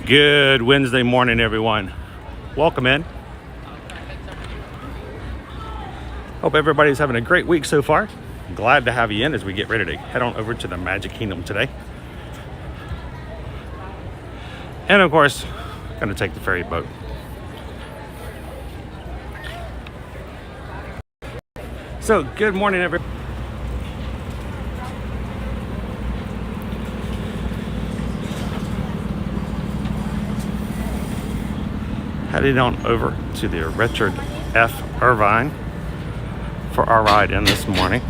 Good Wednesday morning, everyone. Welcome in. Hope everybody's having a great week so far. Glad to have you in as we get ready to head on over to the Magic Kingdom today. And of course, gonna take the ferry boat. So, good morning, everybody. Heading on over to the Richard F. Irvine for our ride in this morning.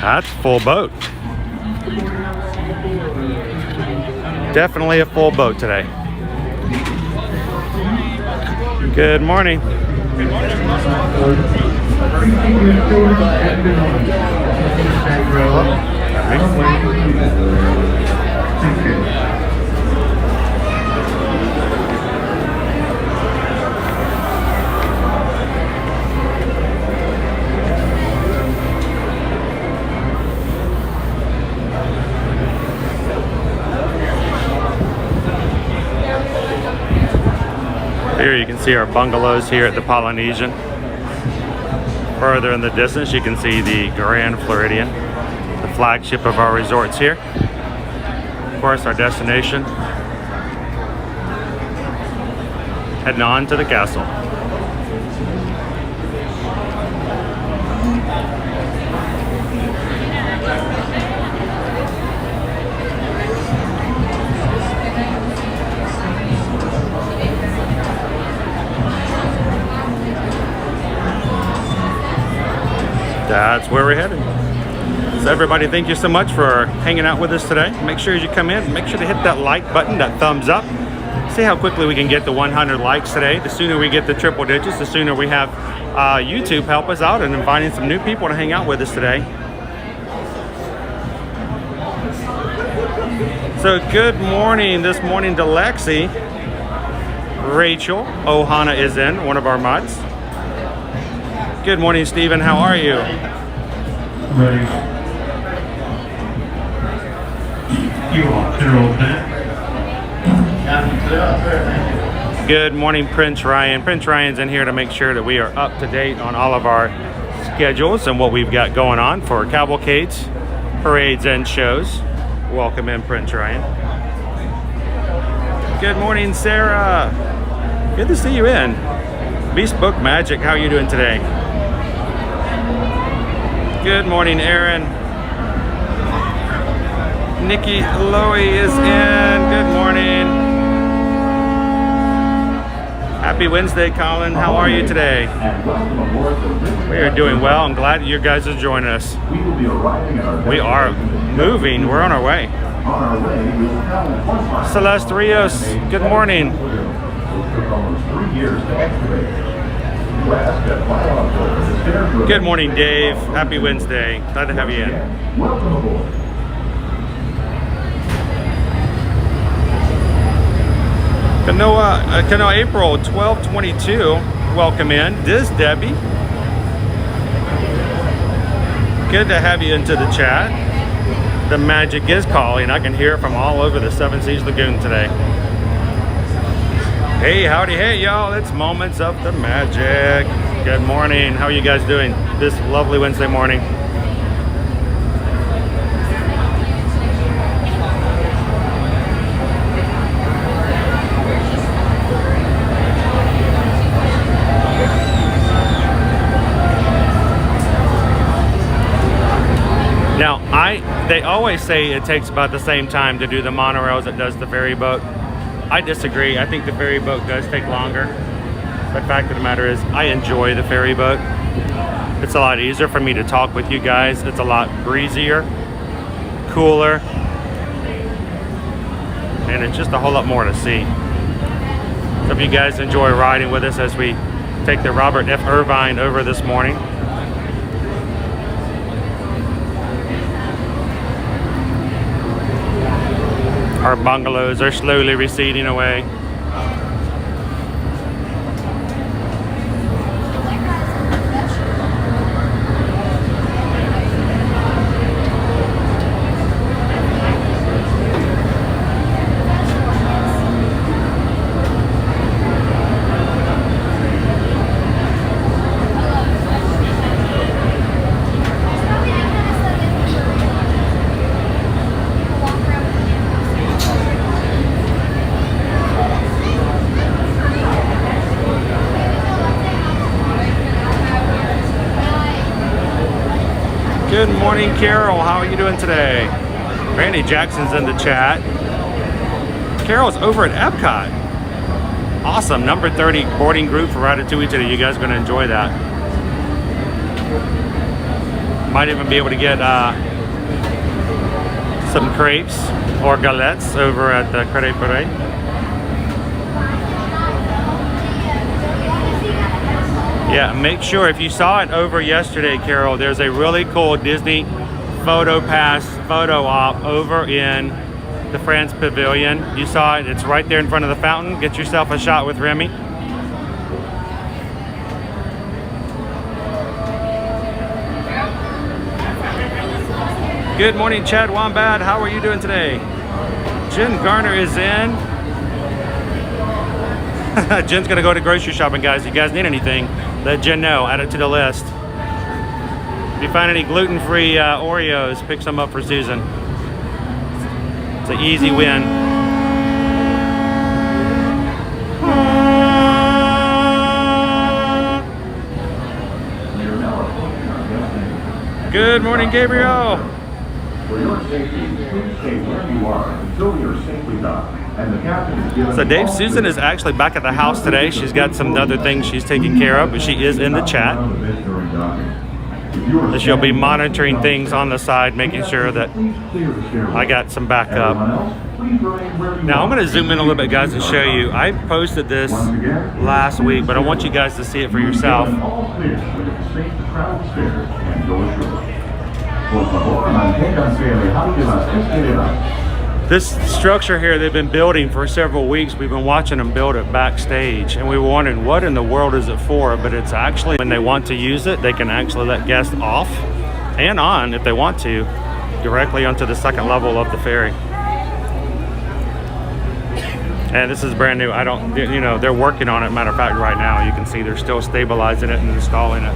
That's full boat. Definitely a full boat today. Good morning. Good morning. Here you can see our bungalows here at the Polynesian. Further in the distance you can see the Grand Floridian, the flagship of our resorts here. Of course, our destination, heading on to the castle. That's where we're headed. So everybody, thank you so much for hanging out with us today. Make sure as you come in, make sure to hit that like button, that thumbs up. See how quickly we can get the 100 likes today. The sooner we get the triple digits, the sooner we have YouTube help us out and inviting some new people to hang out with us today. So good morning this morning to Lexi. Rachel Ohana is in, one of our mods. Good morning, Stephen. How are you? Ready. You are clear old man. Good morning, Prince Ryan. Prince Ryan's in here to make sure that we are up to date on all of our schedules and what we've got going on for cavalcades, parades, and shows. Welcome in, Prince Ryan. Good morning, Sarah. Good to see you in. Bespoke Magic, how are you doing today? Good morning, Aaron. Nikki Lowy is in. Good morning. Happy Wednesday, Colin. How are you today? We are doing well. I'm glad you guys are joining us. We are moving. We're on our way. Celeste Rios, good morning. Good morning, Dave. Happy Wednesday. Glad to have you in. Kanoa April 1222. Welcome in. This is Debbie. Good to have you into the chat. The magic is calling. I can hear it from all over the Seven Seas Lagoon today. Hey, howdy, hey, y'all. It's Moments of the Magic. Good morning. How are you guys doing this lovely Wednesday morning? Now, they always say it takes about the same time to do the monorail as it does the ferry boat. I disagree. I think the ferry boat does take longer. But the fact of the matter is, I enjoy the ferry boat. It's a lot easier for me to talk with you guys. It's a lot breezier, cooler, and it's just a whole lot more to see. So if you guys enjoy riding with us as we take the Robert F. Irvine over this morning. Our bungalows are slowly receding away. Good morning, Carol. How are you doing today? Randy Jackson's in the chat. Carol's over at Epcot. Awesome. Number 30 boarding group for Ratatouille today. You guys are going to enjoy that. Might even be able to get some crepes or galettes over at the Crede Parade. Yeah, make sure if you saw it over yesterday, Carol, there's a really cool Disney photo pass photo op over in the France Pavilion. You saw it, it's right there in front of the fountain. Get yourself a shot with Remy. Good morning, Chad Wombat. How are you doing today? Jen Garner is in. Jen's gonna go to grocery shopping, guys. If you guys need anything, let Jen know. Add it to the list. If you find any gluten-free Oreos, pick some up for Susan. It's an easy win. Good morning, Gabriel. For your safety, please stay where you are until you're safely docked. So Dave, Susan is actually back at the house today. She's got some other things she's taking care of, but she is in the chat. She'll be monitoring things on the side, making sure that I got some backup. Now I'm going to zoom in a little bit, guys, and show you. I posted this last week, but I want you guys to see it for yourself. This structure here they've been building for several weeks. We've been watching them build it backstage, and we were wondering what in the world is it for, but it's actually when they want to use it, they can actually let guests off and on, if they want to, directly onto the second level of the ferry. And this is brand new. I don't, you know, they're working on it. Matter of fact, right now, you can see they're still stabilizing it and installing it.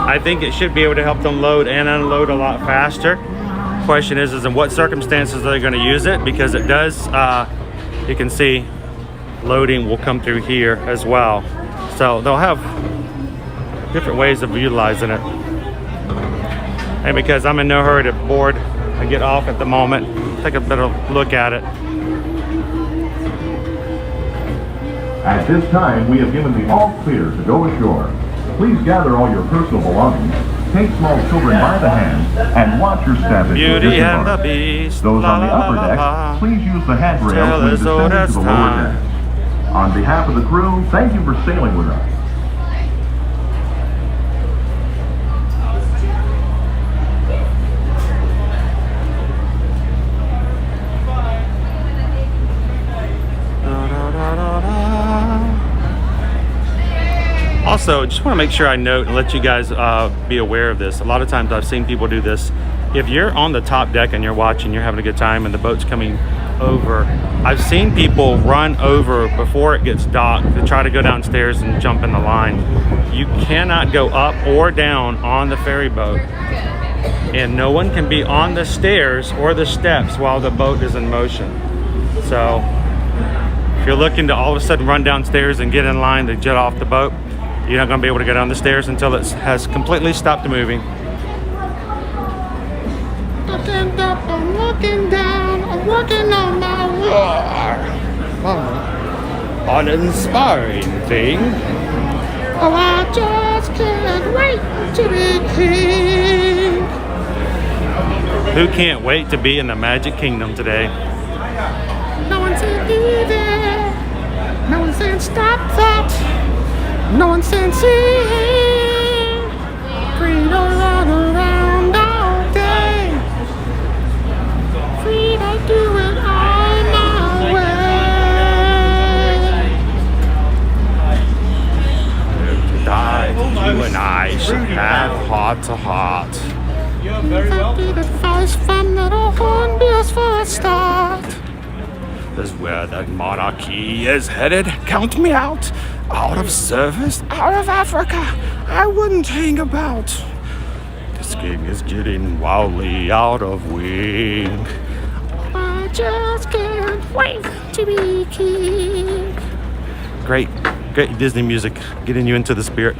I think it should be able to help them load and unload a lot faster. Question is in what circumstances are they going to use it? Because it does, you can see loading will come through here as well. So they'll have different ways of utilizing it. And because I'm in no hurry to board and get off at the moment, take a better look at it. At this time, we have given the all clear to go ashore. Please gather all your personal belongings, take small children by the hand, and watch your step as you Beauty and the disembark. Beast. Those on the La, upper la, deck, la. please use the handrails Till when as old descending as to the lower time. deck. On behalf of the crew, thank you for sailing with us. Also, just want to make sure I note and let you guys be aware of this. A lot of times I've seen people do this. If you're on the top deck and you're watching, you're having a good time and the boat's coming over, I've seen people run over before it gets docked to try to go downstairs and jump in the line. You cannot go up or down on the ferry boat, and no one can be on the stairs or the steps while the boat is in motion. So if you're looking to all of a sudden run downstairs and get in line to jet off the boat, You're not going to be able to go down the stairs until it has completely stopped moving. Looking up, I'm looking down, I'm working on my uninspiring thing. Oh, I just can't wait to be king. Who can't wait to be in the Magic Kingdom today? No one said be there. No one said stop that. No one said see. Free to run around all day. Free to do it all my way. To die, you and I should have heart to heart. Good advice from little hornbills for a start. This is where the monarchy is headed. Count me out. Out of service, out of Africa. I wouldn't hang about. This game is getting wildly out of wing. I just can't wait to be king. Great Disney music, getting you into the spirit.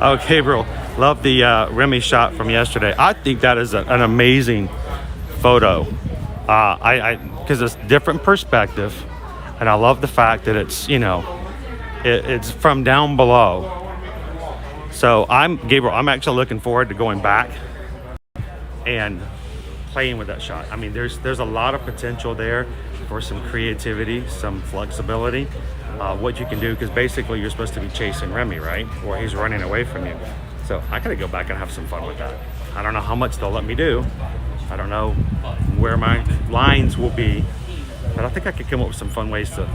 Oh, Gabriel, love the Remy shot from yesterday. I think that is an amazing photo. Because it's different perspective, and I love the fact that it's, you know, it's from down below. So Gabriel, I'm actually looking forward to going back and playing with that shot. I mean, there's a lot of potential there for some creativity, some flexibility. What you can do, because basically you're supposed to be chasing Remy, right? Or he's running away from you. So I gotta go back and have some fun with that. I don't know how much they'll let me do. I don't know where my lines will be, but I think I could come up with some fun ways to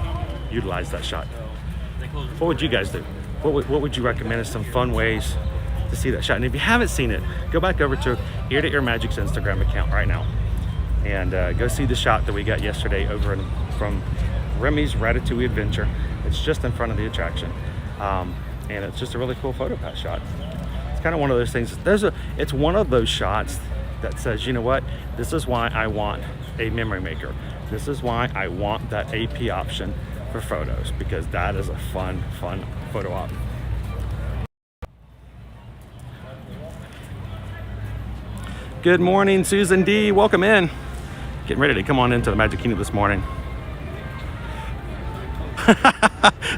utilize that shot. What would you guys do? What would you recommend as some fun ways to see that shot? And if you haven't seen it, go back over to Ear to Ear Magic's Instagram account right now and go see the shot that we got yesterday from Remy's Ratatouille Adventure. It's just in front of the attraction, and it's just a really cool photo pass shot. It's kind of one of those things. It's one of those shots that says, you know what? This is why I want a memory maker. This is why I want that AP option for photos, because that is a fun photo op. Good morning, Susan D. Welcome in. Getting ready to come on into the Magic Kingdom this morning.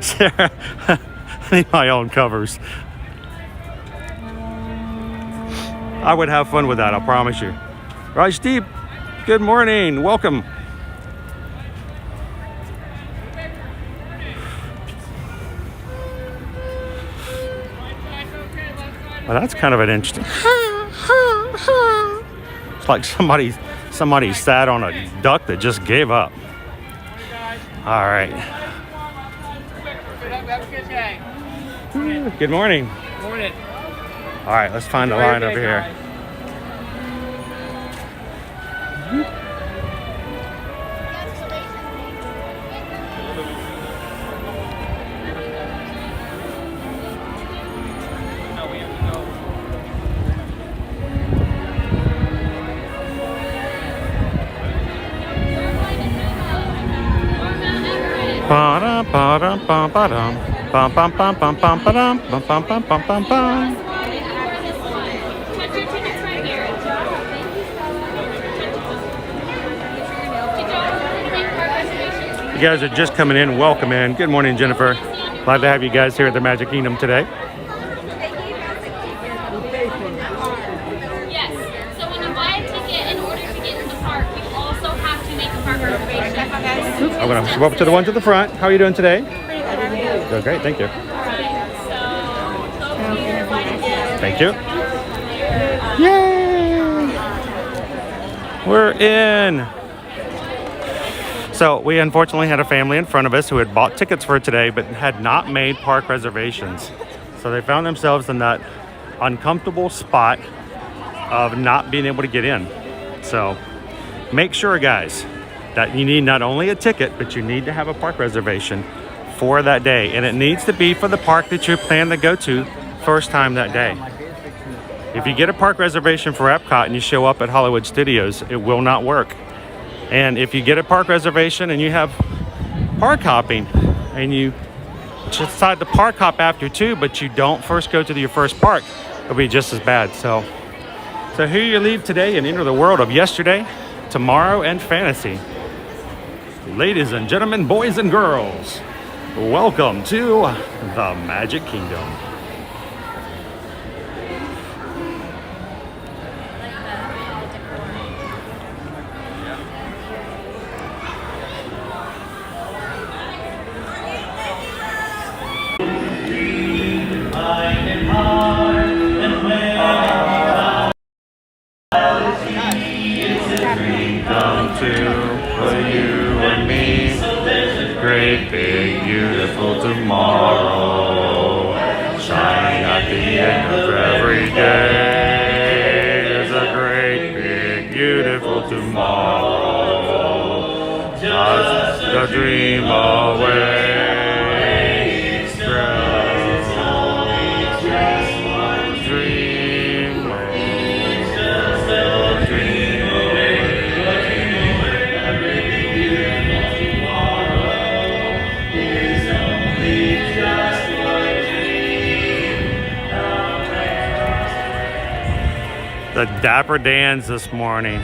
Sarah, I need my own covers. I would have fun with that, I promise you. Rajdeep, good morning, welcome. Well, that's kind of an interesting. It's like somebody sat on a duck that just gave up. All right. Good morning. Morning. All right, let's find the line over here. You guys are just coming in. Welcome in. Good morning, Jennifer. Glad to have you guys here at the Magic Kingdom today. Yes. So when you buy a ticket, in order to get in the park, you also have to make a park reservation. I'm going to go up to the ones at the front. How are you doing today? Doing great. Thank you. Thank you. Yay! We're in. So we unfortunately had a family in front of us who had bought tickets for today but had not made park reservations. So they found themselves in that uncomfortable spot of not being able to get in. So make sure, guys, that you need not only a ticket, but you need to have a park reservation for that day, and it needs to be for the park that you plan to go to first time that day. If you get a park reservation for Epcot and you show up at Hollywood Studios, it will not work. And if you get a park reservation and you have park hopping and you decide to park hop after 2, but you don't first go to your first park, it'll be just as bad. So here you leave today and enter the world of yesterday, tomorrow, and fantasy. Ladies and gentlemen, boys and girls, welcome to the Magic Kingdom. Great, big, beautiful tomorrow, shining at the end of every day. There's a great, big, beautiful tomorrow. Just the dream away. The Dapper Dans this morning.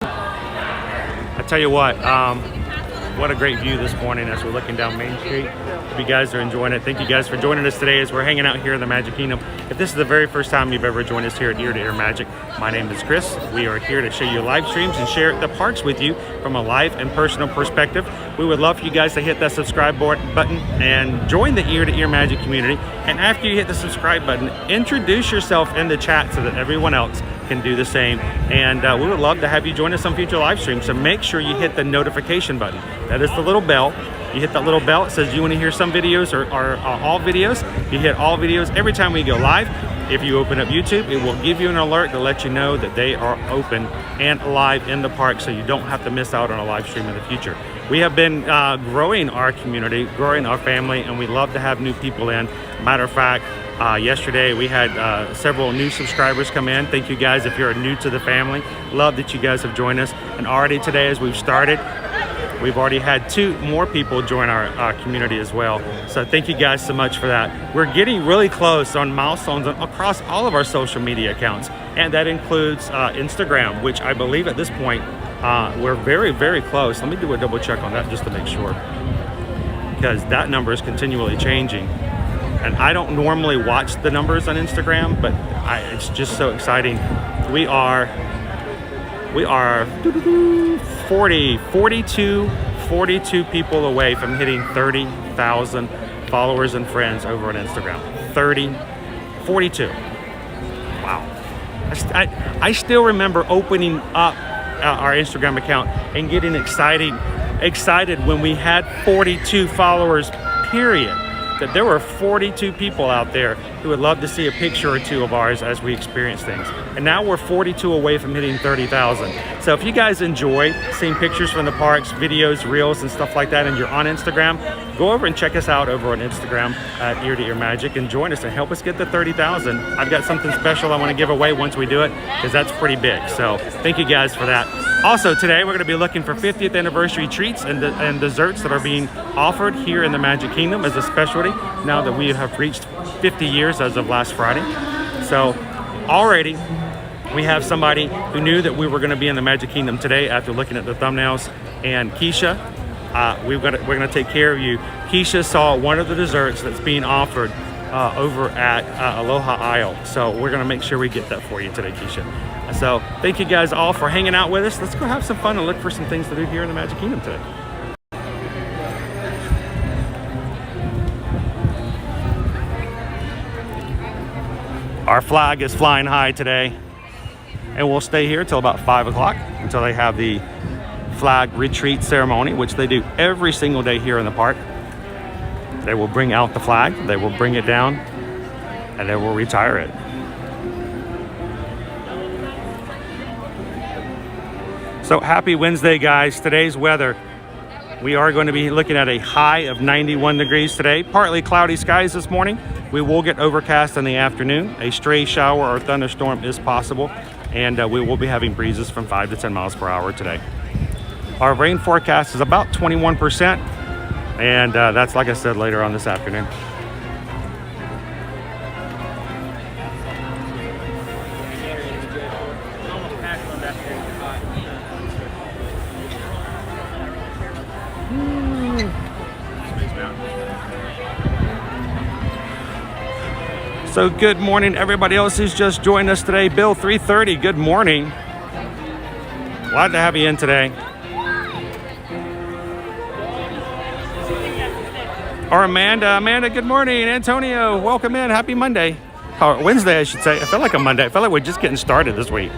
I tell you what a great view this morning as we're looking down Main Street. Hope you guys are enjoying it. Thank you guys for joining us today as we're hanging out here in the Magic Kingdom. If this is the very first time you've ever joined us here at Ear to Ear Magic, my name is Chris. We are here to show you live streams and share the parks with you from a live and personal perspective. We would love for you guys to hit that subscribe button and join the Ear to Ear Magic community. And after you hit the subscribe button, introduce yourself in the chat so that everyone else can do the same. And we would love to have you join us on future live streams. So make sure you hit the notification button. That is the little bell. You hit that little bell. It says you want to hear some videos or all videos. You hit all videos every time we go live. If you open up YouTube, it will give you an alert to let you know that they are open and live in the park, so you don't have to miss out on a live stream in the future. We have been growing our community, growing our family, and we love to have new people in. Matter of fact, yesterday we had several new subscribers come in. Thank you guys if you're new to the family. Love that you guys have joined us. And already today, as we've started, we've already had 2 more people join our community as well. So thank you guys so much for that. We're getting really close on milestones across all of our social media accounts. And that includes Instagram, which I believe at this point, we're very, very close. Let me do a double check on that just to make sure, because that number is continually changing. And I don't normally watch the numbers on Instagram, but it's just so exciting. We are 42 people away from hitting 30,000 followers and friends over on Instagram. 42. Wow. I still remember opening up our Instagram account and getting excited when we had 42 followers, period. That there were 42 people out there who would love to see a picture or 2 of ours as we experience things. And now we're 42 away from hitting 30,000. So if you guys enjoy seeing pictures from the parks, videos, reels, and stuff like that, and you're on Instagram, go over and check us out over on Instagram at Ear to Ear Magic and join us and help us get to 30,000. I've got something special I want to give away once we do it, because that's pretty big. So thank you guys for that. Also today, we're going to be looking for 50th anniversary treats and desserts that are being offered here in the Magic Kingdom as a specialty, now that we have reached 50 years as of last Friday. So already we have somebody who knew that we were going to be in the Magic Kingdom today after looking at the thumbnails. And Keisha, we're going to take care of you. Keisha saw one of the desserts that's being offered over at Aloha Isle. So we're going to make sure we get that for you today, Keisha. So thank you guys all for hanging out with us. Let's go have some fun and look for some things to do here in the Magic Kingdom today. Our flag is flying high today, and we'll stay here till about 5 o'clock until they have the flag retreat ceremony, which they do every single day here in the park. They will bring out the flag, they will bring it down, and they will retire it. So happy Wednesday, guys. Today's weather, we are going to be looking at a high of 91 degrees today. Partly cloudy skies this morning. We will get overcast in the afternoon. A stray shower or thunderstorm is possible. And we will be having breezes from 5 to 10 miles per hour today. Our rain forecast is about 21%. And that's, like I said, later on this afternoon. So good morning, everybody else who's just joined us today. Bill 330, good morning. Glad to have you in today. Or Amanda, good morning. Antonio, welcome in. Happy Monday. Or Wednesday, I should say. I feel like a Monday. I feel like we're just getting started this week.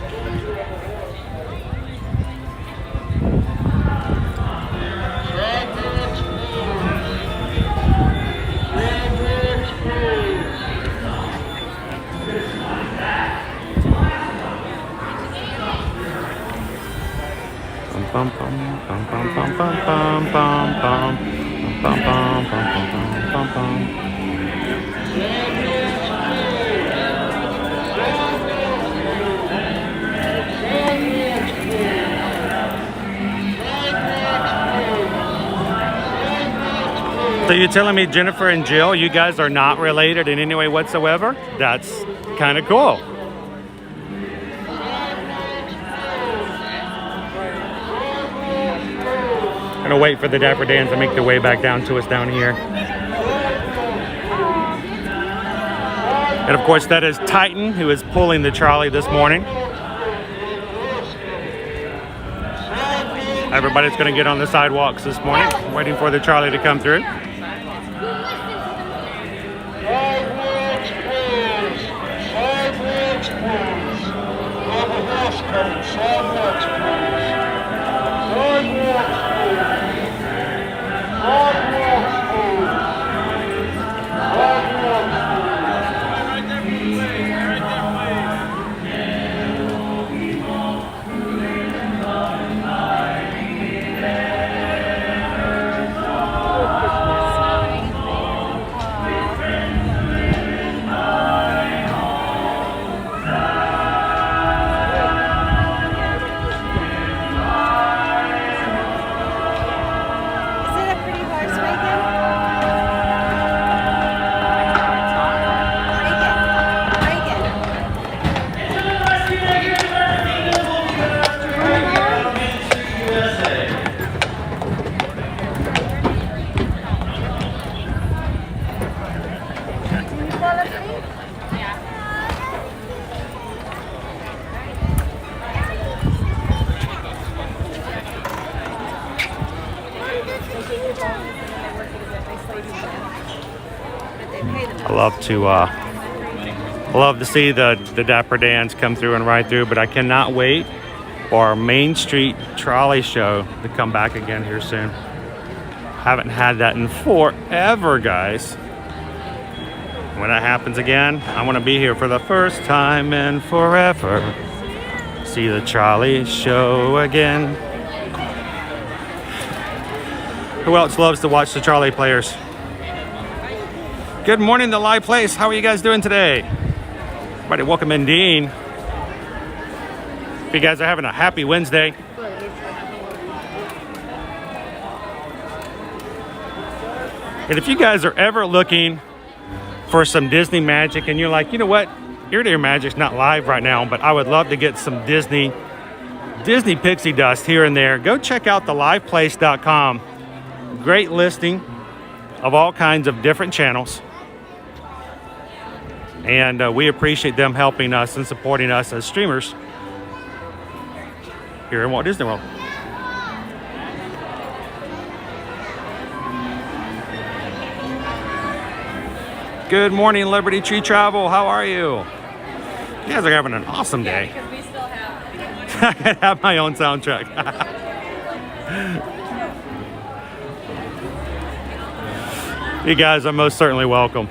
Bum bum bum bum bum bum bum bum bum bum bum bum bum bum. So you're telling me Jennifer and Jill, you guys are not related in any way whatsoever? That's kind of cool. Gonna wait for the Dapper Dans to make their way back down to us down here. And of course that is Titan, who is pulling the trolley this morning. Everybody's gonna get on the sidewalks this morning, waiting for the trolley to come through. Love to see the Dapper Dans come through and ride through, but I cannot wait for our Main Street Trolley Show to come back again here soon. Haven't had that in forever, guys. When that happens again, I want to be here for the first time in forever. See the trolley show again. Who else loves to watch the trolley players? Good morning, The Live Place. How are you guys doing today? Everybody, welcome in, Dean. If you guys are having a happy Wednesday. And if you guys are ever looking for some Disney magic and you're like, you know what, Ear to Ear Magic's not live right now, but I would love to get some Disney pixie dust here and there, go check out theliveplace.com. Great listing of all kinds of different channels. And we appreciate them helping us and supporting us as streamers here in Walt Disney World. Good morning, Liberty Tree Travel. How are you? You guys are having an awesome day. Because we still have. I can have my own soundtrack. You guys are most certainly welcome.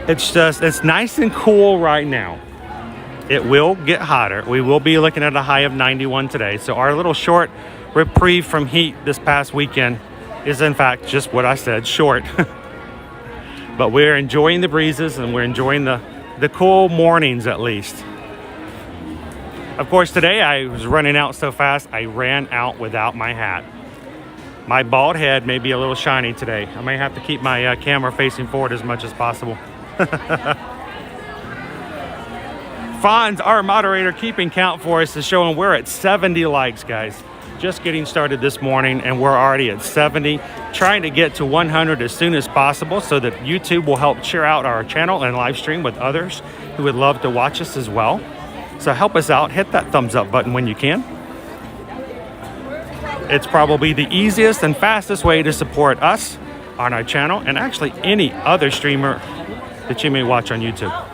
It's nice and cool right now. It will get hotter. We will be looking at a high of 91 today. So our little short reprieve from heat this past weekend is in fact just what I said, short. But we're enjoying the breezes and we're enjoying the cool mornings at least. Of course, today I was running out so fast, I ran out without my hat. My bald head may be a little shiny today. I may have to keep my camera facing forward as much as possible. Fonz, our moderator, keeping count for us, is showing we're at 70 likes, guys. Just getting started this morning and we're already at 70. Trying to get to 100 as soon as possible so that YouTube will help cheer out our channel and live stream with others who would love to watch us as well. So help us out. Hit that thumbs up button when you can. It's probably the easiest and fastest way to support us on our channel and actually any other streamer that you may watch on YouTube.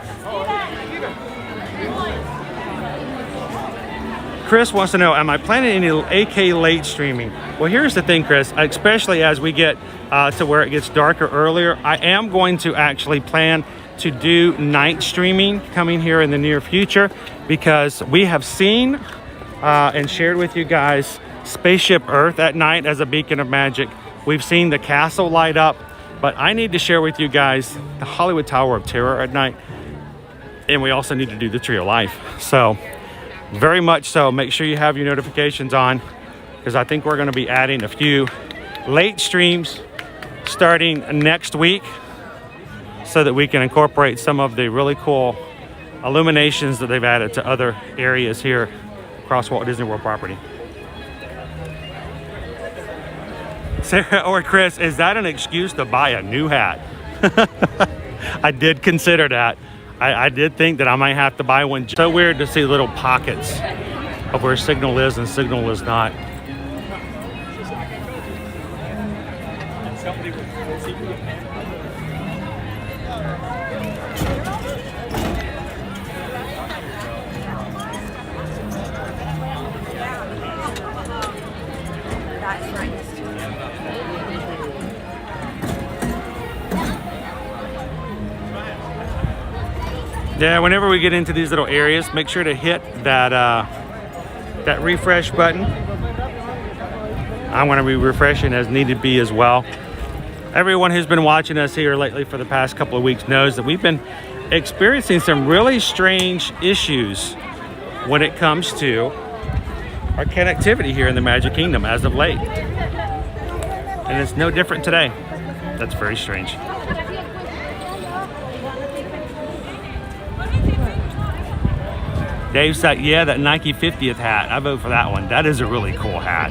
Chris wants to know, am I planning any AK late streaming? Well, here's the thing, Chris, especially as we get to where it gets darker earlier, I am going to actually plan to do night streaming coming here in the near future because we have seen and shared with you guys Spaceship Earth at night as a beacon of magic. We've seen the castle light up, but I need to share with you guys the Hollywood Tower of Terror at night. And we also need to do the Tree of Life. So very much so, make sure you have your notifications on because I think we're going to be adding a few late streams starting next week so that we can incorporate some of the really cool illuminations that they've added to other areas here across Walt Disney World property. Sarah or Chris, is that an excuse to buy a new hat? I did consider that. I did think that I might have to buy one. So weird to see little pockets of where signal is and signal is not. Yeah, whenever we get into these little areas, make sure to hit that that refresh button. I'm going to be refreshing as needed be as well. Everyone who's been watching us here lately for the past couple of weeks knows that we've been experiencing some really strange issues when it comes to our connectivity here in the Magic Kingdom as of late. And it's no different today. That's very strange. Dave said, yeah, that Nike 50th hat. I vote for that one. That is a really cool hat.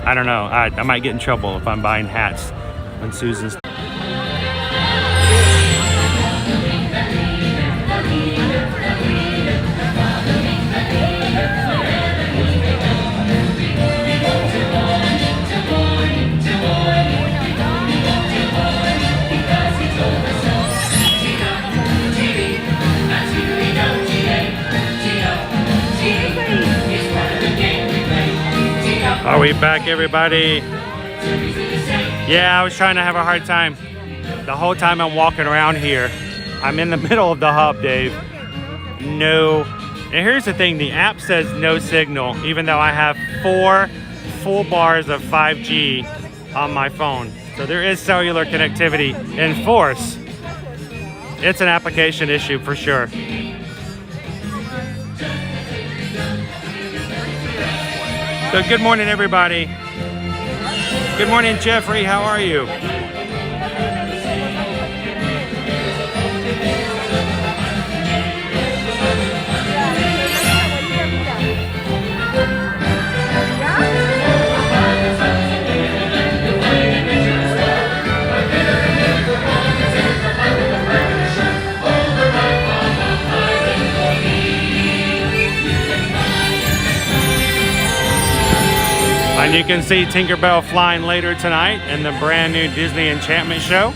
I don't know. I might get in trouble if I'm buying hats when Susan's. Are we back, everybody? Yeah, I was trying to have a hard time. The whole time I'm walking around here, I'm in the middle of the hub, Dave. No. And here's the thing, the app says no signal, even though I have 4 full bars of 5G on my phone. So there is cellular connectivity in force. It's an application issue for sure. So good morning, everybody. Good morning, Jeffrey. How are you? And you can see Tinkerbell flying later tonight in the brand new Disney Enchantment Show.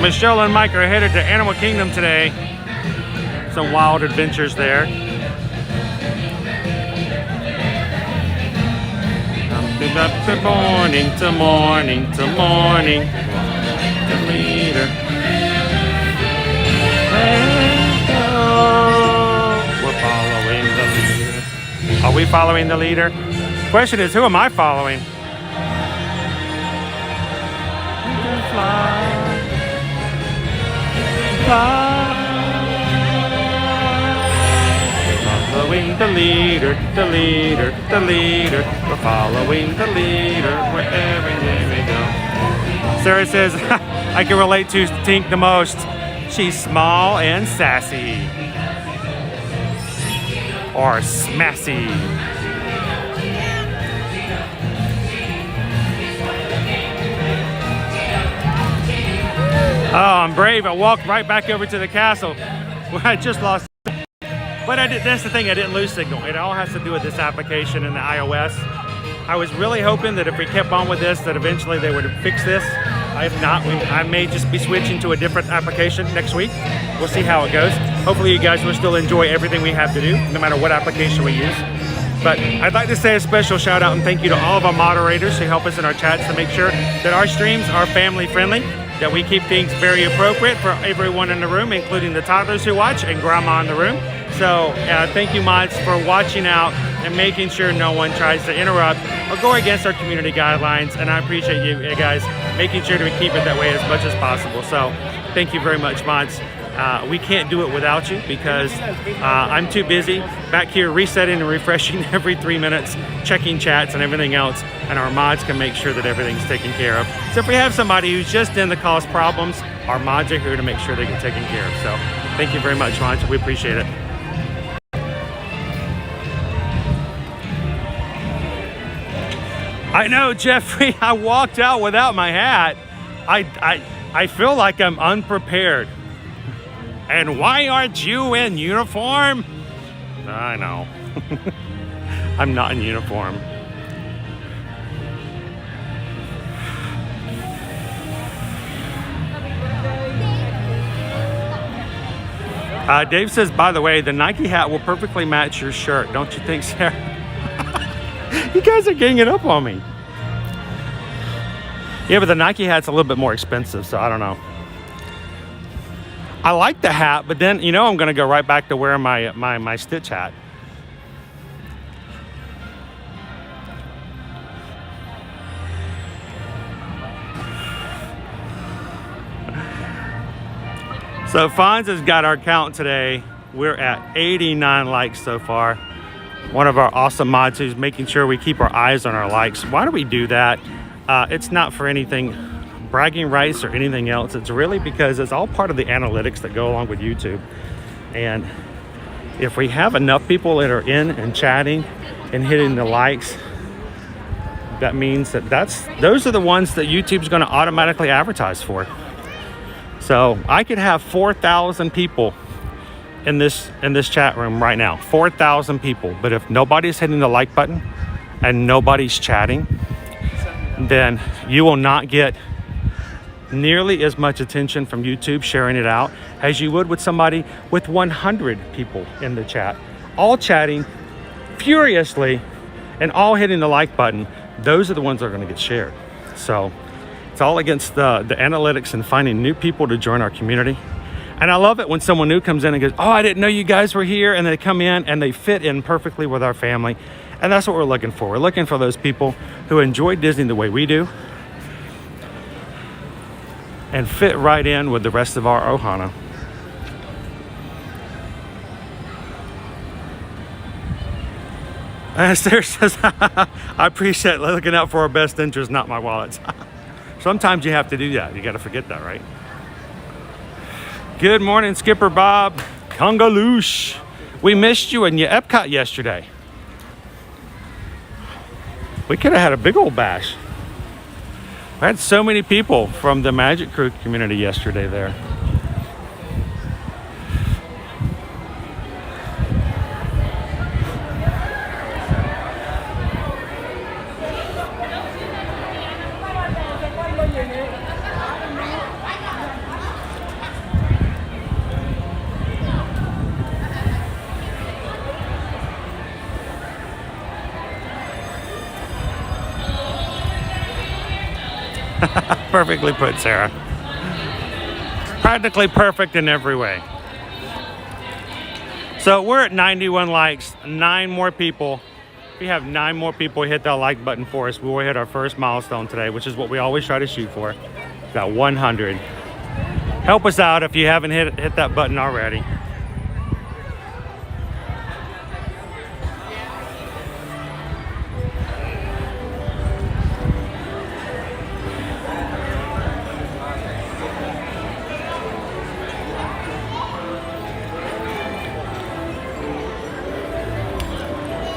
Michelle and Mike are headed to Animal Kingdom today. Some wild adventures there. Up to morning, to morning, to morning. The leader. We're following the leader. Are we following the leader? Question is, who am I following? Fly. Following the leader, the leader, the leader. We're following the leader wherever we go. Sarah says, I can relate to Tink the most. She's small and sassy. Or smassy. Oh, I'm brave. I walked right back over to the castle where I just lost. But that's the thing, I didn't lose signal. It all has to do with this application in the iOS. I was really hoping that if we kept on with this, that eventually they would fix this. If not, I may just be switching to a different application next week. We'll see how it goes. Hopefully you guys will still enjoy everything we have to do, no matter what application we use. But I'd like to say a special shout out and thank you to all of our moderators who help us in our chats to make sure that our streams are family friendly, that we keep things very appropriate for everyone in the room, including the toddlers who watch and grandma in the room. So thank you, mods, for watching out and making sure no one tries to interrupt or go against our community guidelines. And I appreciate you guys making sure to keep it that way as much as possible. So thank you very much, mods. We can't do it without you because I'm too busy back here resetting and refreshing every 3 minutes, checking chats and everything else, and our mods can make sure that everything's taken care of. So if we have somebody who's just in to cause problems, our mods are here to make sure they get taken care of. So thank you very much, mods. We appreciate it. I know, Jeffrey, I walked out without my hat. I feel like I'm unprepared. And why aren't you in uniform? I know. I'm not in uniform. Dave says, by the way, the Nike hat will perfectly match your shirt. Don't you think, Sarah? You guys are ganging up on me. Yeah, but the Nike hat's a little bit more expensive, so I don't know. I like the hat, but then, you know, I'm going to go right back to wearing my Stitch hat. So Fonz has got our count today. We're at 89 likes so far. One of our awesome mods who's making sure we keep our eyes on our likes. Why do we do that? It's not for anything bragging rights or anything else. It's really because it's all part of the analytics that go along with YouTube. And if we have enough people that are in and chatting and hitting the likes, that means that those are the ones that YouTube's going to automatically advertise for. So I could have 4,000 people in this chat room right now, 4,000 people, but if nobody's hitting the like button and nobody's chatting, then you will not get nearly as much attention from YouTube sharing it out as you would with somebody with 100 people in the chat, all chatting furiously and all hitting the like button. Those are the ones that are going to get shared. So it's all against the analytics and finding new people to join our community. And I love it when someone new comes in and goes, oh, I didn't know you guys were here. And they come in and they fit in perfectly with our family. And that's what we're looking for. We're looking for those people who enjoy Disney the way we do and fit right in with the rest of our Ohana. And Sarah says, I appreciate looking out for our best interests, not my wallets. Sometimes you have to do that. You got to forget that, right? Good morning, Skipper Bob. Congaloosh. We missed you in your Epcot yesterday. We could have had a big old bash. We had so many people from the Magic Crew community yesterday there. Perfectly put, Sarah. Practically perfect in every way. So we're at 91 likes, 9 more people. If we have 9 more people hit that like button for us, we will hit our first milestone today, which is what we always try to shoot for. Got 100. Help us out if you haven't hit that button already.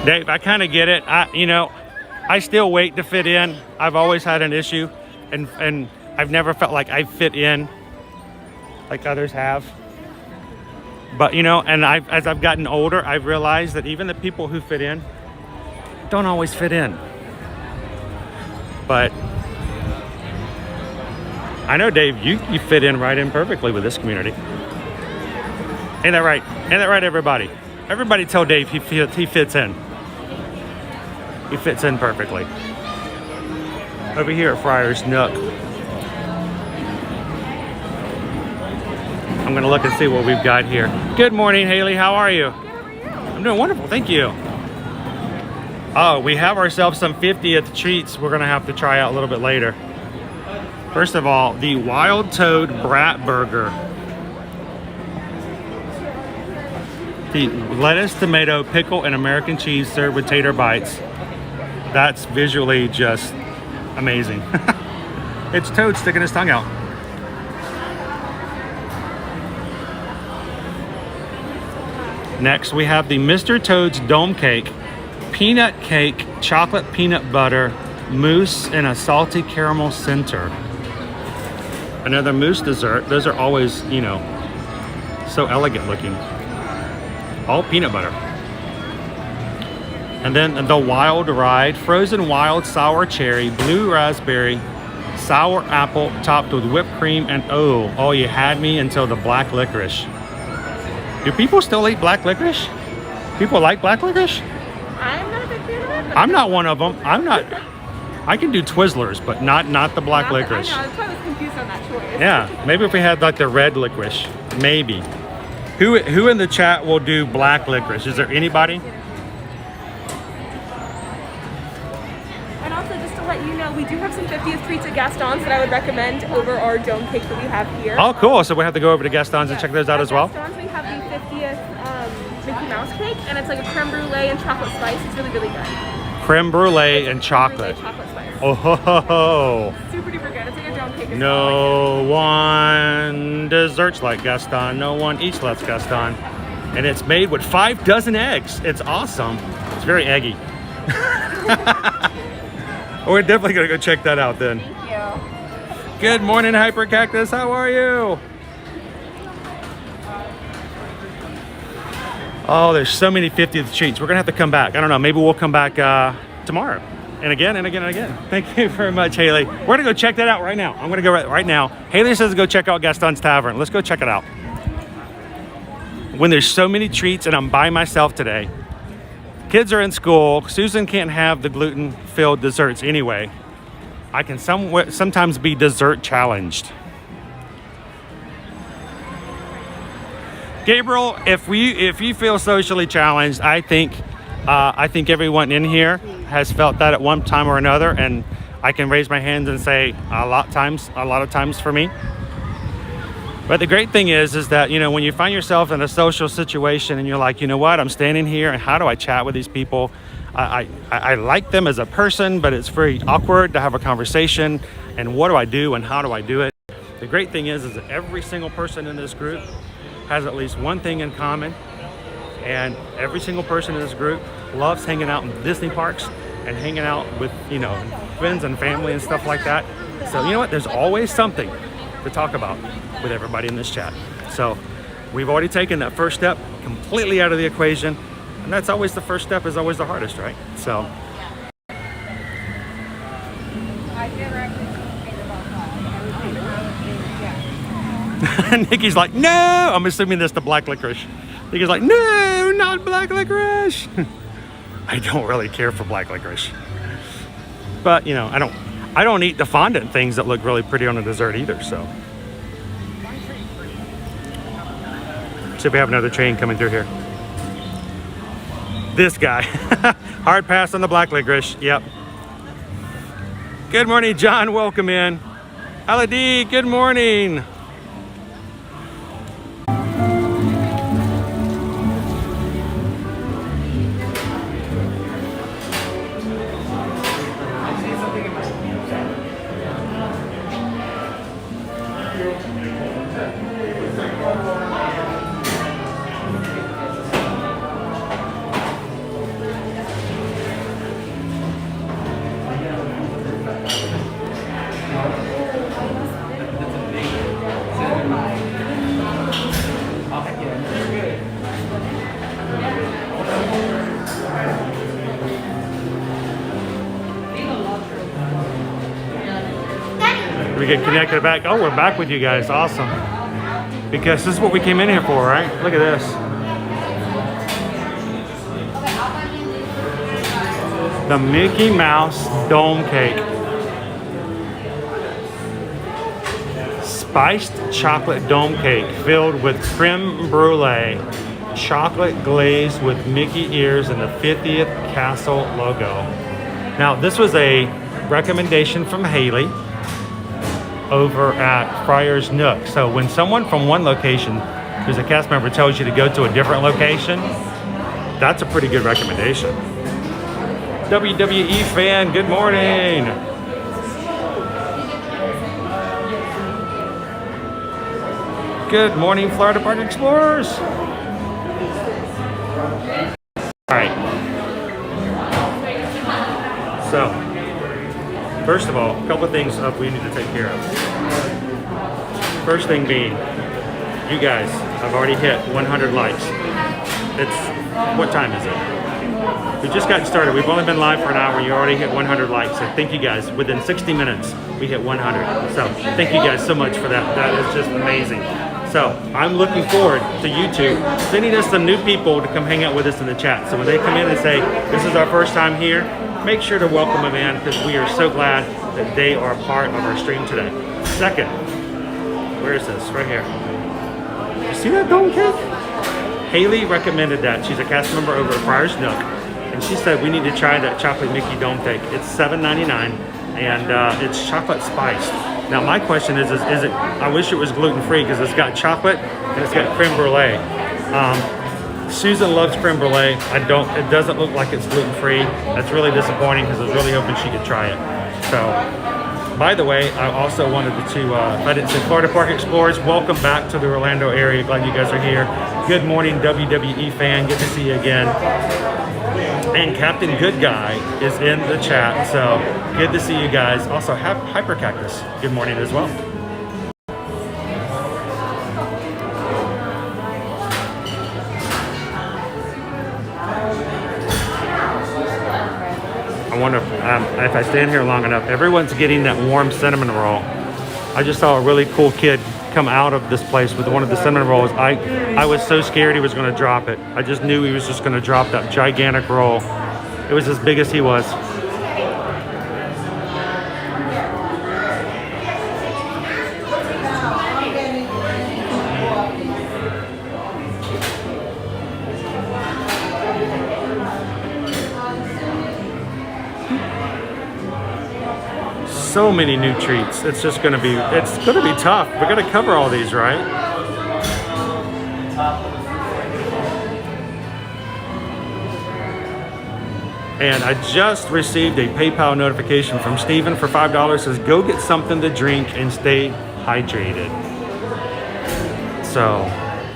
Dave, I kind of get it. I still wait to fit in. I've always had an issue, and I've never felt like I fit in like others have. But and as I've gotten older, I've realized that even the people who fit in don't always fit in. But I know, Dave, you fit in right in perfectly with this community. Ain't that right? Ain't that right, everybody? Everybody tell Dave he fits in. He fits in perfectly. Over here at Friar's Nook, I'm gonna look and see what we've got here. Good morning, Haley. How are you? Good, how are you? I'm doing wonderful, thank you. Oh, we have ourselves some 50th treats we're gonna have to try out a little bit later. First of all, the Wild Toad Brat Burger. The lettuce, tomato, pickle, and American cheese served with tater bites. That's visually just amazing. It's Toad sticking his tongue out. Next, we have the Mr. Toad's Dome Cake, peanut cake, chocolate peanut butter, mousse, and a salty caramel center. Another mousse dessert. Those are always, so elegant looking. All peanut butter. And then the Wild Ride, frozen wild sour cherry, blue raspberry, sour apple topped with whipped cream, and oh, you had me until the black licorice. Do people still eat black licorice? People like black licorice? I'm not a big fan of it. I'm not one of them. I can do Twizzlers, but not the black licorice. I know, that's why I was confused on that choice. Yeah, maybe if we had like the red licorice, maybe. Who in the chat will do black licorice? Is there anybody? And also, just to let you know, we do have some 50th treats at Gaston's that I would recommend over our dome cake that we have here. Oh, cool. So we have to go over to Gaston's and check those out as well? At Gaston's, we have the 50th Mickey Mouse cake, and it's like a creme brulee and chocolate spice. It's really, really good. Creme brulee and chocolate. Creme brulee, chocolate spice. Oh, ho, ho, ho. Super duper good. It's like a dome cake. No one desserts like Gaston. No one eats like Gaston. And it's made with 5 dozen eggs. It's awesome. It's very eggy. We're definitely going to go check that out then. Thank you. Good morning, Hyper Cactus. How are you? Oh, there's so many 50th treats. We're going to have to come back. I don't know. Maybe we'll come back tomorrow. And again, and again, and again. Thank you very much, Haley. We're going to go check that out right now. I'm going to go right now. Haley says to go check out Gaston's Tavern. Let's go check it out. When there's so many treats and I'm by myself today, kids are in school, Susan can't have the gluten-filled desserts anyway. I can sometimes be dessert challenged. Gabriel, if you feel socially challenged, I think everyone in here has felt that at one time or another, and I can raise my hands and say a lot of times for me. But the great thing is that, when you find yourself in a social situation and you're like, you know what, I'm standing here and how do I chat with these people? I like them as a person, but it's very awkward to have a conversation. And what do I do and how do I do it? The great thing is that every single person in this group has at least one thing in common. And every single person in this group loves hanging out in Disney parks and hanging out with, friends and family and stuff like that. So you know what? There's always something to talk about with everybody in this chat. So we've already taken that first step completely out of the equation. And that's always the first step is always the hardest, right? So. Nikki's like, no! I'm assuming that's the black licorice. Nikki's like, no, not black licorice. I don't really care for black licorice. But, I don't eat the fondant things that look really pretty on a dessert either, so. See if we have another train coming through here. This guy. Hard pass on the black licorice. Yep. Good morning, John. Welcome in. Aladi, good morning. We get connected back. Oh, we're back with you guys. Awesome. Because this is what we came in here for, right? Look at this. The Mickey Mouse Dome Cake. Spiced chocolate dome cake filled with creme brulee. Chocolate glazed with Mickey ears and the 50th Castle logo. Now, this was a recommendation from Haley over at Friar's Nook. So when someone from one location who's a cast member tells you to go to a different location, that's a pretty good recommendation. WWE fan, good morning. Good morning, Florida Park Explorers. All right. So, first of all, a couple of things we need to take care of. First thing being, you guys have already hit 100 likes. What time is it? We've just gotten started. We've only been live for an hour. You already hit 100 likes. So thank you guys. Within 60 minutes, we hit 100. So thank you guys so much for that. That is just amazing. So I'm looking forward to YouTube sending us some new people to come hang out with us in the chat. So when they come in and say, this is our first time here, make sure to welcome them in because we are so glad that they are part of our stream today. Second, where is this? Right here. You see that dome cake? Haley recommended that. She's a cast member over at Friar's Nook. And she said we need to try that chocolate Mickey dome cake. It's $7.99 and it's chocolate spiced. Now my question is it, I wish it was gluten-free because it's got chocolate and it's got creme brulee. Susan loves creme brulee. It doesn't look like it's gluten-free. That's really disappointing because I was really hoping she could try it. So, by the way, I also wanted to, if I didn't say Florida Park Explorers, welcome back to the Orlando area. Glad you guys are here. Good morning, WWE fan. Good to see you again. And Captain Good Guy is in the chat, so good to see you guys. Also, have Hyper Cactus. Good morning as well. I wonder if I stand here long enough, everyone's getting that warm cinnamon roll. I just saw a really cool kid come out of this place with one of the cinnamon rolls. I was so scared he was going to drop it. I just knew he was just going to drop that gigantic roll. It was as big as he was. So many new treats. It's going to be tough. We're going to cover all these, right? And I just received a PayPal notification from Steven for $5. Says, go get something to drink and stay hydrated. So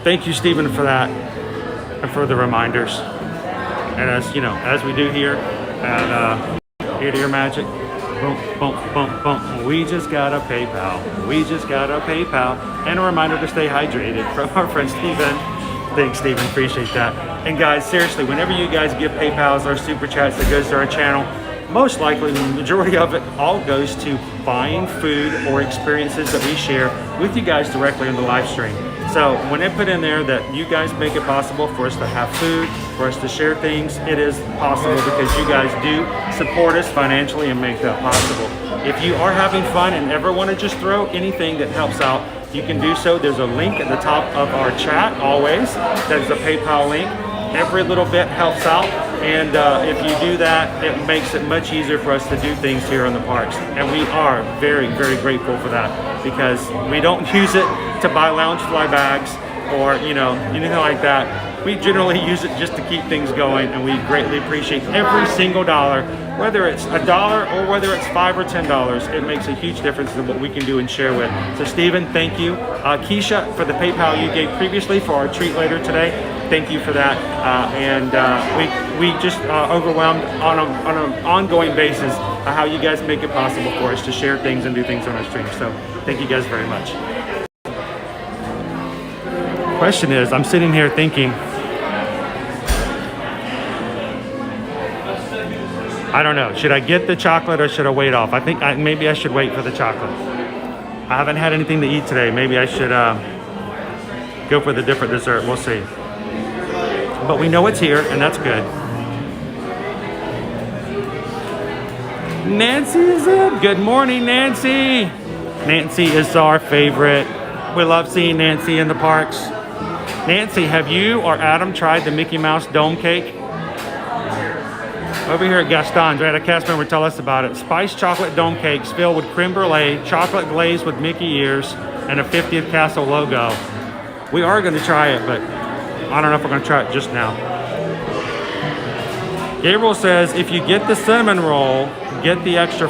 thank you, Steven, for that and for the reminders. And as you know, as we do here at Here to Your Magic, boom, boom, boom, boom. We just got a PayPal. We just got a PayPal. And a reminder to stay hydrated from our friend Steven. Thanks, Steven. Appreciate that. And guys, seriously, whenever you guys give PayPals or Super Chats that goes to our channel, most likely the majority of it all goes to buying food or experiences that we share with you guys directly on the live stream. So when they put in there that you guys make it possible for us to have food, for us to share things, it is possible because you guys do support us financially and make that possible. If you are having fun and ever want to just throw anything that helps out, you can do so. There's a link at the top of our chat always. There's a PayPal link. Every little bit helps out. And if you do that, it makes it much easier for us to do things here in the parks. And we are very, very grateful for that because we don't use it to buy lounge fly bags or, you know, anything like that. We generally use it just to keep things going, and we greatly appreciate every single dollar, whether it's $1 or whether it's $5 or $10. It makes a huge difference in what we can do and share with. So Stephen, thank you. Keisha, for the PayPal you gave previously for our treat later today, thank you for that. We just overwhelmed on an ongoing basis how you guys make it possible for us to share things and do things on our stream. So thank you guys very much. Question is, I'm sitting here thinking, I don't know, should I get the chocolate or should I wait off? I think maybe I should wait for the chocolate. I haven't had anything to eat today. Maybe I should go for the different dessert. We'll see. But we know it's here, and that's good. Nancy is in. Good morning, Nancy. Nancy is our favorite. We love seeing Nancy in the parks. Nancy, have you or Adam tried the Mickey Mouse dome cake? Over here at Gaston's, we had a cast member tell us about it. Spiced chocolate dome cakes filled with creme brulee, chocolate glaze with Mickey ears, and a 50th Castle logo. We are going to try it, but I don't know if we're going to try it just now. Gabriel says, if you get the cinnamon roll, get extra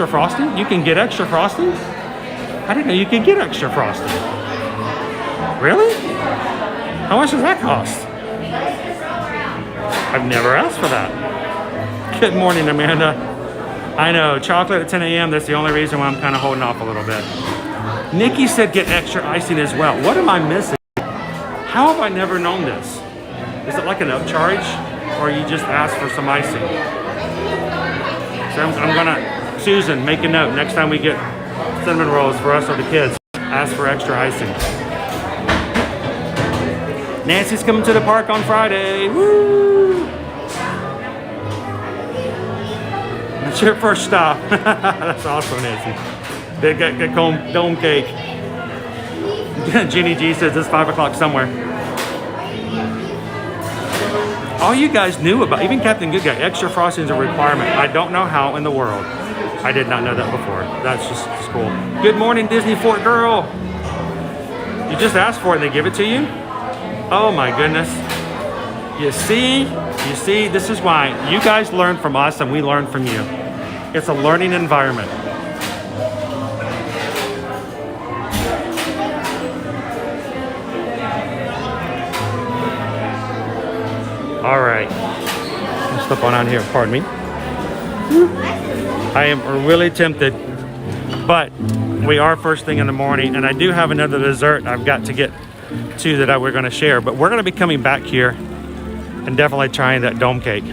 frosting? You can get extra frosting? I didn't know you could get extra frosting. Really? How much does that cost? I've never asked for that. Good morning, Amanda. I know, chocolate at 10 a.m., that's the only reason why I'm kind of holding off a little bit. Nikki said get extra icing as well. What am I missing? How have I never known this? Is it like an upcharge? Or you just ask for some icing? So I'm gonna, Susan, make a note. Next time we get cinnamon rolls for us or the kids, ask for extra icing. Nancy's coming to the park on Friday. Woo! That's your first stop. That's awesome, Nancy. They got dome cake. Jeannie G says it's 5 o'clock somewhere. All you guys knew about, even Captain Good Guy, extra frosting is a requirement. I don't know how in the world. I did not know that before. That's just cool. Good morning, Disney Fort girl. You just asked for it and they give it to you? Oh my goodness. You see, this is why you guys learn from us and we learn from you. It's a learning environment. All right, let's slip on here, pardon me. I am really tempted, but we are first thing in the morning, and I do have another dessert I've got to get to that we're gonna share, but we're gonna be coming back here and definitely trying that dome cake.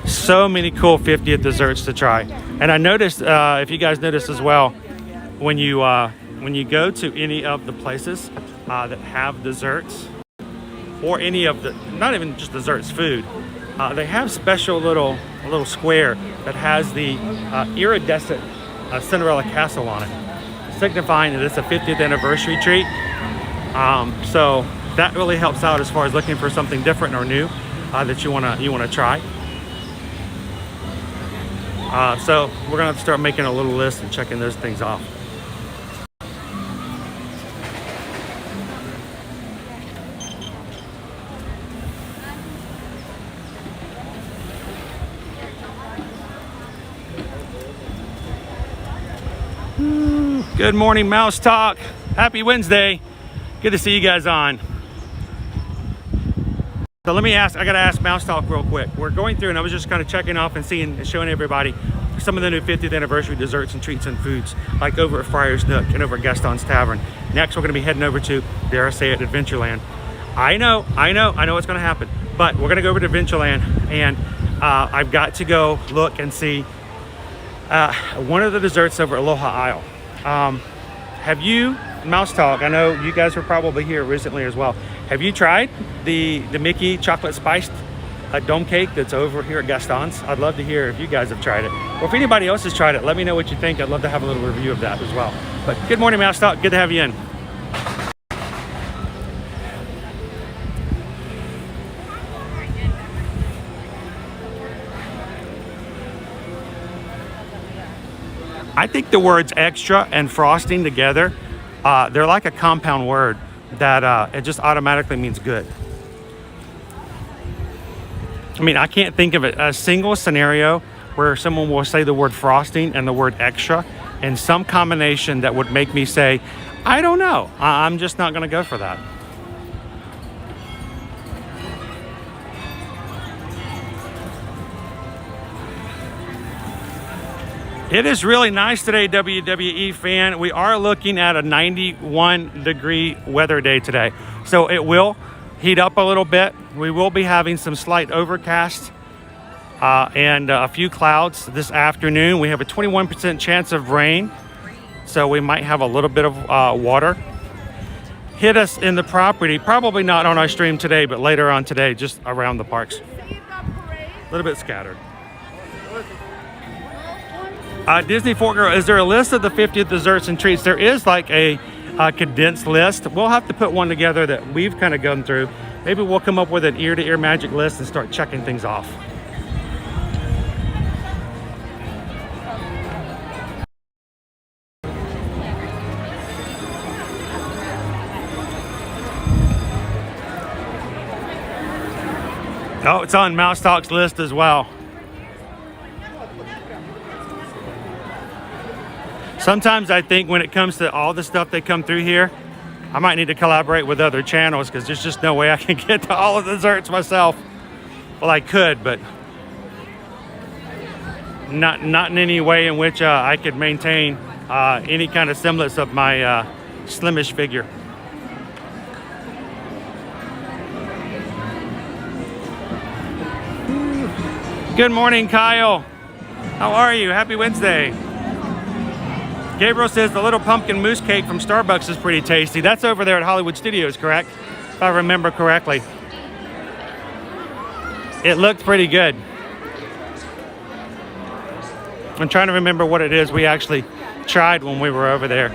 So many cool 50th desserts to try. And I noticed, if you guys noticed as well, when you go to any of the places that have desserts, or any of the, not even just desserts, food, they have special little square that has the iridescent Cinderella Castle on it, signifying that it's a 50th anniversary treat. So that really helps out as far as looking for something different or new that you wanna try. So we're gonna have to start making a little list and checking those things off. Good morning, Mouse Talk. Happy Wednesday. Good to see you guys on. So let me ask, I gotta ask Mouse Talk real quick. We're going through and I was just kind of checking off and showing everybody some of the new 50th anniversary desserts and treats and foods, like over at Friar's Nook and over at Gaston's Tavern. Next, we're gonna be heading over to, dare I say it, Adventureland. I know what's gonna happen, but we're gonna go over to Adventureland and I've got to go look and see one of the desserts over Aloha Isle. Have you Mouse Talk, I know you guys were probably here recently as well. Have you tried the Mickey chocolate spiced dome cake that's over here at Gaston's? I'd love to hear if you guys have tried it. Or if anybody else has tried it, let me know what you think. I'd love to have a little review of that as well. But good morning, Mouse Talk. Good to have you in. I think the words extra and frosting together, they're like a compound word that it just automatically means good. I mean, I can't think of a single scenario where someone will say the word frosting and the word extra in some combination that would make me say, I don't know. I'm just not going to go for that. It is really nice today, WWE fan. We are looking at a 91-degree weather day today. So it will heat up a little bit. We will be having some slight overcast and a few clouds this afternoon. We have a 21% chance of rain. So we might have a little bit of water hit us in the property. Probably not on our stream today, but later on today, just around the parks. A little bit scattered. Disney Fort Girl, is there a list of the 50th desserts and treats? There is like a condensed list. We'll have to put one together that we've kind of gone through. Maybe we'll come up with an ear-to-ear magic list and start checking things off. Oh, it's on Mouse Talk's list as well. Sometimes I think when it comes to all the stuff that come through here, I might need to collaborate with other channels because there's just no way I can get to all of the desserts myself. Well, I could, but not in any way in which I could maintain any kind of semblance of my slimish figure. Good morning, Kyle. How are you? Happy Wednesday. Gabriel says the little pumpkin mousse cake from Starbucks is pretty tasty. That's over there at Hollywood Studios, correct? If I remember correctly. It looked pretty good. I'm trying to remember what it is we actually tried when we were over there.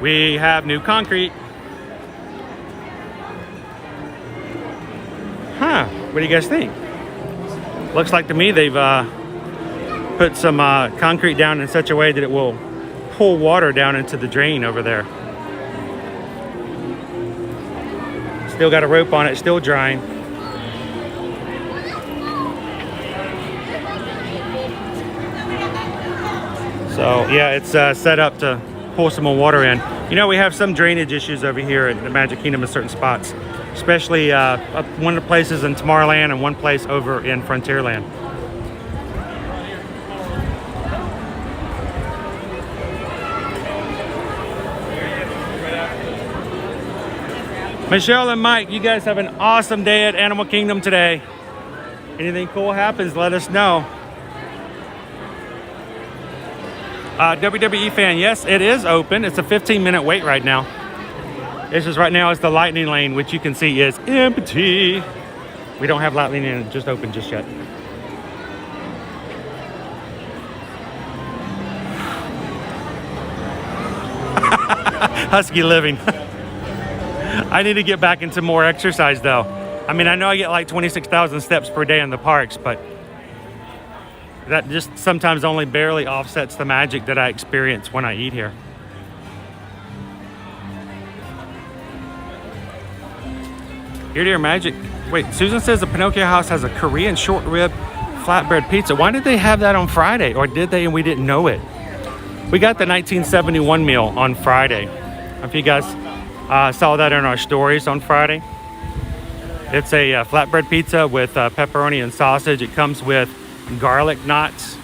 We have new concrete. Huh, what do you guys think? Looks like to me they've put some concrete down in such a way that it will pull water down into the drain over there. Still got a rope on it, still drying. So yeah, it's set up to pull some more water in. You know, we have some drainage issues over here at the Magic Kingdom in certain spots, especially one of the places in Tomorrowland and one place over in Frontierland. Michelle and Mike, you guys have an awesome day at Animal Kingdom today. Anything cool happens, let us know. WWE fan, yes, it is open. It's a 15-minute wait right now. This is right now is the Lightning Lane, which you can see is empty. We don't have Lightning Lane just open just yet. Husky living. I need to get back into more exercise though. I mean, I know I get like 26,000 steps per day in the parks, but that just sometimes only barely offsets the magic that I experience when I eat here. Ear-to-ear magic. Wait, Susan says the Pinocchio house has a Korean short rib flatbread pizza. Why did they have that on Friday? Or did they and we didn't know it? We got the 1971 meal on Friday. If you guys saw that in our stories on Friday. It's a flatbread pizza with pepperoni and sausage. It comes with garlic knots.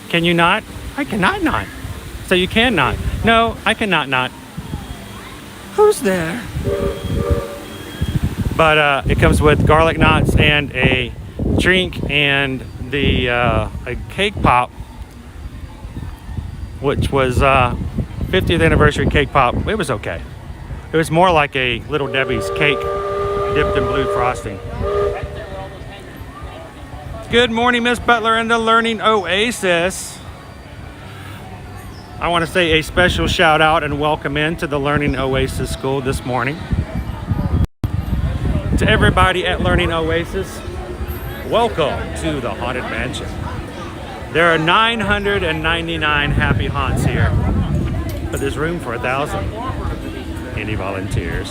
Can you not? I cannot not. So you can not. No, I cannot not. Who's there? But it comes with garlic knots and a drink and the a cake pop which was 50th anniversary cake pop. It was okay. It was more like a Little Debbie's cake dipped in blue frosting. Good morning, Miss Butler and the Learning Oasis. I want to say a special shout out and welcome into the Learning Oasis School this morning. To everybody at Learning Oasis, welcome to the Haunted Mansion. There are 999 happy haunts here, but there's room for 1,000. Any volunteers?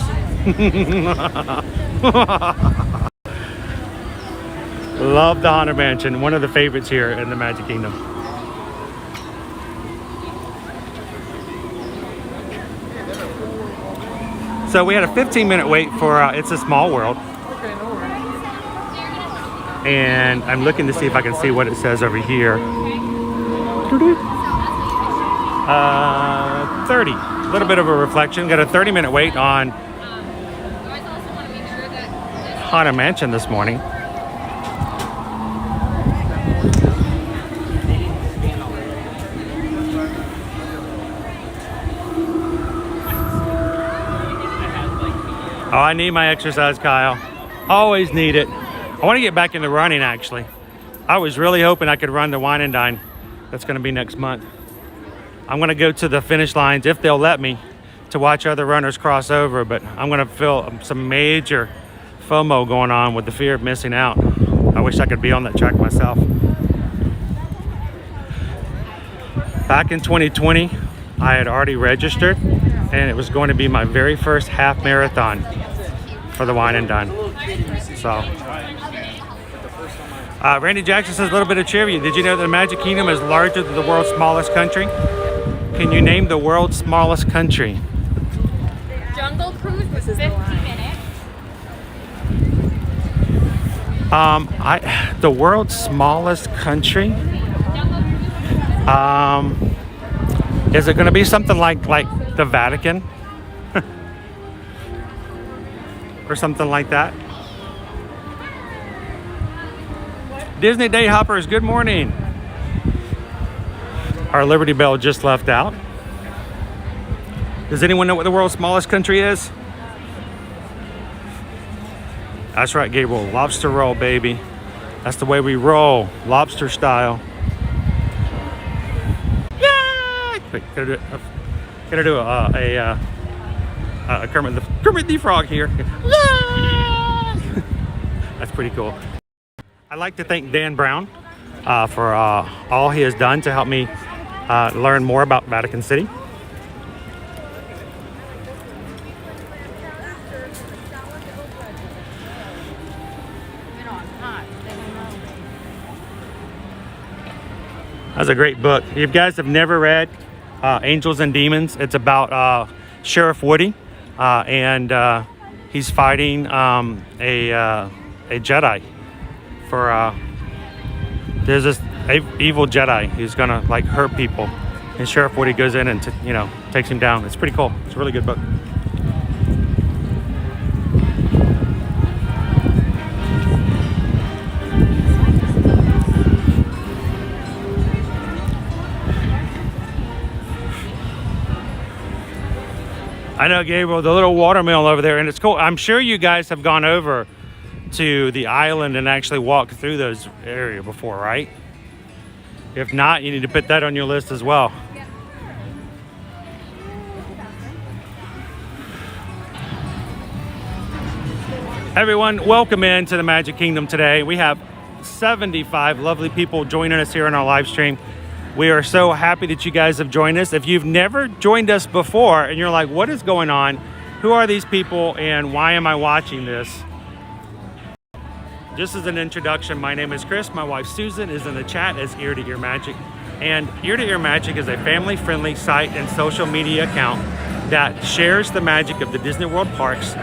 Love the Haunted Mansion, one of the favorites here in the Magic Kingdom. So we had a 15-minute wait for It's a Small World. And I'm looking to see if I can see what it says over here. 30. A little bit of a reflection. Got a 30-minute wait on Haunted Mansion this morning. Oh, I need my exercise, Kyle. Always need it. I want to get back into running, actually. I was really hoping I could run the Wine and Dine. That's going to be next month. I'm going to go to the finish lines, if they'll let me, to watch other runners cross over, but I'm going to feel some major FOMO going on with the fear of missing out. I wish I could be on that track myself. Back in 2020, I had already registered, and it was going to be my very first half marathon for the Wine and Dine. So, Randy Jackson says a little bit of trivia. Did you know that the Magic Kingdom is larger than the world's smallest country? Can you name the world's smallest country? Jungle Cruise was 50 minutes. The world's smallest country? Is it going to be something like the Vatican? Or something like that? Disney Day Hoppers, good morning. Our Liberty Bell just left out. Does anyone know what the world's smallest country is? That's right, Gabriel. Lobster roll, baby. That's the way we roll. Lobster style. Yeah! Wait, can I do a Kermit the Frog here? Yeah! That's pretty cool. I'd like to thank Dan Brown for all he has done to help me learn more about Vatican City. That's a great book. If you guys have never read Angels and Demons, it's about Sheriff Woody, and he's fighting a Jedi for there's this evil Jedi who's gonna like hurt people, and Sheriff Woody goes in and takes him down. It's pretty cool. It's a really good book. I know, Gabriel, the little watermill over there, and it's cool. I'm sure you guys have gone over to the island and actually walked through those area before, right? If not, you need to put that on your list as well. Everyone, welcome into the Magic Kingdom today. We have 75 lovely people joining us here on our live stream. We are so happy that you guys have joined us. If you've never joined us before and you're like, what is going on? Who are these people and why am I watching this? Just as an introduction, my name is Chris. My wife Susan is in the chat as Ear to Ear Magic. And Ear to Ear Magic is a family-friendly site and social media account that shares the magic of the Disney World parks,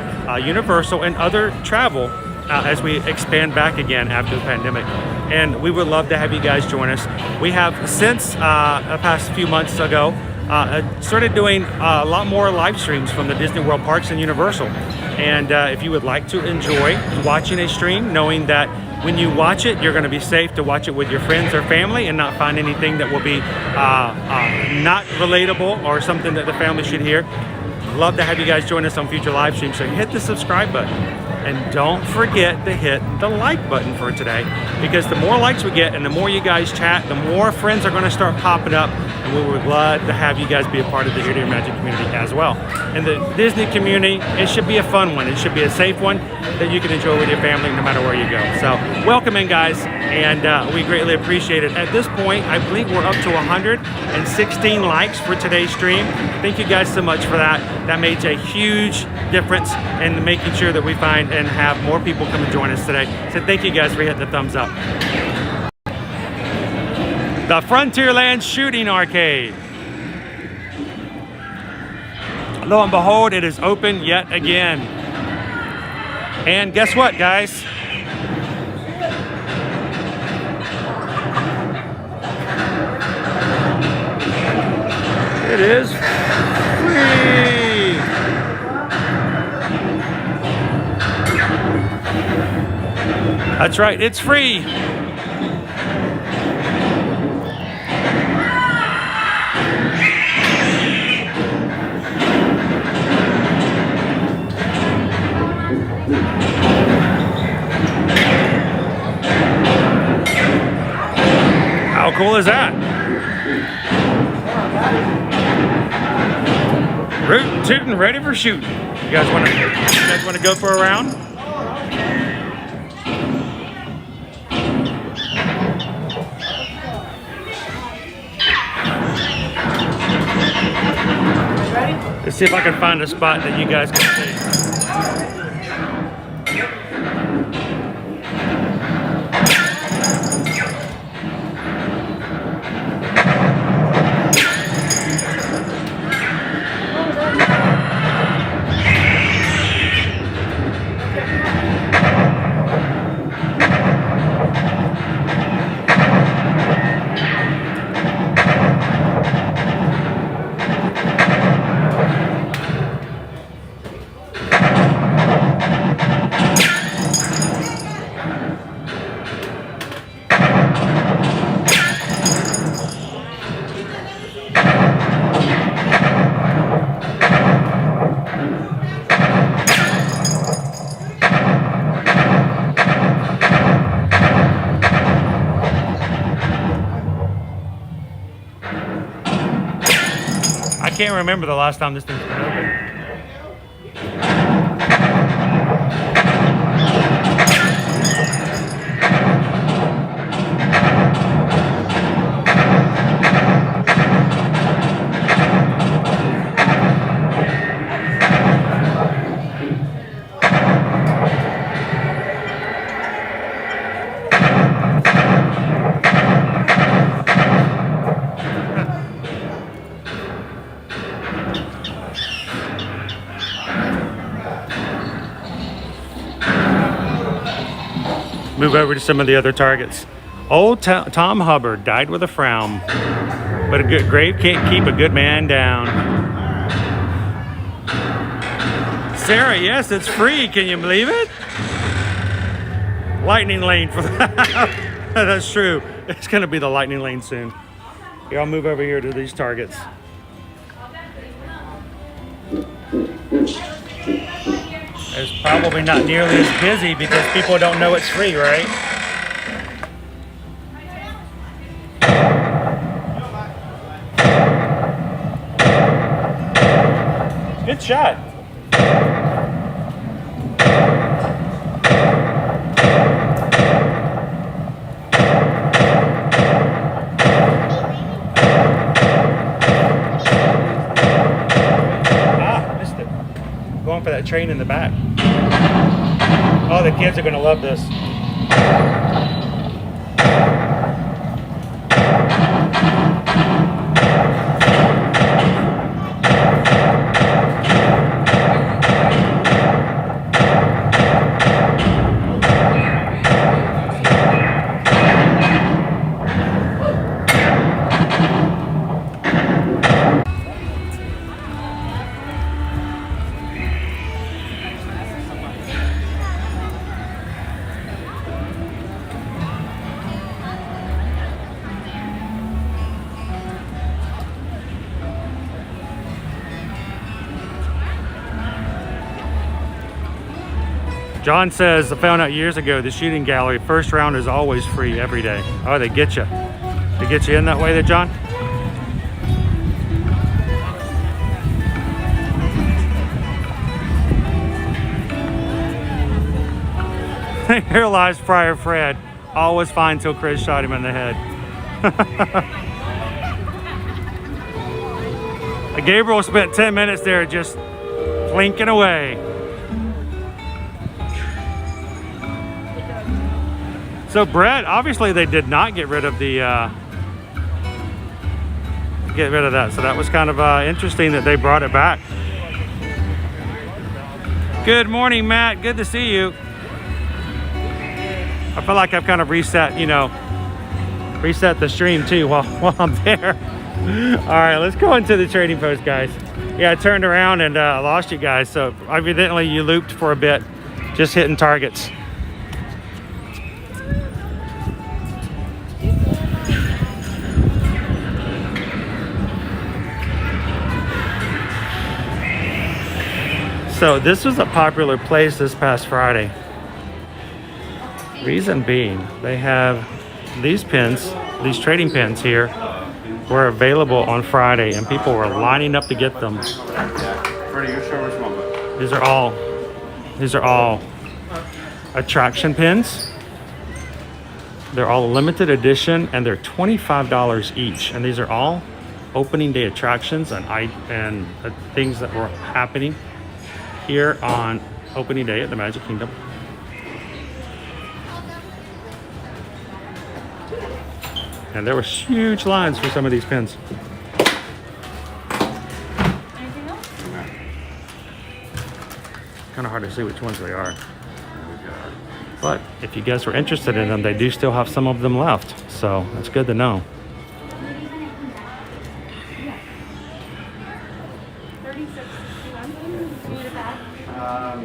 Universal, and other travel as we expand back again after the pandemic. And we would love to have you guys join us. We have, since the past few months ago, started doing a lot more live streams from the Disney World parks and Universal. And if you would like to enjoy watching a stream, knowing that when you watch it, you're going to be safe to watch it with your friends or family and not find anything that will be not relatable or something that the family should hear. Love to have you guys join us on future live streams. So hit the subscribe button and don't forget to hit the like button for today, because the more likes we get and the more you guys chat, the more friends are going to start popping up, and we would love to have you guys be a part of the Ear to Ear Magic community as well. And the Disney community, it should be a fun one. It should be a safe one that you can enjoy with your family no matter where you go. So welcome in, guys, and we greatly appreciate it. At this point, I believe we're up to 116 likes for today's stream. Thank you guys so much for that. That made a huge difference in making sure that we find and have more people come and join us today. So thank you guys for hitting the thumbs up. The Frontierland Shooting Arcade. Lo and behold, it is open yet again. And guess what, guys? It is free. That's right, it's free. How cool is that? Rootin' tootin', ready for shooting. You guys want to go for a round? Let's see if I can find a spot that you guys can see. I can't remember the last time this thing's been open. Move over to some of the other targets. Old Tom Hubbard died with a frown, but a good grave can't keep a good man down. Sarah, yes, it's free. Can you believe it? Lightning lane for that. That's true. It's going to be the lightning lane soon. Here, I'll move over here to these targets. It's probably not nearly as busy because people don't know it's free, right? Good shot. Missed it. Going for that train in the back. Oh, the kids are going to love this. John says, I found out years ago, the shooting gallery, first round is always free every day. Oh, they get you. They get you in that way there, John? Here lies Friar Fred. All was fine till Chris shot him in the head. Gabriel spent 10 minutes there just blinking away. So Brett, obviously they did not get rid of the that. So that was kind of interesting that they brought it back. Good morning, Matt. Good to see you. I feel like I've kind of reset, you know, reset the stream too while I'm there. All right, let's go into the trading post, guys. Yeah, I turned around and lost you guys. So evidently you looped for a bit, just hitting targets. So this was a popular place this past Friday. Reason being, they have these pins, these trading pins here, were available on Friday, and people were lining up to get them. These are all attraction pins. They're all limited edition, and they're $25 each. And these are all opening day attractions and things that were happening here on opening day at the Magic Kingdom. And there were huge lines for some of these pins. Kind of hard to see which ones they are. But if you guys were interested in them, they do still have some of them left. So that's good to know.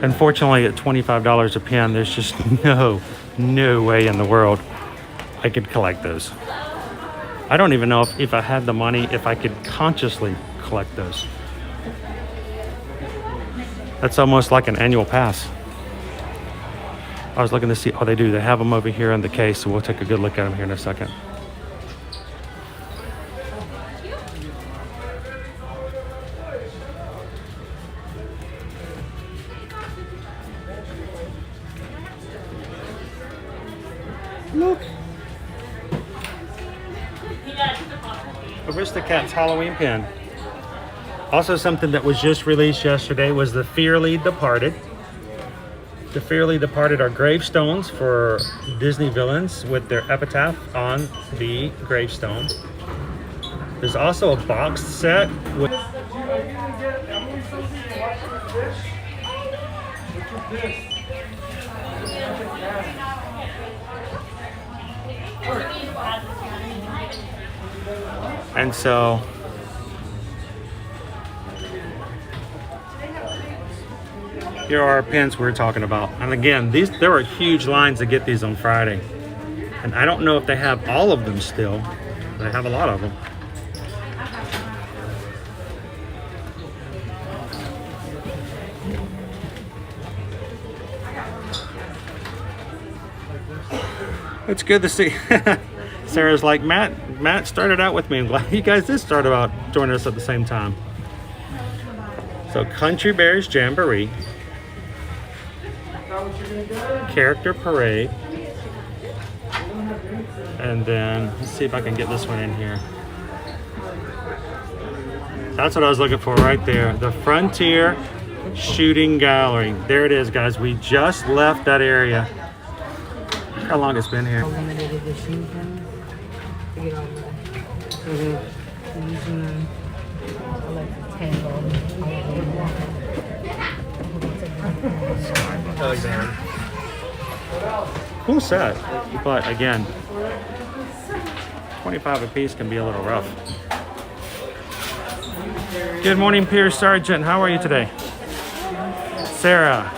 Unfortunately, at $25 a pin, there's just no way in the world I could collect those. I don't even know if I had the money, if I could consciously collect those. That's almost like an annual pass. I was looking to see, oh, they do. They have them over here in the case, so we'll take a good look at them here in a second. Look. Aristocats Halloween pin. Also something that was just released yesterday was the Fearly Departed. The Fearly Departed are gravestones for Disney villains with their epitaph on the gravestone. There's also a box set with and so here are our pins we're talking about. And again, there were huge lines to get these on Friday. And I don't know if they have all of them still. They have a lot of them. It's good to see. Sarah's like, Matt started out with me. I'm glad you guys did start about joining us at the same time. So Country Bears Jamboree, Character Parade, and then let's see if I can get this one in here. That's what I was looking for right there. The Frontier Shooting Gallery. There it is, guys. We just left that area. Look how long it's been here. Limited edition pins to get all the sort of using them. I like the tangle. Cool set, but again, 25 a piece can be a little rough. Good morning, Pierce Sargent. How are you today? Sarah.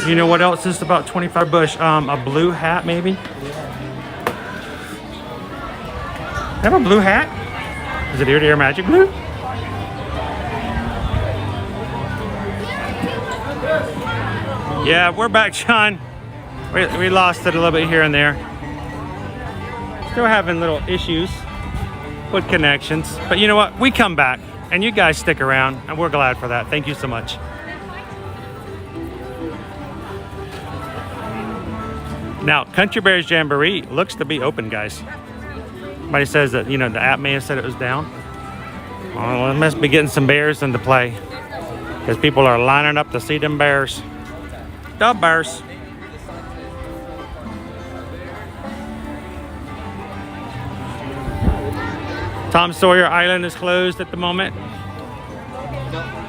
You know what else is about 25 bush? A blue hat, maybe? Have a blue hat? Is it ear to ear magic blue? Yeah, we're back, Sean. We lost it a little bit here and there. Still having little issues with connections. But you know what? We come back, and you guys stick around, and we're glad for that. Thank you so much. Now, Country Bears Jamboree looks to be open, guys. Somebody says that, you know, the app may have said it was down. Well, it must be getting some bears into play because people are lining up to see them bears. The bears. Tom Sawyer Island is closed at the moment.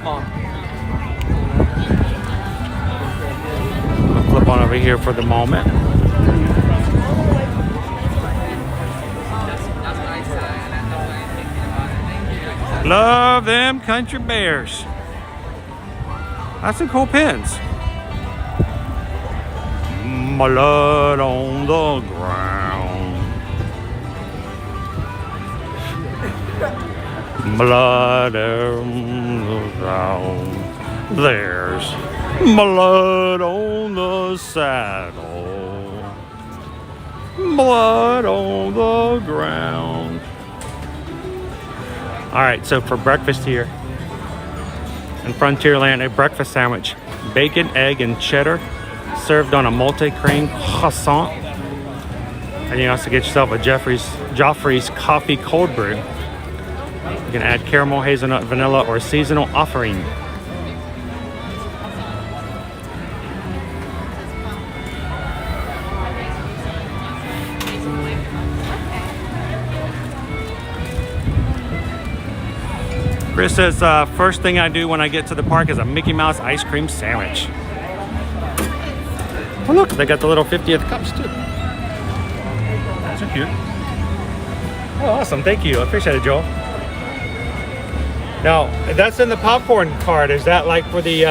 I'll flip on over here for the moment. Love them Country Bears. That's some cool pins. Blood on the ground. Blood on the ground. There's blood on the saddle. Blood on the ground. All right, so for breakfast here in Frontierland, a breakfast sandwich, bacon, egg, and cheddar, served on a multi-cream croissant. And you also get yourself a Joffrey's coffee cold brew. You can add caramel, hazelnut, vanilla, or seasonal offering. Chris says, first thing I do when I get to the park is a Mickey Mouse ice cream sandwich. Oh look, they got the little 50th cups too. That's cute. Oh, awesome, thank you. I appreciate it, Joel. Now, that's in the popcorn cart. Is that like for the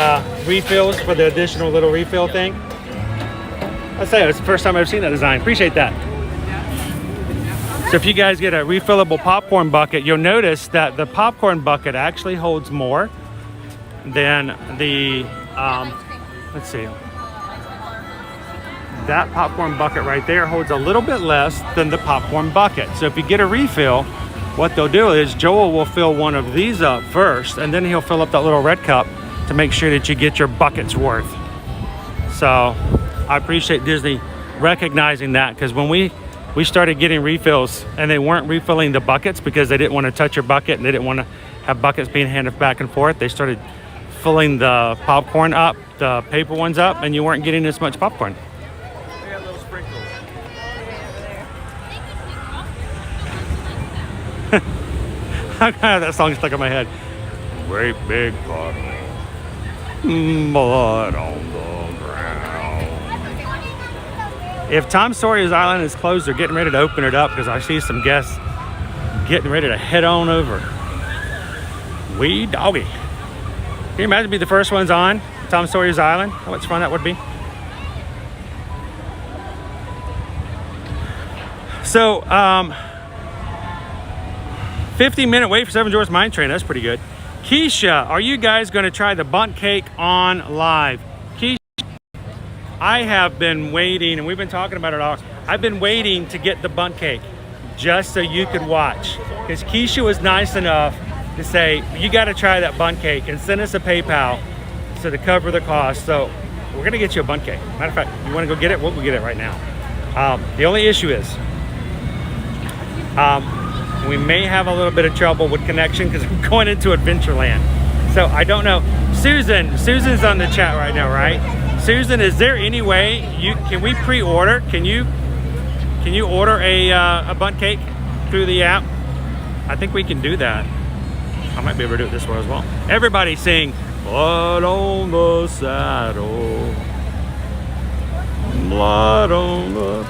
refills, for the additional little refill thing? I'll say it's the first time I've seen that design. Appreciate that. So if you guys get a refillable popcorn bucket, you'll notice that the popcorn bucket actually holds more than the, let's see. That popcorn bucket right there holds a little bit less than the popcorn bucket. So if you get a refill, what they'll do is Joel will fill one of these up first, and then he'll fill up that little red cup to make sure that you get your bucket's worth. So I appreciate Disney recognizing that, because when we started getting refills and they weren't refilling the buckets because they didn't want to touch your bucket and they didn't want to have buckets being handed back and forth, they started filling the popcorn up, the paper ones up, and you weren't getting as much popcorn. That song stuck in my head. Great big pot, blood on the ground. If Tom Sawyer's Island is closed, they're getting ready to open it up because I see some guests getting ready to head on over. Wee doggy. Can you imagine being the first ones on Tom Sawyer's Island? How much fun that would be. So, 15-minute wait for Seven Dwarfs Mine Train. That's pretty good. Keisha, are you guys going to try the bundt cake on live? Keisha, I have been waiting, and we've been talking about it all. I've been waiting to get the bundt cake just so you could watch. Because Keisha was nice enough to say, you got to try that bundt cake and send us a PayPal so to cover the cost. So we're going to get you a bundt cake. Matter of fact, you want to go get it? We'll go get it right now. The only issue is, we may have a little bit of trouble with connection because we're going into Adventureland. So I don't know. Susan's on the chat right now, right? Susan, is there any way can we pre-order? Can you order a bundt cake through the app? I think we can do that. I might be able to do it this way as well. Everybody sing blood on the saddle. Blood on the...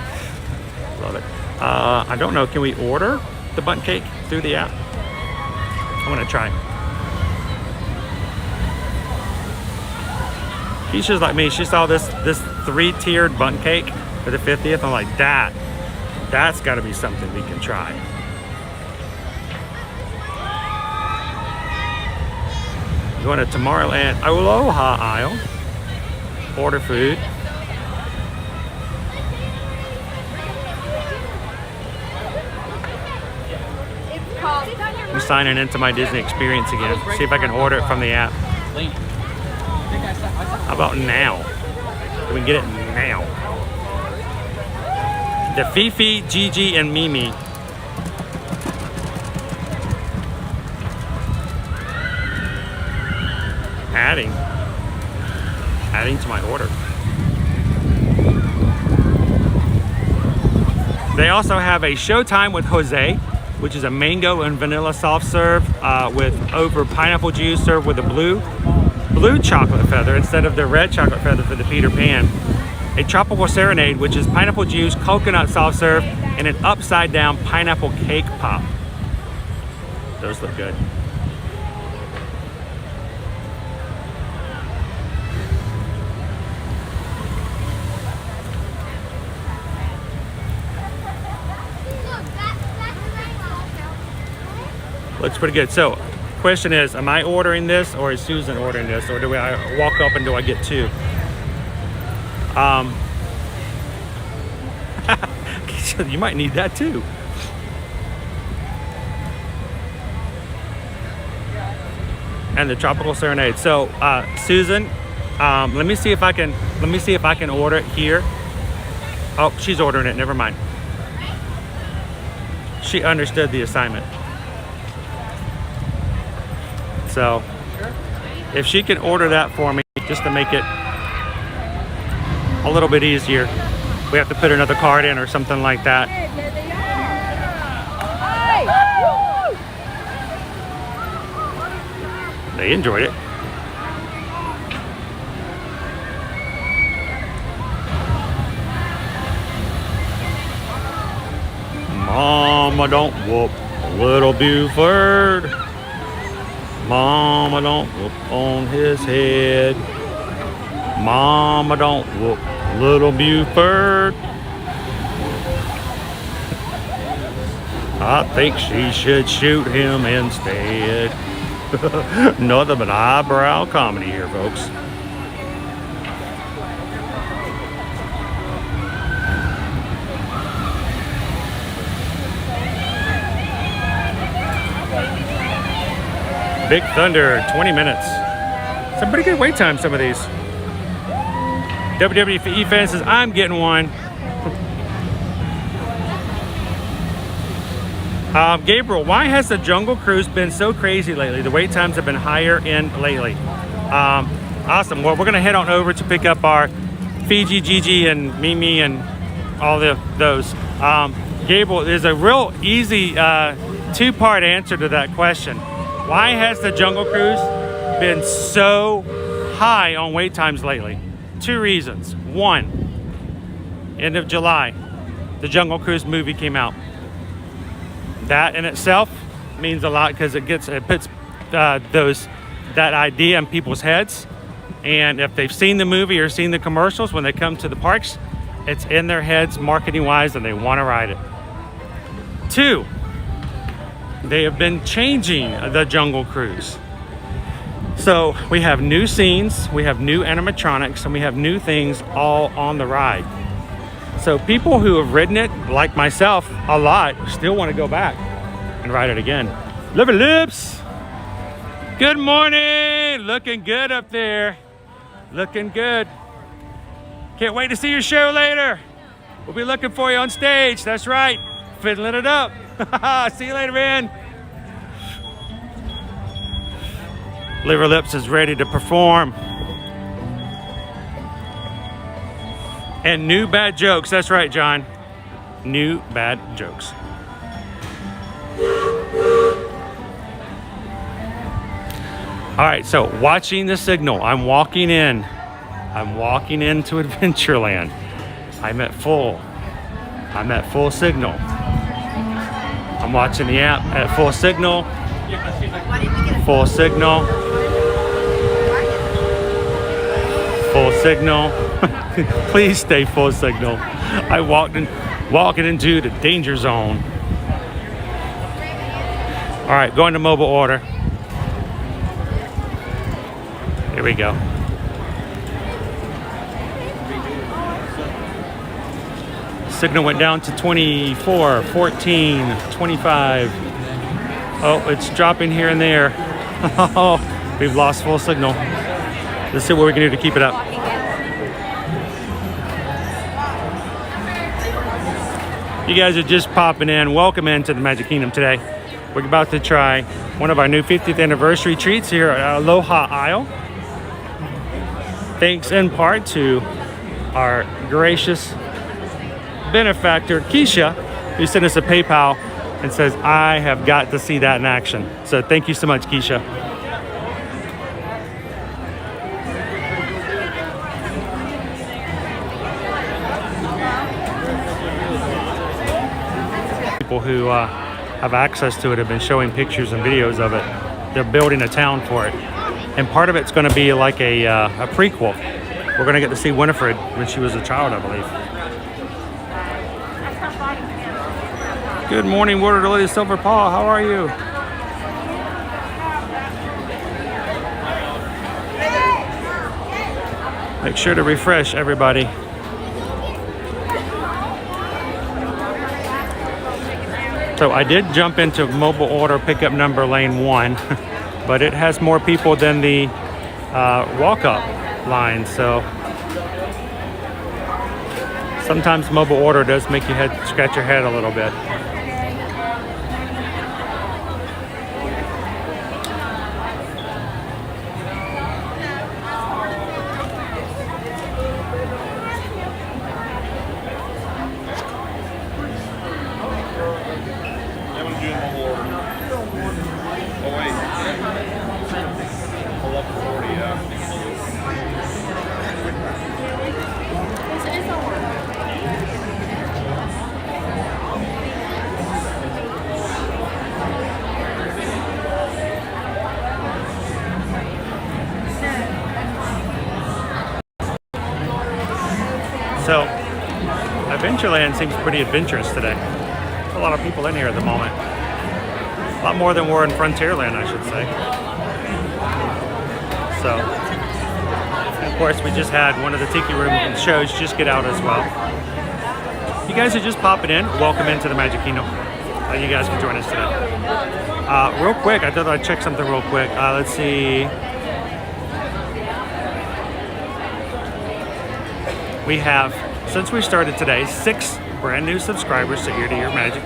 Love it. I don't know. Can we order the bundt cake through the app? I'm gonna try. Keisha's like me. She saw this 3-tiered bundt cake for the 50th. I'm like, that's got to be something we can try. Going to Tomorrowland Aloha Isle. order food. I'm signing into my Disney experience again. See if I can order it from the app. How about now? We can get it now. The Fifi, Gigi, and Mimi. Adding to my order. They also have a Showtime with Jose, which is a mango and vanilla soft serve with over pineapple juice served with a blue chocolate feather instead of the red chocolate feather for the Peter Pan. A tropical serenade, which is pineapple juice, coconut soft serve, and an upside down pineapple cake pop. Those look good. Looks pretty good. So, question is, am I ordering this or is Susan ordering this, or do I walk up and do I get two? You might need that too. And the tropical serenade. So, Susan, let me see if I can order it here. Oh, she's ordering it. Never mind. She understood the assignment. So, if she can order that for me, just to make it a little bit easier, we have to put another card in or something like that. They enjoyed it. Mama, don't whoop little Buford. Mama, don't whoop on his head. Mama, don't whoop little Buford. I think she should shoot him instead. Nothing but eyebrow comedy here, folks. Big Thunder, 20 minutes. Some pretty good wait time, some of these. WWE fan says, I'm getting one. Gabriel, why has the Jungle Cruise been so crazy lately? The wait times have been higher lately. Awesome. Well, we're going to head on over to pick up our Fiji, Gigi, and Mimi, and all those. Gabriel, there's a real easy two-part answer to that question. Why has the Jungle Cruise been so high on wait times lately? Two reasons. One, end of July, the Jungle Cruise movie came out. That in itself means a lot because it puts that idea in people's heads, and if they've seen the movie or seen the commercials when they come to the parks, it's in their heads marketing wise and they want to ride it. Two, they have been changing the Jungle Cruise. So we have new scenes, we have new animatronics, and we have new things all on the ride. So people who have ridden it, like myself, a lot, still want to go back and ride it again. Liver Lips! Good morning! Looking good up there. Looking good. Can't wait to see your show later. We'll be looking for you on stage. That's right. Fiddling it up. See you later, man. Liver Lips is ready to perform. And new bad jokes. That's right, John. New bad jokes. All right, so watching the signal. I'm walking into Adventureland. I'm at full signal. I'm watching the app at full signal. Full signal. Full signal. Please stay full signal. I walking into the danger zone. All right, going to mobile order. Here we go. Signal went down to 24, 14, 25. Oh, it's dropping here and there. Oh, we've lost full signal. Let's see what we can do to keep it up. You guys are just popping in. Welcome into the Magic Kingdom today. We're about to try one of our new 50th anniversary treats here at Aloha Isle. Thanks in part to our gracious benefactor, Keisha, who sent us a PayPal and says, I have got to see that in action. So thank you so much, Keisha. People who have access to it have been showing pictures and videos of it. They're building a town for it. And part of it's going to be like a prequel. We're going to get to see Winifred when she was a child, I believe. Good morning, Water Lily Silver Paw. How are you? Make sure to refresh, everybody. So I did jump into mobile order pickup number lane 1, but it has more people than the walk-up line. So sometimes mobile order does make you scratch your head a little bit. So, Adventureland seems pretty adventurous today. There's a lot of people in here at the moment. A lot more than were in Frontierland, I should say. So, of course, we just had one of the Tiki Room shows just get out as well. You guys are just popping in. Welcome into the Magic Kingdom. You guys can join us today. Real quick, I thought I'd check something real quick. Let's see. We have, since we started today, 6 brand new subscribers to Ear to Ear Magic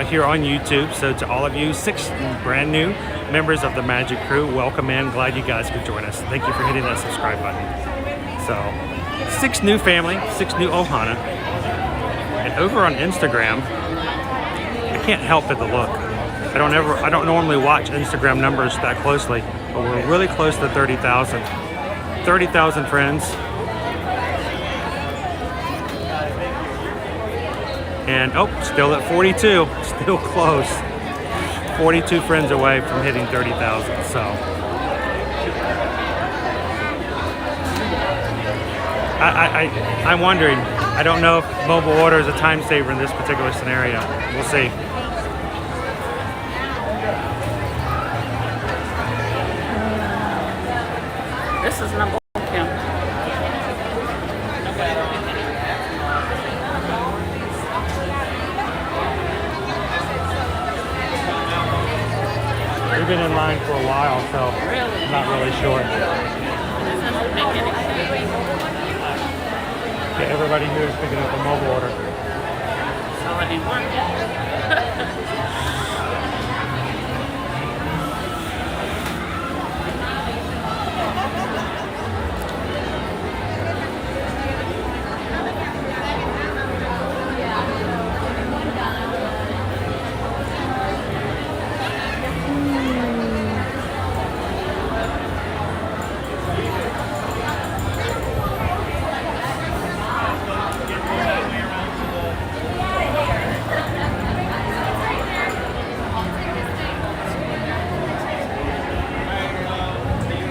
here on YouTube. So to all of you, 6 brand new members of the Magic Crew, welcome in. Glad you guys could join us. Thank you for hitting that subscribe button. So 6 new family, 6 new Ohana. And over on Instagram, I can't help but to look. I don't normally watch Instagram numbers that closely, but we're really close to 30,000. 30,000 friends. And still at 42, still close. 42 friends away from hitting 30,000. So I'm wondering. I don't know if mobile order is a time saver in this particular scenario. We'll see. This is number 10. We've been in line for a while, so I'm not really sure. Okay, everybody here is picking up a mobile order. So it ain't working.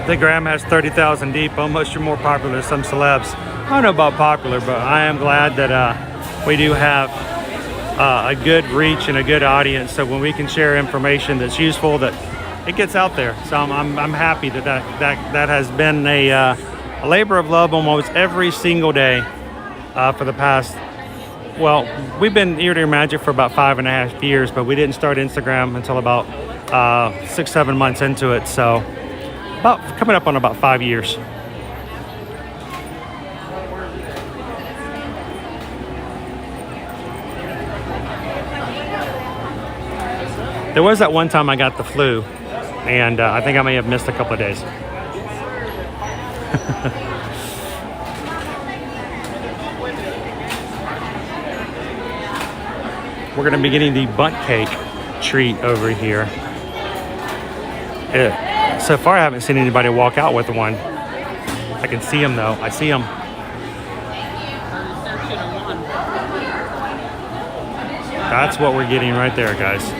The Graham has 30,000 deep. Almost you're more popular than some celebs. I don't know about popular, but I am glad that we do have a good reach and a good audience. So when we can share information that's useful, that it gets out there. So I'm happy that has been a labor of love almost every single day for the past well, we've been Ear to Ear Magic for about 5.5 years, but we didn't start Instagram until about 6-7 months into it. So about coming up on about 5 years. There was that one time I got the flu, and I think I may have missed a couple of days. We're going to be getting the butt cake treat over here. So far, I haven't seen anybody walk out with one. I can see them, though. I see them. That's what we're getting right there, guys.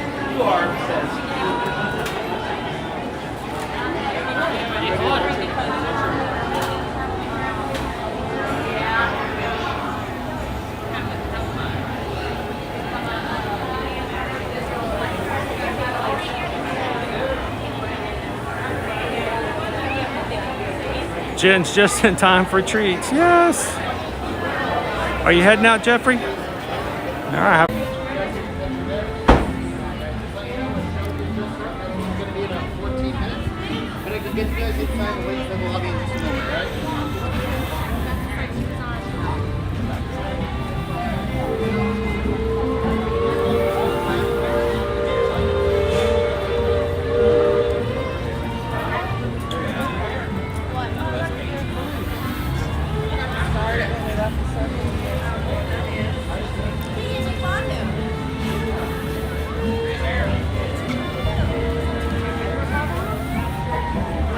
Jen's just in time for treats. Yes. Are you heading out, Jeffrey? All right.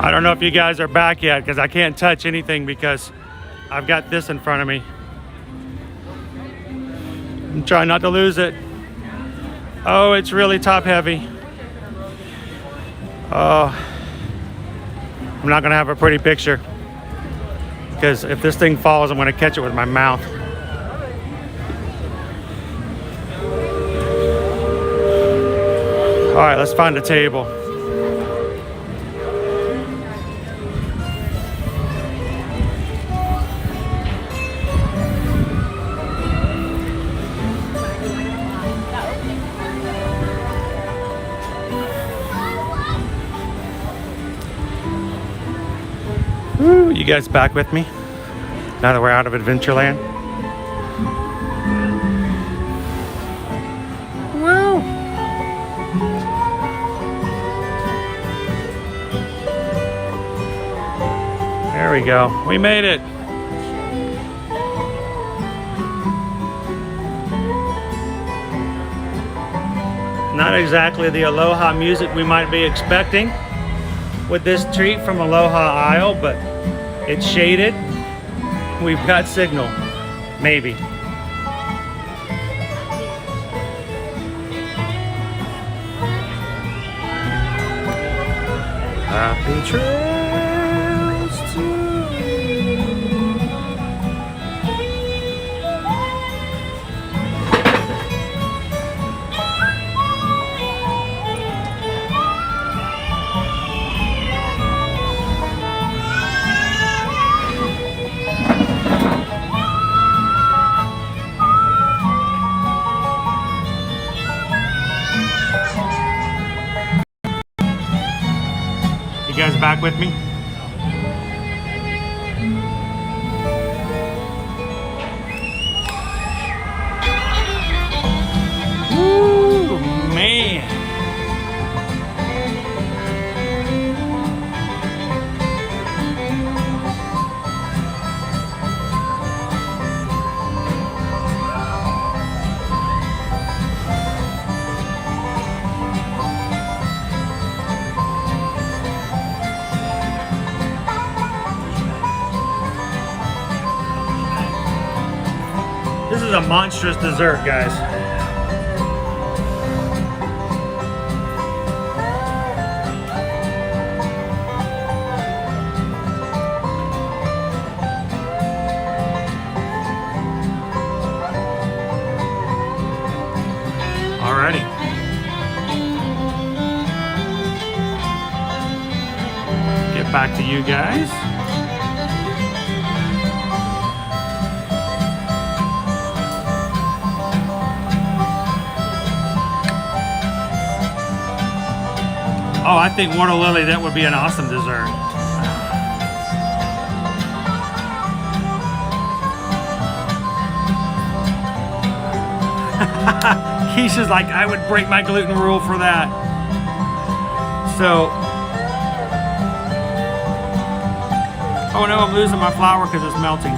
I don't know if you guys are back yet because I can't touch anything because I've got this in front of me. I'm trying not to lose it. Oh, it's really top heavy. Oh, I'm not gonna have a pretty picture because if this thing falls, I'm gonna catch it with my mouth. All right, let's find a table. Woo, you guys back with me? Now that we're out of Adventureland? Woo! There we go. We made it. Not exactly the Aloha music we might be expecting with this treat from Aloha Isle, but it's shaded. We've got signal, maybe. Happy trails to you. You guys back with me? Ooh, man. This is a monstrous dessert, guys. Alrighty. Get back to you guys. Oh, I think water lily, that would be an awesome dessert. Keisha's like, I would break my gluten rule for that. So, oh no, I'm losing my flour because it's melting.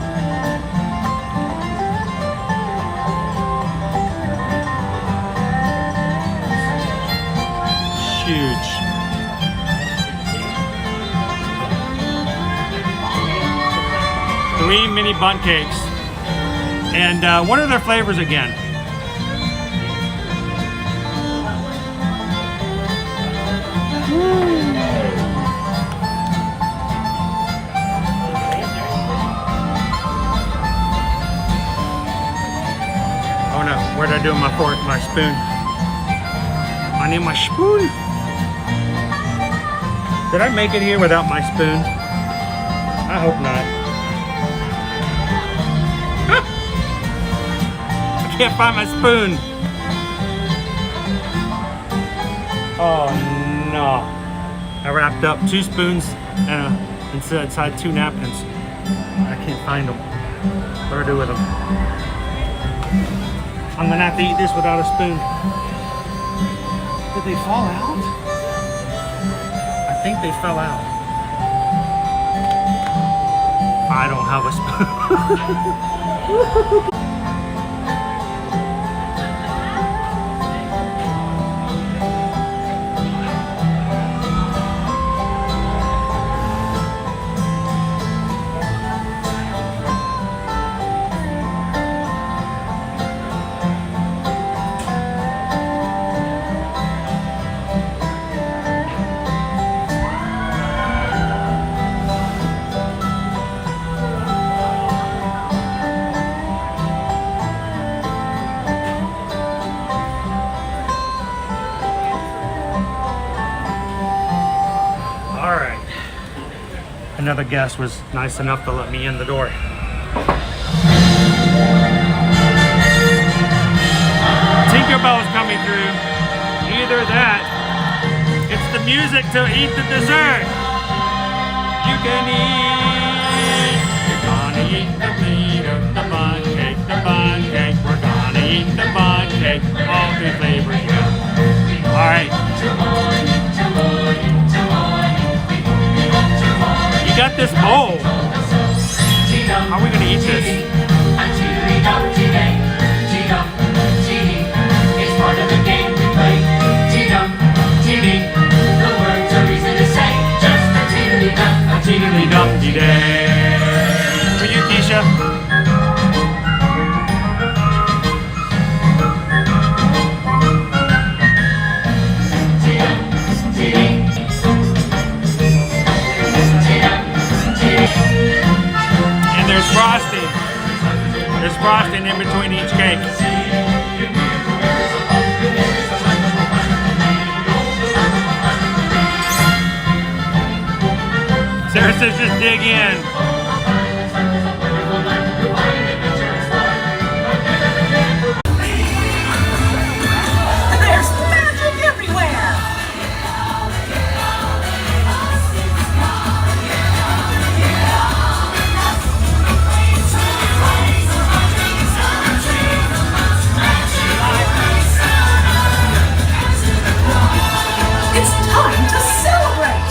Huge. Three mini bundt cakes. And what are their flavors again? Oh no, where did I do my fork, my spoon? I need my spoon. Did I make it here without my spoon? I hope not. I can't find my spoon. Oh no. I wrapped up 2 spoons inside 2 napkins. I can't find them. What do I do with them? I'm gonna have to eat this without a spoon. Did they fall out? I think they fell out. I don't have a spoon. Another guest was nice enough to let me in the door. Tinkerbell's coming through. Either that, it's the music to eat the dessert. You can eat. You're gonna eat the meat of the bundt cake, the bundt cake. We're gonna eat the bundt cake, all 3 flavors, yeah. All right. You got this bowl. How are we gonna eat this? It's part of the game we play. T-dum, T-dee. The words are easy to say. Just a tiddly-dum, a Tiddly-dum-dee-day. For you, Keisha. Frosting. There's frosting in between each cake. Sarah says just dig in. There's magic everywhere! It's time to celebrate!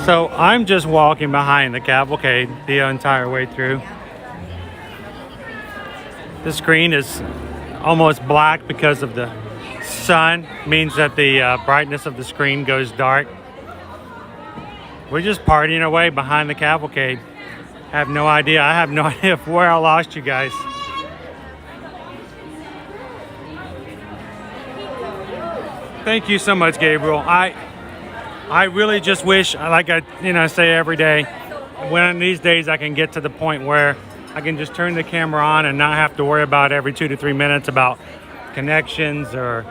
So I'm just walking behind the cavalcade the entire way through. The screen is almost black because of the sun. Means that the brightness of the screen goes dark. We're just partying away behind the cavalcade. I have no idea. I have no idea where I lost you guys. Thank you so much, Gabriel. I really just wish, like I say every day, one of these days I can get to the point where I can just turn the camera on and not have to worry about every 2 to 3 minutes about connections or,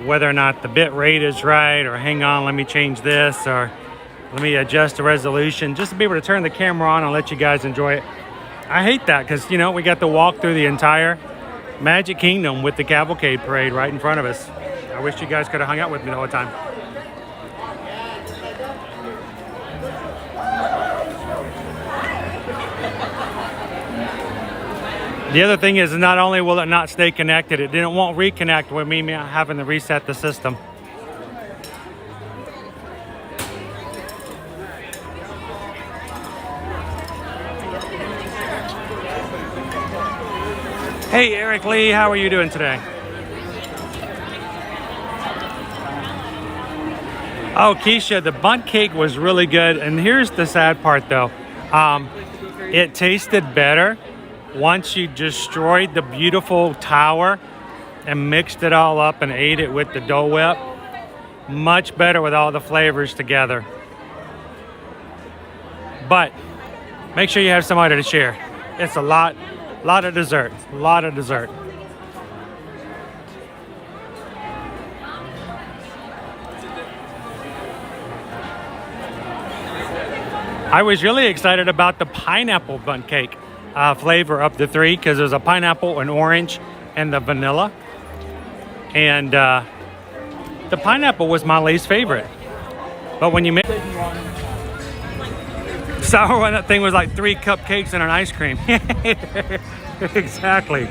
whether or not the bit rate is right, or hang on, let me change this, or let me adjust the resolution, just to be able to turn the camera on and let you guys enjoy it. I hate that because, we got to walk through the entire Magic Kingdom with the cavalcade parade right in front of us. I wish you guys could have hung out with me the whole time. The other thing is, not only will it not stay connected, it won't reconnect with me having to reset the system. Hey, Eric Lee, how are you doing today? Oh, Keisha, the bundt cake was really good. And here's the sad part, though. It tasted better once you destroyed the beautiful tower and mixed it all up and ate it with the Dole Whip. Much better with all the flavors together. But make sure you have somebody to share. It's a lot of dessert. A lot of dessert. I was really excited about the pineapple bundt cake flavor of the three, because there's a pineapple, an orange, and the vanilla. And the pineapple was my least favorite. But when you make sour one, that thing was like 3 cupcakes and an ice cream. Exactly.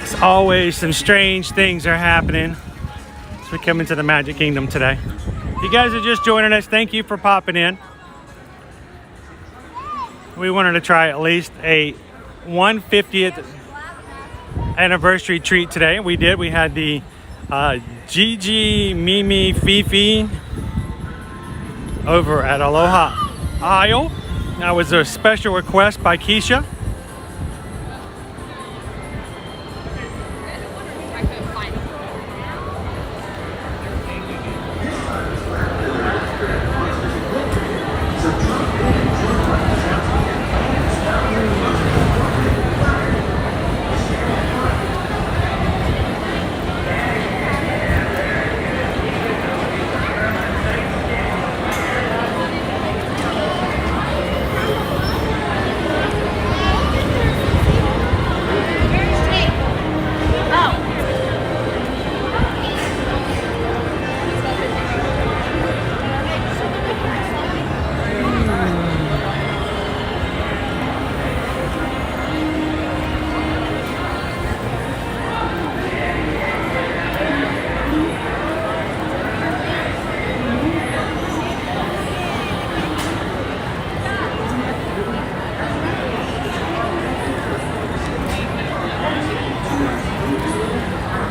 As always, some strange things are happening as we come into the Magic Kingdom today. If you guys are just joining us, thank you for popping in. We wanted to try at least a 150th anniversary treat today. We did. We had the Gigi Mimi Fifi over at Aloha Isle. That was a special request by Keisha.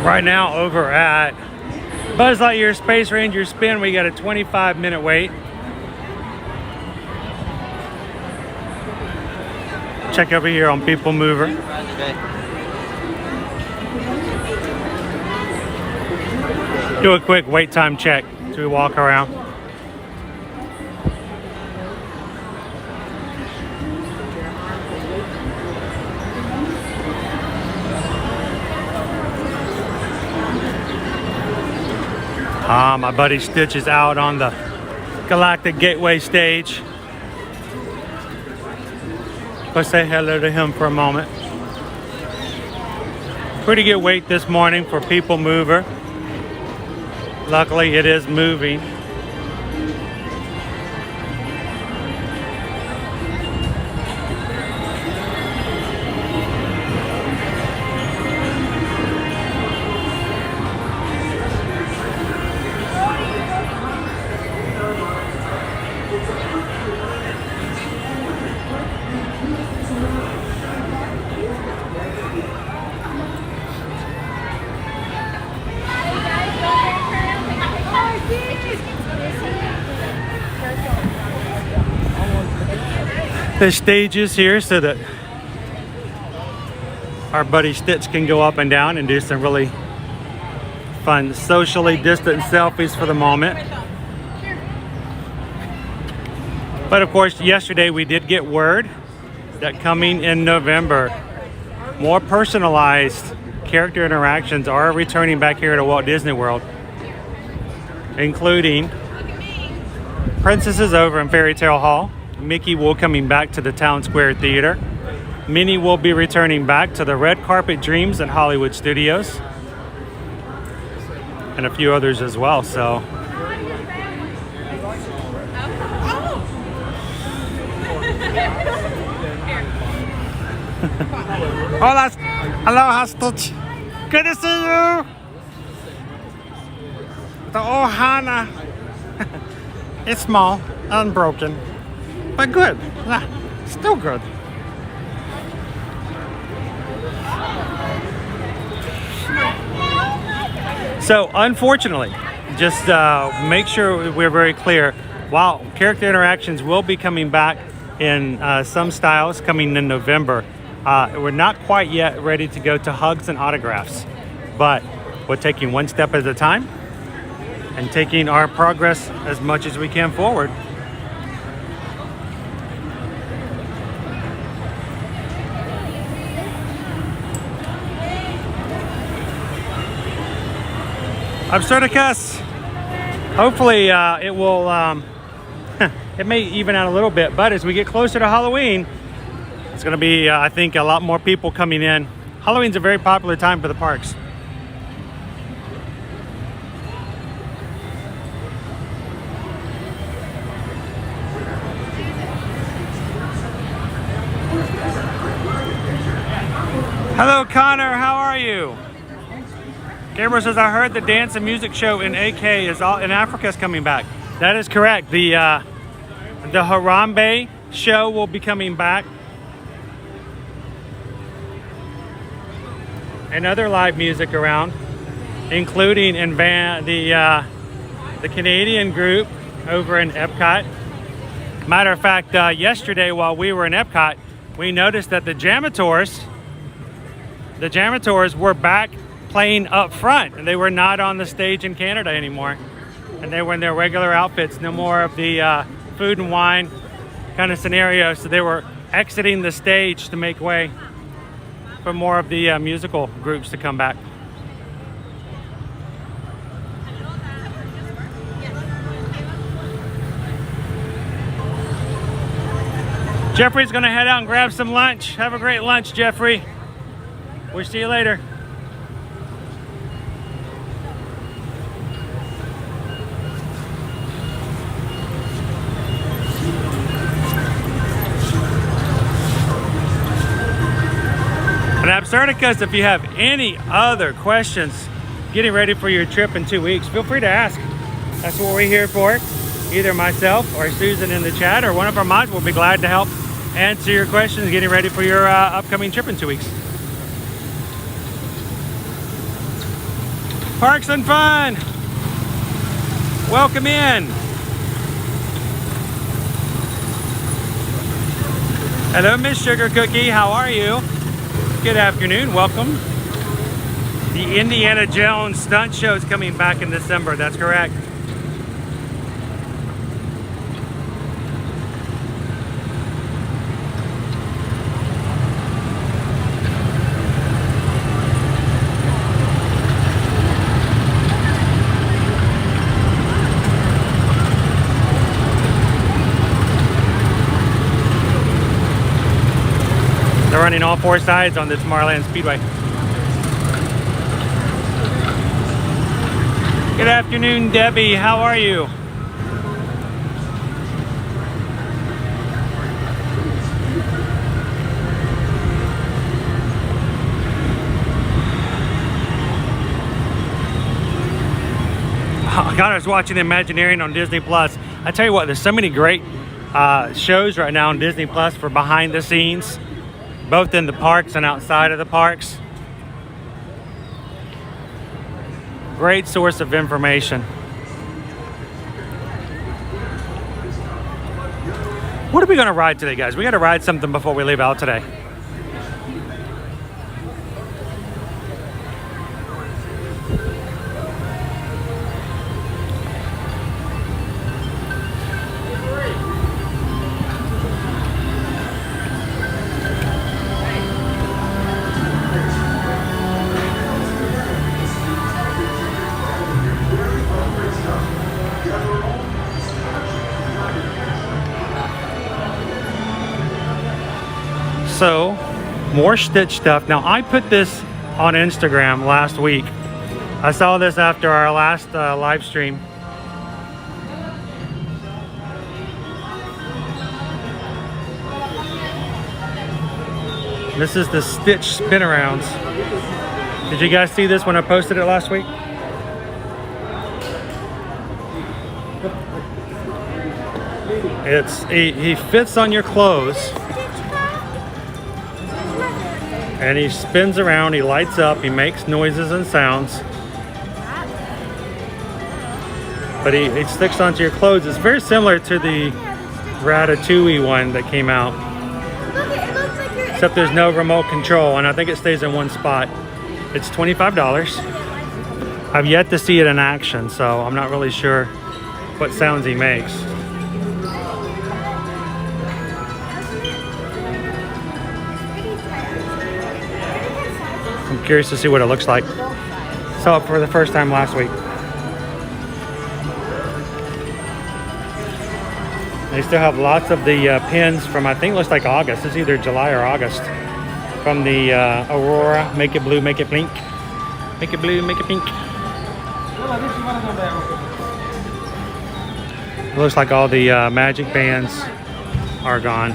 Right now over at Buzz Lightyear Space Ranger Spin, we got a 25-minute wait. Check over here on People Mover. Do a quick wait time check as we walk around. My buddy Stitch is out on the Galactic Gateway stage. Let's say hello to him for a moment. Pretty good wait this morning for People Mover. Luckily, it is moving. The stage is here so that our buddy Stitch can go up and down and do some really fun socially distant selfies for the moment. But of course, yesterday we did get word that coming in November, more personalized character interactions are returning back here to Walt Disney World, including Princess over in Fairy Tale Hall. Mickey will coming back to the Town Square Theater. Minnie will be returning back to the Red Carpet Dreams at Hollywood Studios. And a few others as well, so. Hola, aloha, Stitch. Good to see you. The ohana. It's small, unbroken. But good. Yeah, still good. So, unfortunately, just make sure we're very clear. While character interactions will be coming back in some styles coming in November, we're not quite yet ready to go to hugs and autographs. But we're taking one step at a time and taking our progress as much as we can forward. Absurdicus. Hopefully it will, it may even out a little bit, but as we get closer to Halloween, it's going to be, I think, a lot more people coming in. Halloween's a very popular time for the parks. Hello, Connor. How are you? Gabriel says, I heard the dance and music show in AK is all in Africa is coming back. That is correct. The Harambe show will be coming back. And other live music around, including in the Canadian group over in Epcot. Matter of fact, yesterday while we were in Epcot, we noticed that the Jamators were back playing up front, and they were not on the stage in Canada anymore, and they were in their regular outfits, no more of the food and wine kind of scenario. So they were exiting the stage to make way for more of the musical groups to come back. Jeffrey's gonna head out and grab some lunch. Have a great lunch, Jeffrey. We'll see you later. And Absurdicus, if you have any other questions getting ready for your trip in 2 weeks, feel free to ask. That's what we're here for. Either myself or Susan in the chat or one of our mods will be glad to help answer your questions getting ready for your upcoming trip in 2 weeks. Parks and Fun! Welcome in! Hello, Miss Sugar Cookie, how are you? Good afternoon, welcome. The Indiana Jones stunt show is coming back in December, that's correct. They're running all four sides on the Tomorrowland Speedway. Good afternoon, Debbie. How are you? God, I was watching Imagineering on Disney Plus. I tell you what, there's so many great shows right now on Disney Plus for behind the scenes, both in the parks and outside of the parks. Great source of information. What are we going to ride today, guys? We got to ride something before we leave out today. So, more Stitch stuff. Now, I put this on Instagram last week. I saw this after our last live stream. This is the Stitch spin-arounds. Did you guys see this when I posted it last week? He fits on your clothes. And he spins around, he lights up, he makes noises and sounds. But he sticks onto your clothes. It's very similar to the Ratatouille one that came out. Except there's no remote control, and I think it stays in one spot. It's $25. I've yet to see it in action, so I'm not really sure what sounds he makes. I'm curious to see what it looks like. Saw it for the first time last week. They still have lots of the pins from, I think it looks like August. It's either July or August. From the Aurora, Make It Blue, Make It Pink. Make it blue, make it pink. It looks like all the magic bands are gone.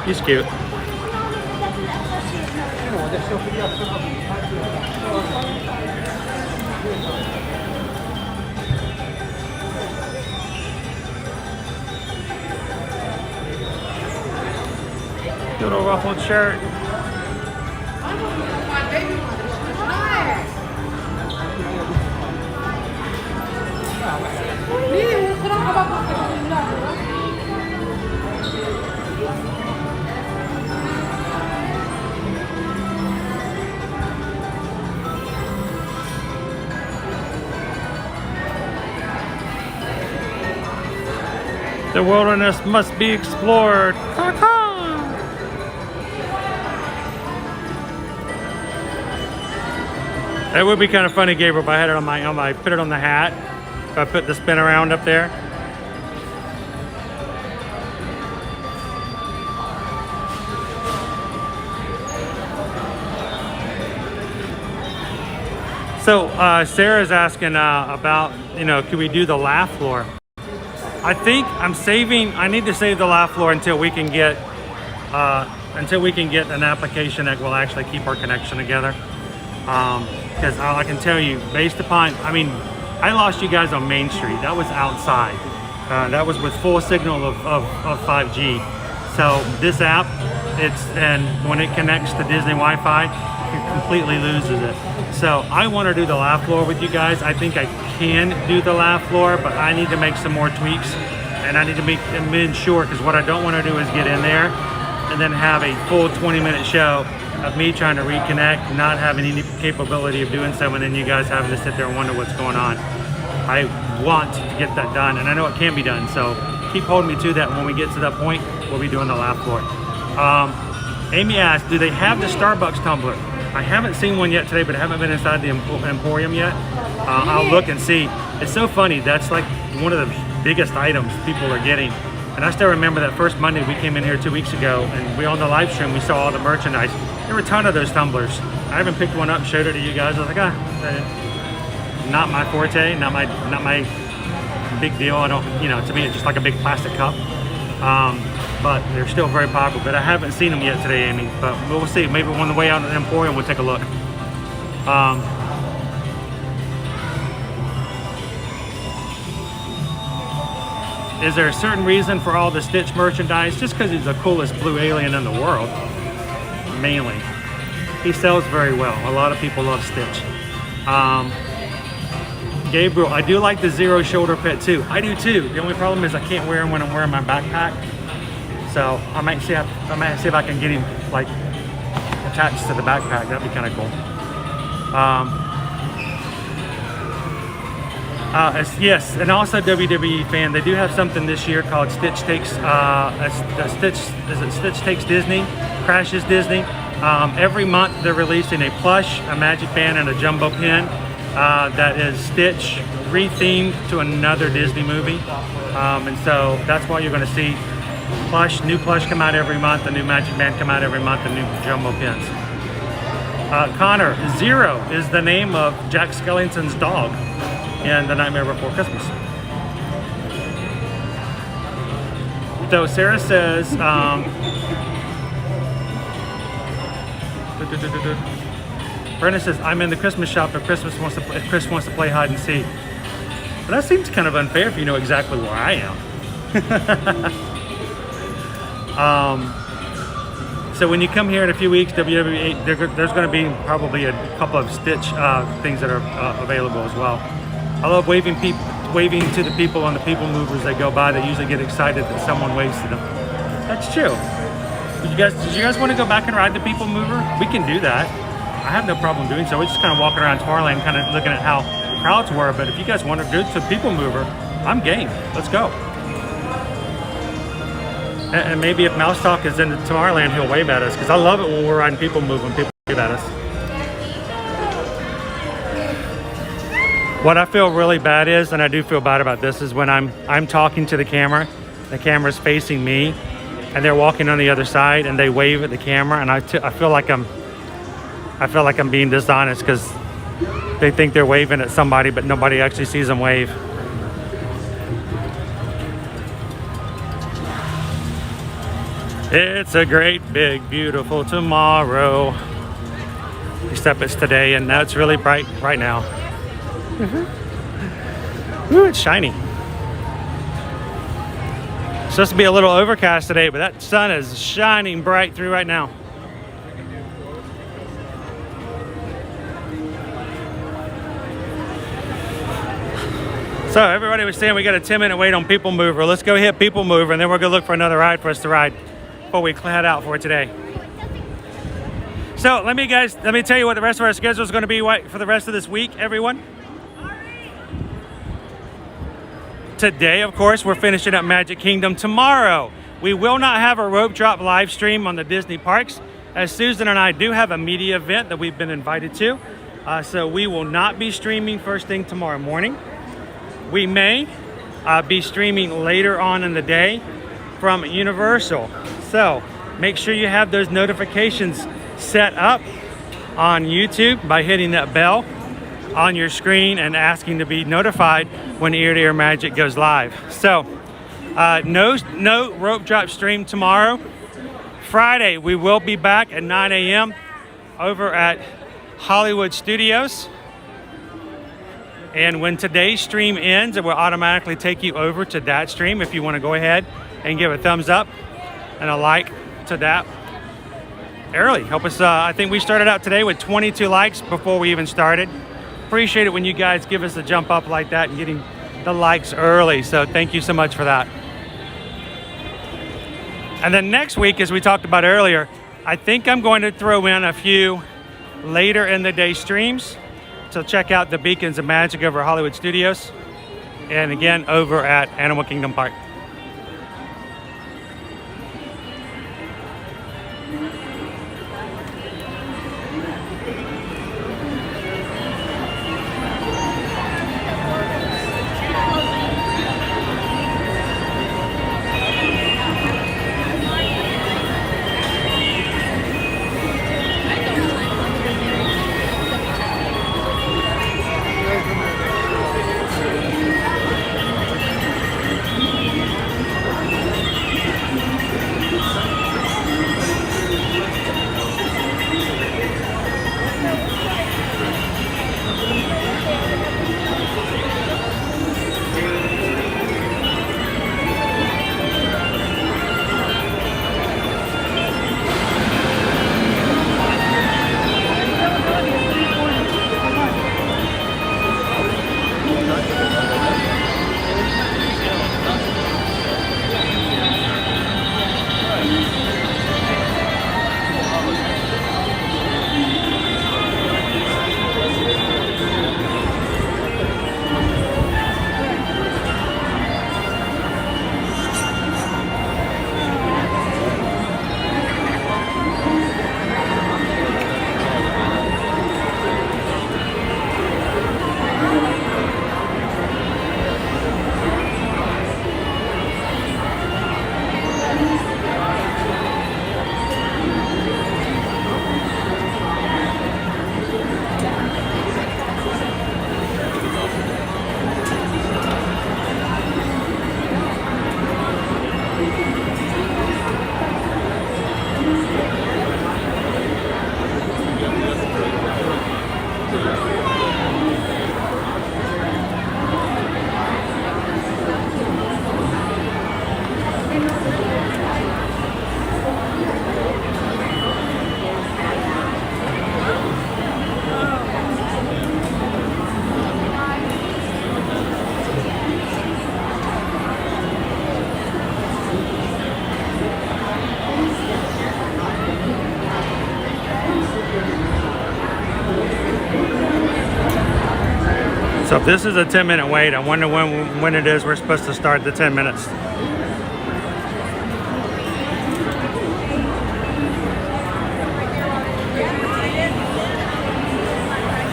He's cute. Little ruffled shirt. The wilderness must be explored. It would be kind of funny, Gabriel, if I had it on my put it on the hat. If I put the spin around up there. So Sarah's asking about, could we do the laugh floor? I think I need to save the laugh floor until we can get an application that will actually keep our connection together. Because I can tell you, based upon, I lost you guys on Main Street. That was outside. That was with full signal of 5G. So this app, and when it connects to Disney Wi-Fi, it completely loses it. So I want to do the laugh floor with you guys. I think I can do the laugh floor, but I need to make some more tweaks, and I need to make them sure, because what I don't want to do is get in there and then have a full 20-minute show of me trying to reconnect, not having any capability of doing so, and then you guys having to sit there and wonder what's going on. I want to get that done, and I know it can be done, so keep holding me to that. When we get to that point, we'll be doing the laugh floor. Amy asked, do they have the Starbucks tumbler? I haven't seen one yet today, but I haven't been inside the Emporium yet. I'll look and see. It's so funny, that's like one of the biggest items people are getting. And I still remember that first Monday we came in here 2 weeks ago, and we on the live stream, we saw all the merchandise. There were a ton of those tumblers. I even picked one up and showed it to you guys. I was like, not my forte, not my big deal. I don't, you know, to me it's just like a big plastic cup. But they're still very popular. But I haven't seen them yet today, Amy. But we'll see. Maybe on the way out to the Emporium, we'll take a look. Is there a certain reason for all the Stitch merchandise? Just because he's the coolest blue alien in the world, mainly. He sells very well. A lot of people love Stitch. Gabriel, I do like the Zero shoulder pet too. I do too. The only problem is I can't wear him when I'm wearing my backpack. So I might see if I can get him like attached to the backpack. That'd be kind of cool. Yes, and also WWE fan, they do have something this year called Stitch Takes Stitch Takes Disney, Crashes Disney. Every month they're releasing a plush, a magic band, and a jumbo pin that is Stitch rethemed to another Disney movie. And so that's why you're going to see new plush come out every month, a new magic band come out every month, and new jumbo pins. Connor, Zero is the name of Jack Skellington's dog in The Nightmare Before Christmas. So Sarah says, Brenda says, I'm in the Christmas shop if Chris wants to play hide and seek. But that seems kind of unfair if you know exactly where I am. So when you come here in a few weeks, WWE, there's going to be probably a couple of Stitch things that are available as well. I love waving to the people on the people movers that go by. They usually get excited that someone waves to them. That's true. Did you guys want to go back and ride the people mover? We can do that. I have no problem doing so. We're just kind of walking around Tomorrowland, kind of looking at how crowds were. But if you guys want to do the people mover, I'm game. Let's go. And maybe if Mouse Talk is in Tomorrowland, he'll wave at us, because I love it when we're riding people mover and people wave at us. What I feel really bad is, and I do feel bad about this, is when I'm talking to the camera's facing me, and they're walking on the other side, and they wave at the camera, and I feel like I'm being dishonest, because they think they're waving at somebody, but nobody actually sees them wave. It's a great, big, beautiful tomorrow. Except it's today, and now it's really bright right now. Ooh, it's shiny. It's supposed to be a little overcast today, but that sun is shining bright through right now. So everybody was saying we got a 10-minute wait on People Mover. Let's go hit People Mover, and then we're gonna look for another ride for us to ride before we head out for today. So let me tell you what the rest of our schedule is going to be for the rest of this week, everyone. Today, of course, we're finishing up Magic Kingdom. Tomorrow, we will not have a rope drop live stream on the Disney parks, as Susan and I do have a media event that we've been invited to. So we will not be streaming first thing tomorrow morning. We may be streaming later on in the day from Universal. So make sure you have those notifications set up on YouTube by hitting that bell on your screen and asking to be notified when Ear to Ear Magic goes live. So no rope drop stream tomorrow. Friday, we will be back at 9 a.m. over at Hollywood Studios. And when today's stream ends, it will automatically take you over to that stream if you want to go ahead and give a thumbs up and a like to that early. Help us, I think we started out today with 22 likes before we even started. Appreciate it when you guys give us a jump up like that and getting the likes early. So thank you so much for that. And then next week, as we talked about earlier, I think I'm going to throw in a few later in the day streams to check out the Beacons of Magic over Hollywood Studios. And again, over at Animal Kingdom Park. So if this is a 10-minute wait, I wonder when it is we're supposed to start the 10 minutes.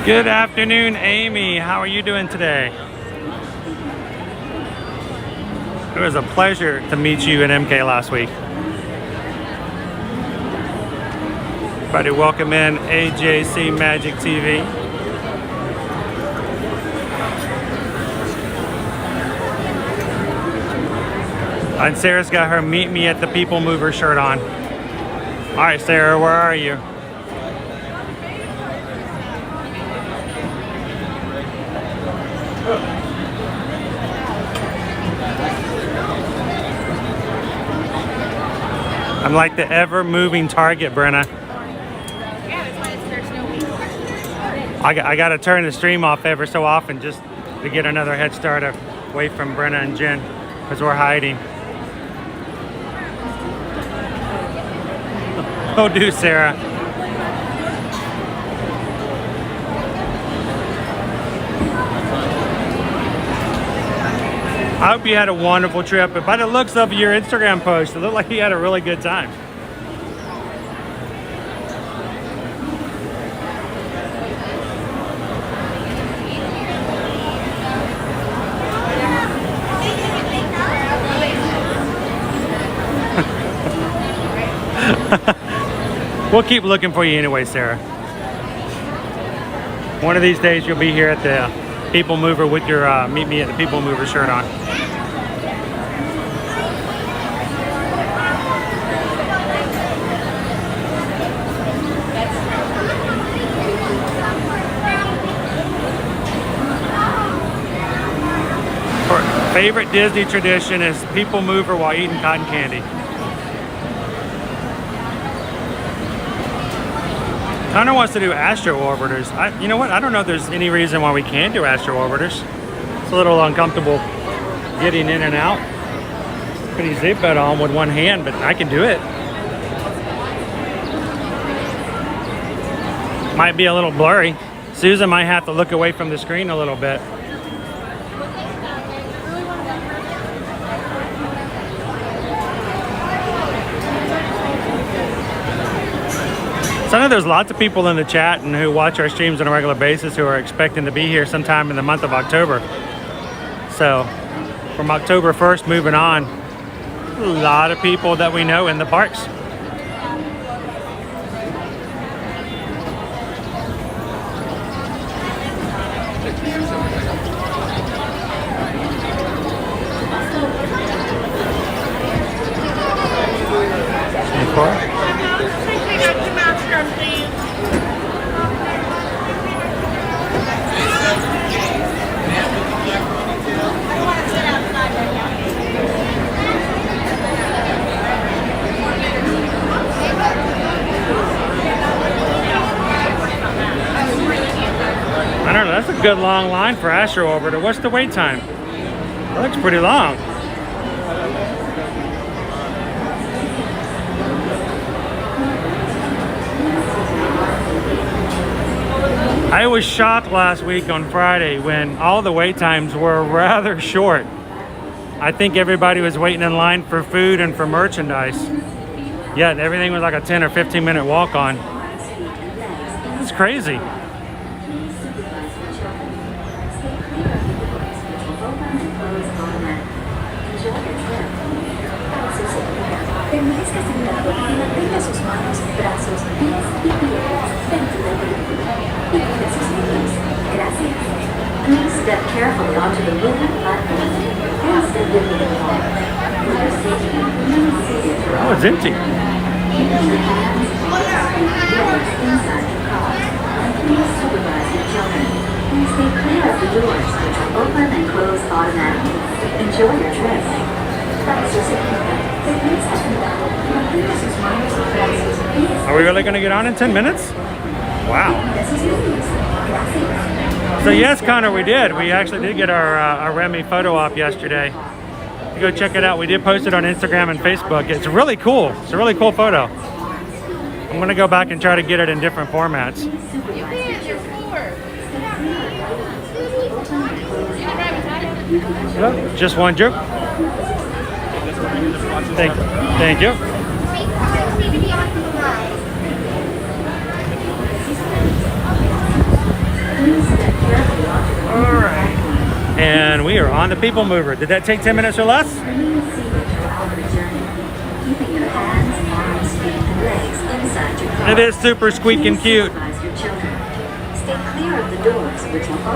Good afternoon, Amy. How are you doing today? It was a pleasure to meet you at MK last week. Everybody welcome in AJC Magic TV. And Sarah's got her Meet Me at the People Mover shirt on. All right, Sarah, where are you? I'm like the ever-moving target, Brenna. I got to turn the stream off ever so often just to get another head start away from Brenna and Jen because we're hiding. Oh, do, Sarah. I hope you had a wonderful trip. But by the looks of your Instagram post, it looked like you had a really good time. We'll keep looking for you anyway, Sarah. One of these days you'll be here at the People Mover with your Meet Me at the People Mover shirt on. Our favorite Disney tradition is People Mover while eating cotton candy. Connor wants to do Astro Orbiters. You know what? I don't know if there's any reason why we can't do Astro Orbiters. It's a little uncomfortable getting in and out. Putting zip belt on with one hand, but I can do it. Might be a little blurry. Susan might have to look away from the screen a little bit. So I know there's lots of people in the chat and who watch our streams on a regular basis who are expecting to be here sometime in the month of October. So from October 1st moving on, a lot of people that we know in the parks. That's a good long line for Astro Orbiter. What's the wait time? That looks pretty long. I was shocked last week on Friday when all the wait times were rather short. I think everybody was waiting in line for food and for merchandise. Yet everything was like a 10 or 15 minute walk on. It's crazy. Mantenga sus manos, brazos, pies y piernas dentro del vehículo y cuide sus niños. Gracias. Please step carefully onto the wooden platform and step into the car. For your safety, please see it. Oh, it's empty. Keep your hands inside the car and please supervise your children. Please stay clear of the doors which will open and close automatically. Enjoy your trip. Thanks for sitting. Are we really going to get on in 10 minutes? Wow. So yes, Connor, we did. We actually did get our Remy photo op yesterday. You go check it out. We did post it on Instagram and Facebook. It's really cool. It's a really cool photo. I'm going to go back and try to get it in different formats. Just one joke. Thank you. All right. And we are on the People Mover. Did that take 10 minutes or less? It is super squeaking cute.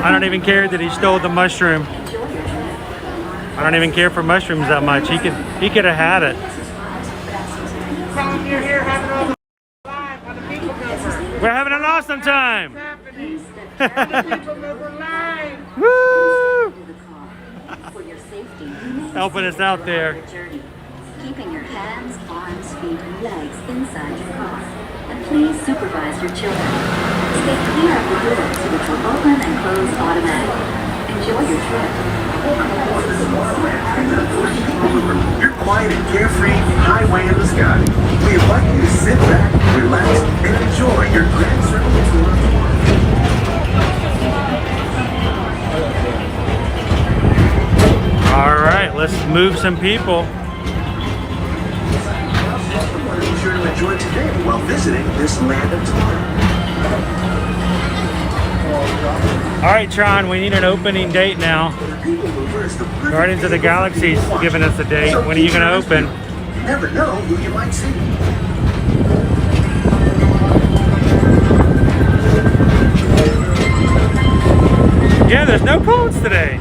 I don't even care that he stole the mushroom. I don't even care for mushrooms that much. He could have had it. We're having an awesome time. Woo! Helping us out there. Keeping your hands, arms, feet, and legs inside your car. And please supervise your children. Stay clear of the doors, which will open and close automatically. Enjoy your trip. Your quiet and carefree highway in the sky. We invite you to sit back, relax, and enjoy your grand circle tour. All right, let's move some people. Be sure to enjoy today while visiting this land of tomorrow. All right, Tron, we need an opening date now. Guardians of the Galaxy's giving us a date. When are you going to open? You never know who you might see. Yeah, there's no codes today.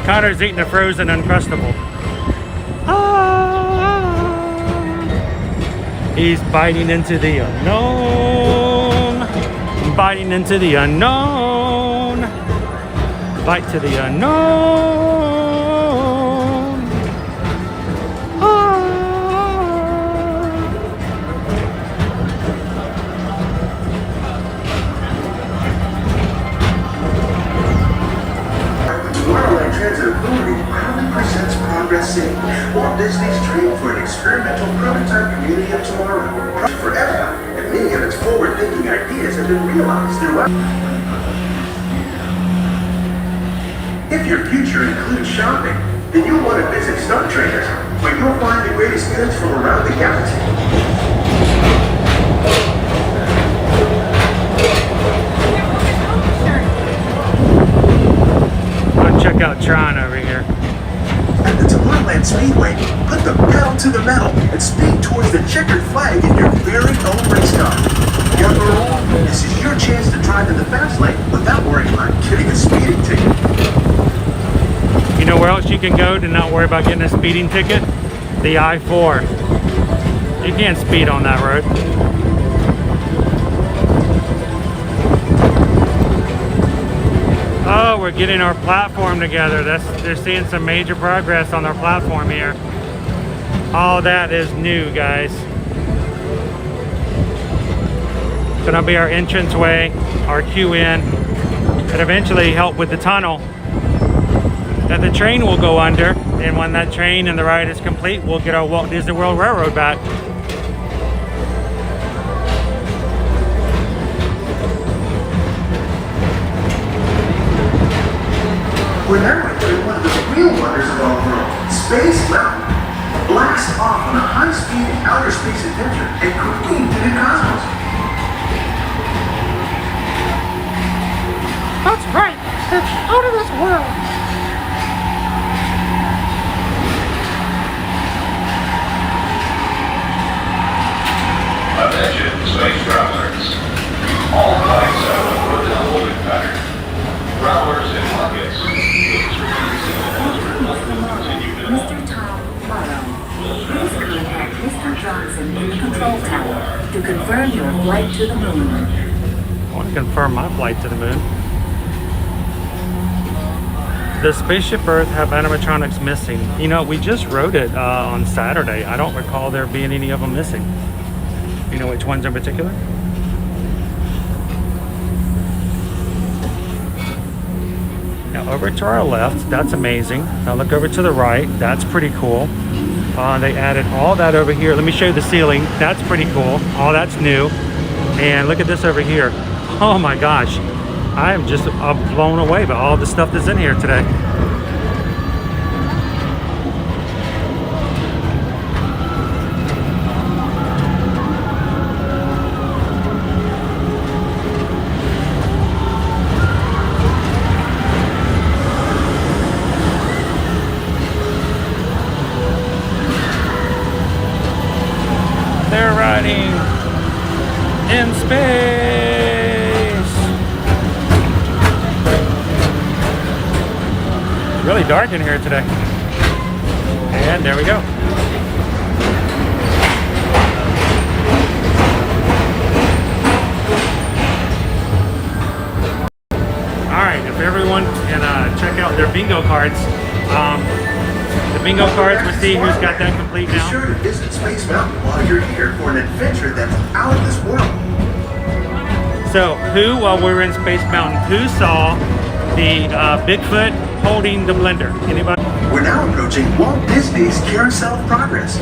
Connor's eating a frozen Uncrustable. He's biting into the unknown. Biting into the unknown. Bite to the unknown. Tomorrowland Transit Authority proudly presents Progress City, Walt Disney's dream for an experimental prototype community of tomorrow. For Epcot, and many of its forward-thinking ideas have been realized throughout. If your future includes shopping, then you'll want to visit Star Traders, where you'll find the greatest goods from around the galaxy. Check out Tron over here. At the Tomorrowland Speedway, put the pedal to the metal and speed towards the checkered flag in your very own race car. Young or old, this is your chance to drive in the fast lane without worrying about getting a speeding ticket. You know where else you can go to not worry about getting a speeding ticket? The I-4. You can't speed on that road. Oh, we're getting our platform together. They're seeing some major progress on their platform here. All that is new, guys. It's gonna be our entranceway, our queue in, and eventually help with the tunnel that the train will go under. And when that train and the ride is complete, we'll get our Walt Disney World Railroad back. We're now entering one of the real wonders of our world, Space Mountain. Blast off on a high-speed outer space adventure and quickly into the cosmos. That's right. It's out of this world. Attention, space travelers. All flights have a route holding pattern. Travelers in markets. Mr. Tom Morrow, please contact Mr. Johnson in the control tower to confirm your flight to the moon. I want to confirm my flight to the moon. The Spaceship Earth have animatronics missing. You know, we just rode it on Saturday. I don't recall there being any of them missing. You know which ones in particular? Now over to our left, that's amazing. Now look over to the right, that's pretty cool. They added all that over here. Let me show you the ceiling. That's pretty cool. All that's new. And look at this over here. Oh my gosh. I am just blown away by all the stuff that's in here today. They're riding in space. It's really dark in here today. And there we go. All right, if everyone can check out their bingo cards. The bingo cards, we'll see who's got that complete Be now. sure to visit Space Mountain while you're here for an adventure that's out of this world. So, who, while we were in Space Mountain, who saw the Bigfoot holding the blender? Anybody? We're now approaching Walt Disney's Carousel of Progress.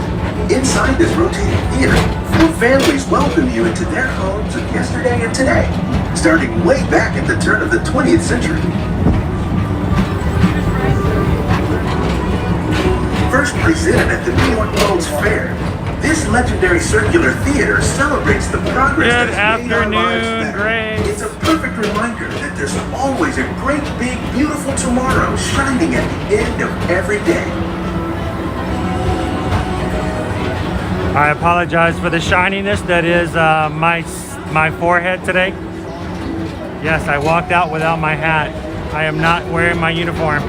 Inside this rotating theater, 4 families welcome you into their homes of yesterday and today, starting way back at the turn of the 20th century. First presented at the New York World's Fair, this legendary circular theater celebrates the progress Good that's made our lives afternoon, better. Grace. It's a perfect reminder that there's always a great, big, beautiful tomorrow shining at the end of every day. I apologize for the shininess that is my forehead today. Yes, I walked out without my hat. I am not wearing my uniform.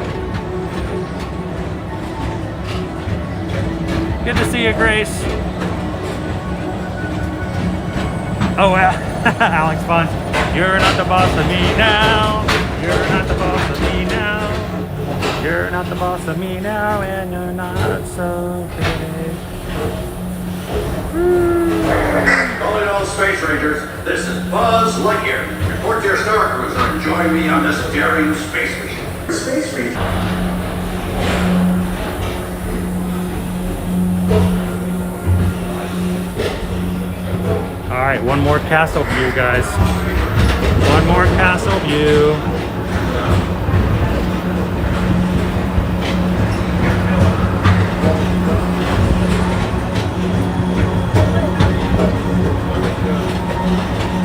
Good to see you, Grace. Oh, well, Alex Fons. You're not the boss of me now. You're not the boss of me now. You're not the boss of me now, and you're not so big. Calling all Space Rangers, this is Buzz Lightyear. Report to your Star Cruiser and join me on this daring space mission. Space Ranger. All right, one more castle view, guys. One more castle view.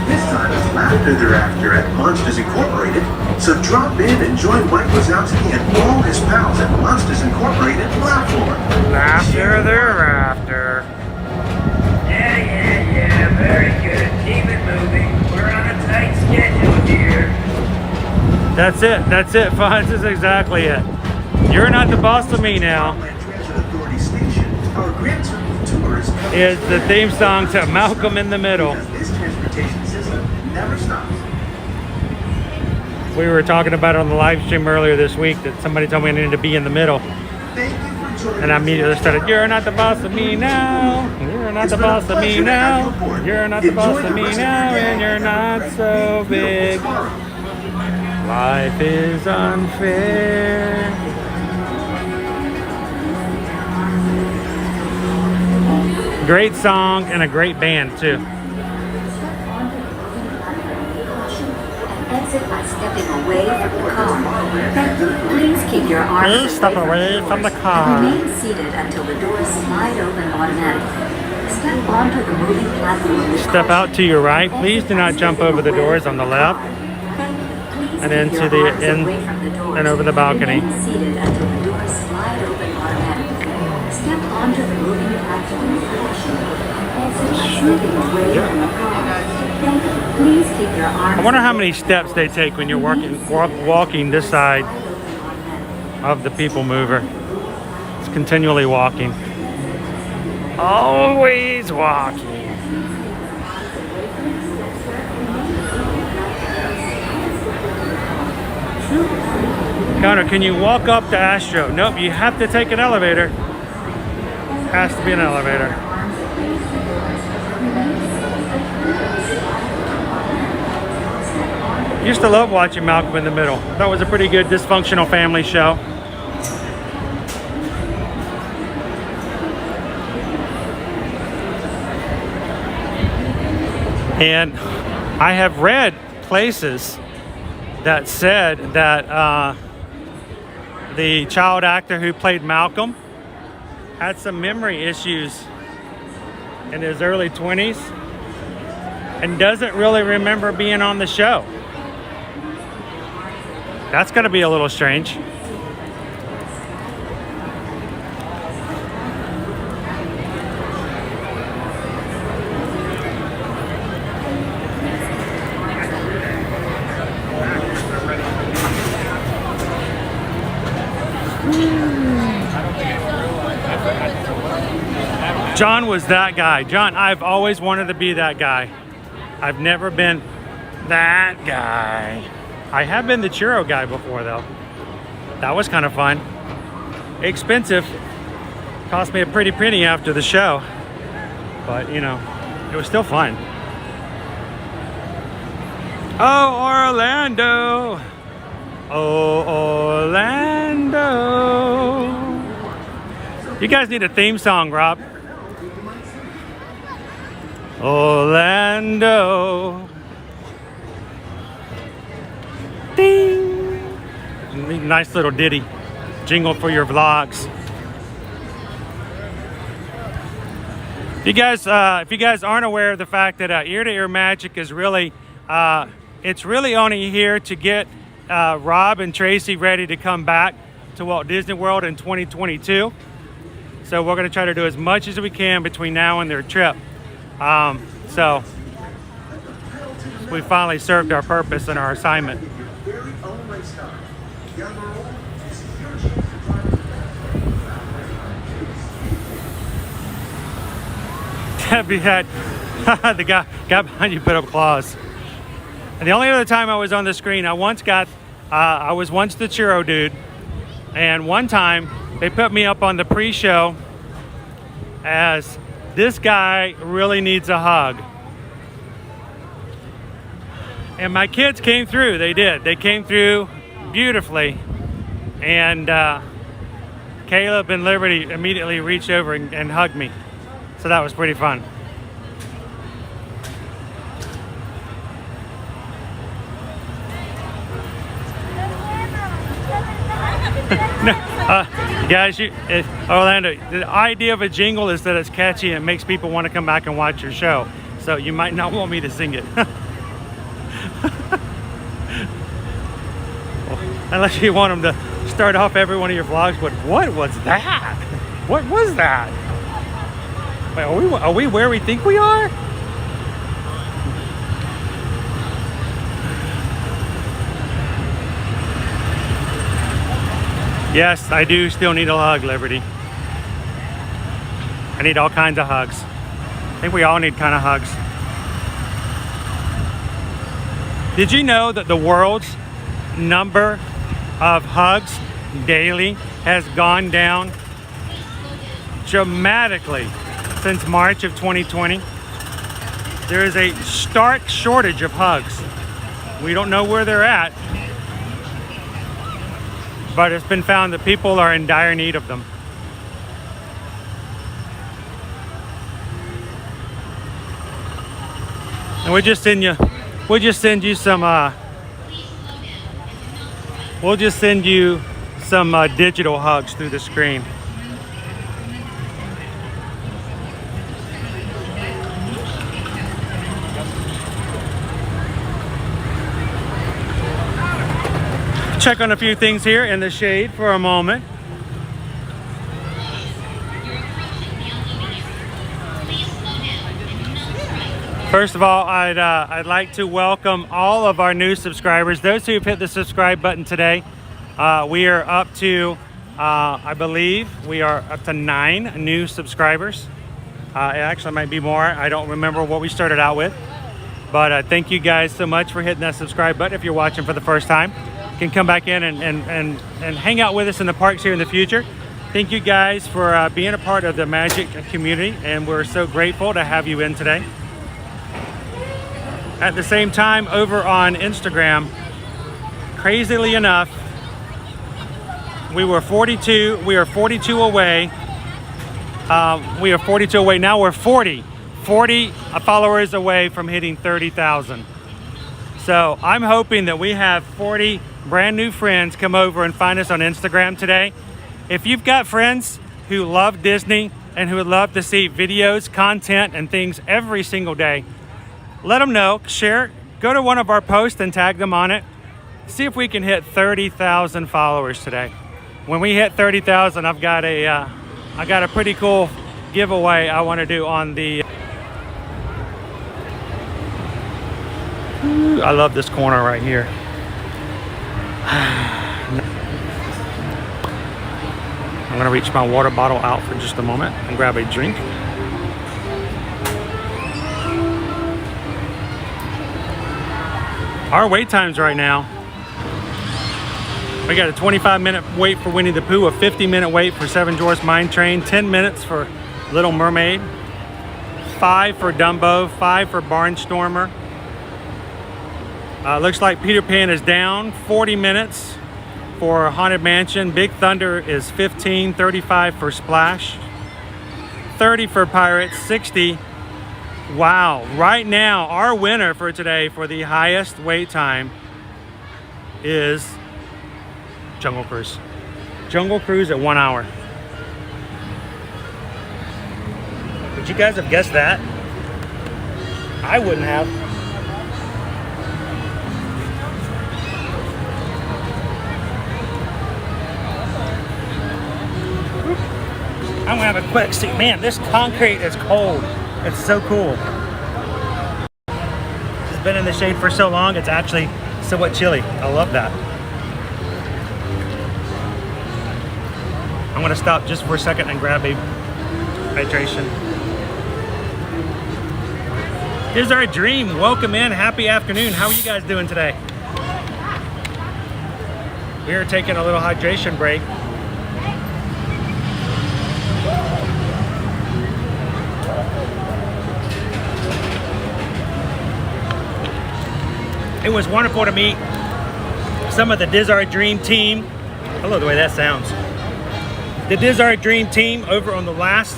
This time it's Laughter Thereafter at Monsters Incorporated, so drop in and join Mike Wazowski and all his pals at Monsters Incorporated platform. Laughter thereafter. Yeah, very good. Keep it moving. We're on a tight schedule here. That's it, Fonz. That's exactly it. You're not the boss of me now. Transit Authority Station, our Grand Circle Tours Is the theme song to Malcolm in the Middle. This transportation system never stops. We were talking about it on the live stream earlier this week that somebody told me I needed to be in the middle. Thank you for joining And I us. immediately started, you're not the boss of me now. You're not the boss of me now. You're not the boss of me now. And you're not so big. Life is unfair. Great song and a great band too. Exit by stepping away from the car. Please keep your arms Please step away from the car. Remain seated until the doors slide open automatically. Step onto the moving platform. Step out to your right. Please do not jump over the doors on the left and into the in and over the balcony. Remain seated until the doors slide open automatically. Step onto the moving platform. Exit by stepping away from the car. Please keep your arms. I wonder how many steps they take when you're walking this side of the people mover. It's continually walking. Always walking. Connor, can you walk up to Astro? Nope, you have to take an elevator. Has to be an elevator. Used to love watching Malcolm in the Middle. That was a pretty good dysfunctional family show. And I have read places that said that the child actor who played Malcolm had some memory issues in his early 20s and doesn't really remember being on the show. That's gonna be a little strange. John was that guy. John, I've always wanted to be that guy. I've never been that guy. I have been the churro guy before though. That was kind of fun. Expensive. Cost me a pretty penny after the show. But you know, it was still fun. Oh, Orlando. Oh, Orlando. You guys need a theme song, Rob. Orlando. Ding. Nice little ditty. Jingle for your vlogs. If you guys aren't aware of the fact that Ear to Ear Magic is really, it's really only here to get Rob and Tracy ready to come back to Walt Disney World in 2022. So we're going to try to do as much as we can between now and their trip. So we finally served our purpose and our assignment. Debbie had the guy behind you put up claws. And the only other time I was on the screen, I was once the churro dude, and one time they put me up on the pre-show as this guy really needs a hug. And my kids came through. They did. They came through beautifully. And Caleb and Liberty immediately reached over and hugged me. So that was pretty fun. Guys, Orlando, the idea of a jingle is that it's catchy and it makes people want to come back and watch your show. So you might not want me to sing it. Unless you want them to start off every one of your vlogs with, what was that? What was that? Wait, are we where we think we are? Yes, I do still need a hug, Liberty. I need all kinds of hugs. I think we all need kind of hugs. Did you know that the world's number of hugs daily has gone down dramatically since March of 2020? There is a stark shortage of hugs. We don't know where they're at, but it's been found that people are in dire need of them. And we'll just send you some digital hugs through the screen. Check on a few things here in the shade for a moment. First of all, I'd like to welcome all of our new subscribers. Those who've hit the subscribe button today. We are up to, I believe, we are up to 9 new subscribers. It actually might be more. I don't remember what we started out with. But thank you guys so much for hitting that subscribe button if you're watching for the first time. can come back in and hang out with us in the parks here in the future. Thank you guys for being a part of the Magic community, and we're so grateful to have you in today. At the same time, over on Instagram, crazily enough, we are 42 away. We are 42 away. Now we're 40 followers away from hitting 30,000. So I'm hoping that we have 40 brand new friends come over and find us on Instagram today. If you've got friends who love Disney and who would love to see videos, content, and things every single day, let them know, share, go to one of our posts and tag them on it. See if we can hit 30,000 followers today. When we hit 30,000, I've got a pretty cool giveaway I want to do on the... Ooh, I love this corner right here. I'm gonna reach my water bottle out for just a moment and grab a drink. Our wait times right now, we got a 25-minute wait for Winnie the Pooh, a 50-minute wait for Seven Dwarfs Mine Train, 10 minutes for Little Mermaid, 5 for Dumbo, 5 for Barnstormer. Looks like Peter Pan is down, 40 minutes for Haunted Mansion. Big Thunder is 15, 35 for Splash, 30 for Pirates, 60. Wow, right now our winner for today for the highest wait time is Jungle Cruise. Jungle Cruise at 1 hour. Would you guys have guessed that? I wouldn't have. I'm gonna have a quick seat. Man, this concrete is cold. It's so cool. It's been in the shade for so long, it's actually somewhat chilly. I love that. I'm gonna stop just for a second and grab a hydration. Here's our dream. Welcome in. Happy afternoon. How are you guys doing today? We're taking a little hydration break. It was wonderful to meet some of the Diz-Our Dream team. I love the way that sounds. The Diz-Our Dream team over on the last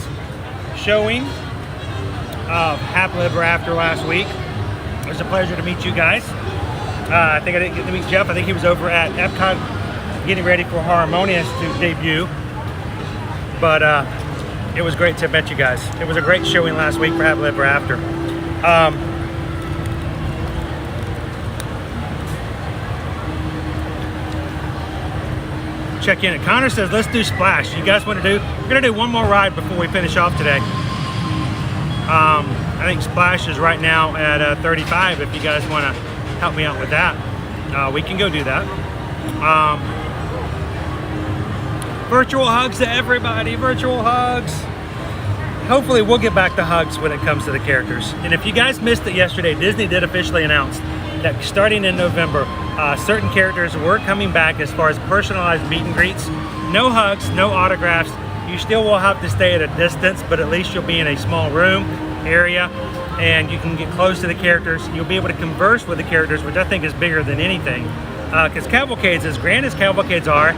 showing of Happily Ever After last week. It was a pleasure to meet you guys. I think I didn't get to meet Jeff. I think he was over at Epcot getting ready for Harmonious to debut. But it was great to have met you guys. It was a great showing last week for Happily Ever After. Check in. Connor says, let's do Splash. You guys want to do? We're going to do one more ride before we finish off today. I think Splash is right now at 35. If you guys want to help me out with that, we can go do that. Virtual hugs to everybody. Virtual hugs. Hopefully we'll get back to hugs when it comes to the characters. And if you guys missed it yesterday, Disney did officially announce that starting in November, certain characters were coming back as far as personalized meet and greets. No hugs, no autographs. You still will have to stay at a distance, but at least you'll be in a small room area and you can get close to the characters. You'll be able to converse with the characters, which I think is bigger than anything. Because cavalcades, as grand as cavalcades are,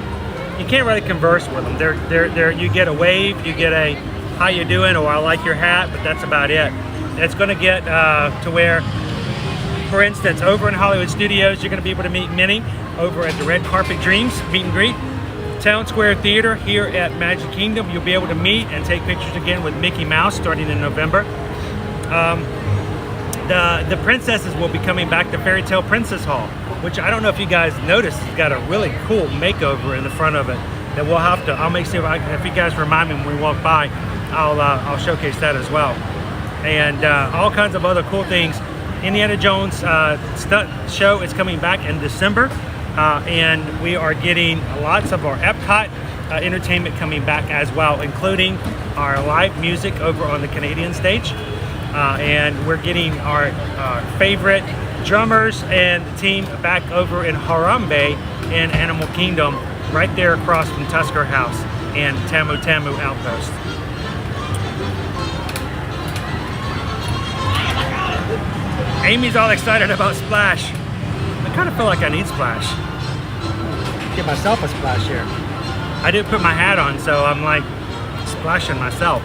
you can't really converse with them. They're you get a wave, you get a how you doing, or I like your hat, but that's about it. It's going to get to where, for instance, over in Hollywood Studios, you're going to be able to meet Minnie over at the Red Carpet Dreams meet and greet. Town Square Theater here at Magic Kingdom, you'll be able to meet and take pictures again with Mickey Mouse starting in November. The princesses will be coming back to Fairy Tale Princess Hall, which I don't know if you guys noticed, it's got a really cool makeover in the front of it that we'll have to, I'll make sure if you guys remind me when we walk by, I'll showcase that as well. And all kinds of other cool things. Indiana Jones stunt show is coming back in December, and we are getting lots of our Epcot entertainment coming back as well, including our live music over on the Canadian stage, and we're getting our favorite drummers and the team back over in Harambe in Animal Kingdom, right there across from Tusker House and Tamu Tamu Outpost. Amy's all excited about Splash. I kind of feel like I need Splash. Get myself a splash here. I didn't put my hat on, so I'm like splashing myself.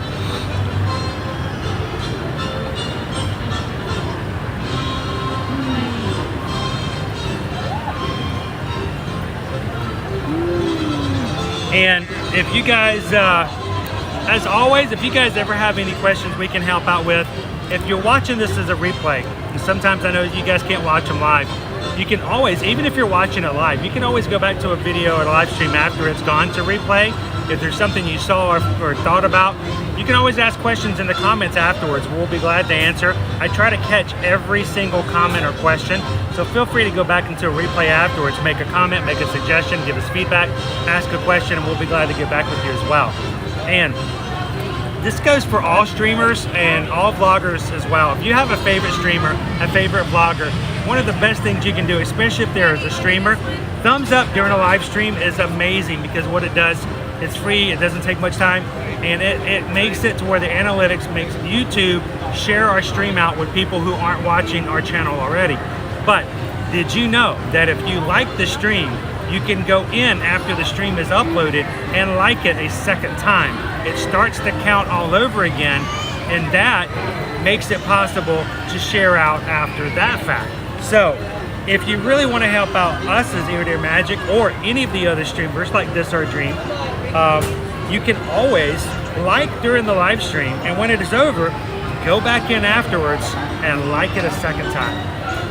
And if you guys, as always, if you guys ever have any questions we can help out with, if you're watching this as a replay, and sometimes I know you guys can't watch them live, you can always, even if you're watching it live, you can always go back to a video or a live stream after it's gone to replay. If there's something you saw or thought about, you can always ask questions in the comments afterwards. We'll be glad to answer. I try to catch every single comment or question, so feel free to go back into a replay afterwards, make a comment, make a suggestion, give us feedback, ask a question, and we'll be glad to get back with you as well. And this goes for all streamers and all vloggers as well. If you have a favorite streamer, a favorite vlogger, one of the best things you can do, especially if there is a streamer, thumbs up during a live stream is amazing, because what it does, it's free, it doesn't take much time, and it makes it to where the analytics makes YouTube share our stream out with people who aren't watching our channel already. But did you know that if you like the stream, you can go in after the stream is uploaded and like it a second time? It starts to count all over again, and that makes it possible to share out after that fact. So if you really want to help out us as Ear to Ear Magic or any of the other streamers like This Our Dream, you can always like during the live stream, and when it is over, go back in afterwards and like it a second time.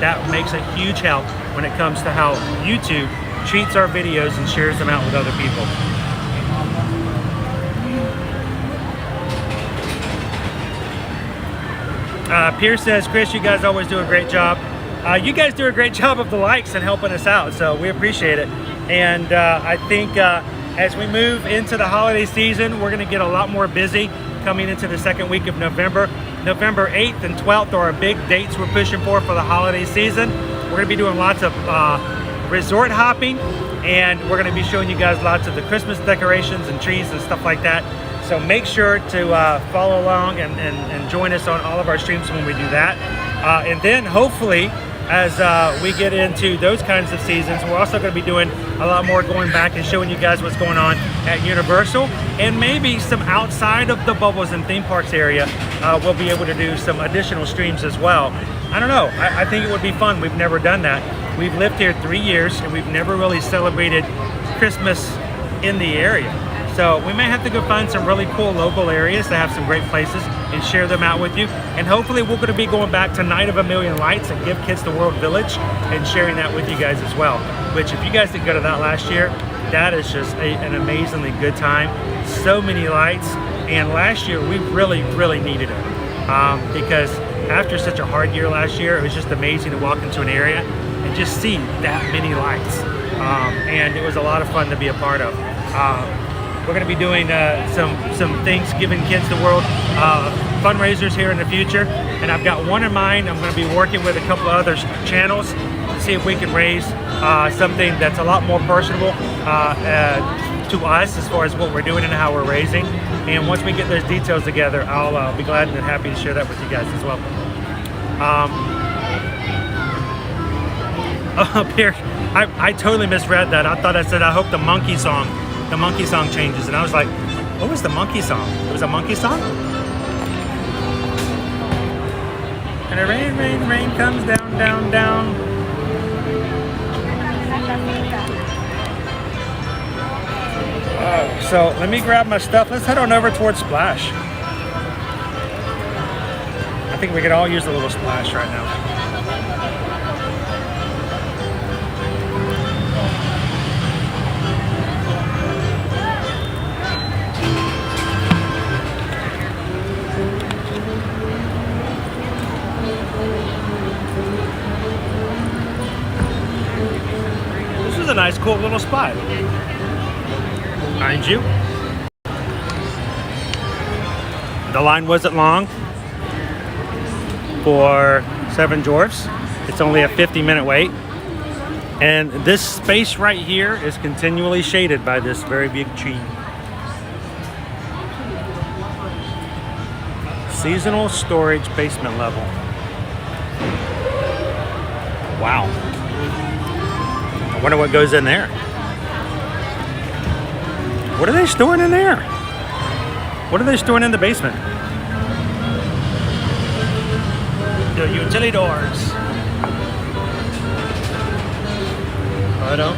That makes a huge help when it comes to how YouTube treats our videos and shares them out with other people. Pierce says, Chris, you guys always do a great job. You guys do a great job of the likes and helping us out, so we appreciate it. And I think as we move into the holiday season, we're going to get a lot more busy coming into the second week of November. November 8th and 12th are our big dates we're pushing for the holiday season. We're going to be doing lots of resort hopping, and we're going to be showing you guys lots of the Christmas decorations and trees and stuff like that. So make sure to follow along and join us on all of our streams when we do that. And then hopefully, as we get into those kinds of seasons, we're also going to be doing a lot more going back and showing you guys what's going on at Universal, and maybe some outside of the Bubbles and Theme Parks area. We'll be able to do some additional streams as well. I don't know, I think it would be fun. We've never done that. We've lived here 3 years and we've never really celebrated Christmas in the area. So we may have to go find some really cool local areas that have some great places and share them out with you. And hopefully we're going to be going back to Night of a Million Lights and Give Kids the World Village and sharing that with you guys as well. Which, if you guys didn't go to that last year, that is just an amazingly good time. So many lights. And last year we really, really needed it. Because after such a hard year last year, it was just amazing to walk into an area and just see that many lights. And it was a lot of fun to be a part of. We're going to be doing some things, giving kids the world fundraisers here in the future, and I've got one in mind. I'm going to be working with a couple of other channels to see if we can raise something that's a lot more personable to us as far as what we're doing and how we're raising. And once we get those details together, I'll be glad and happy to share that with you guys as well. Up here, I totally misread that. I thought I said, I hope the monkey song changes, and I was like, what was the monkey song? It was a monkey song? And the rain, rain, rain comes down, down, down. So let me grab my stuff. Let's head on over towards Splash. I think we could all use a little splash right now. A nice cool little spot behind you. The line wasn't long for Seven Dwarfs. It's only a 50-minute wait. And this space right here is continually shaded by this very big tree. Seasonal storage basement level. Wow. I wonder what goes in there. What are they storing in there? What are they storing in the basement? The utility doors. I don't.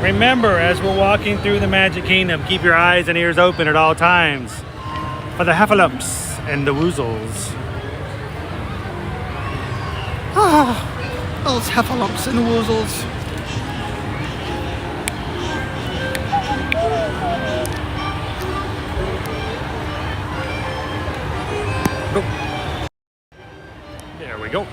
Remember, as we're walking through the Magic Kingdom, keep your eyes and ears open at all times for the heffalumps and the woozles. Ah, those heffalumps and woozles. There we go.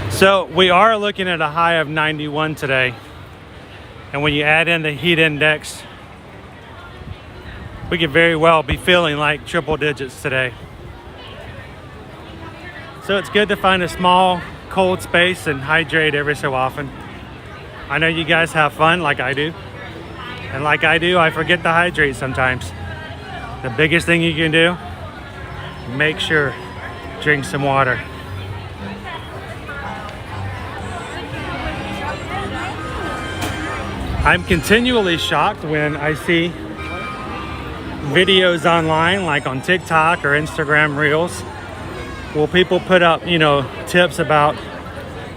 So we are looking at a high of 91 today. And when you add in the heat index, we could very well be feeling like triple digits today. So it's good to find a small, cold space and hydrate every so often. I know you guys have fun like I do. And like I do, I forget to hydrate sometimes. The biggest thing you can do, make sure, drink some water. I'm continually shocked when I see videos online, like on TikTok or Instagram Reels, will people put up, you know, tips about,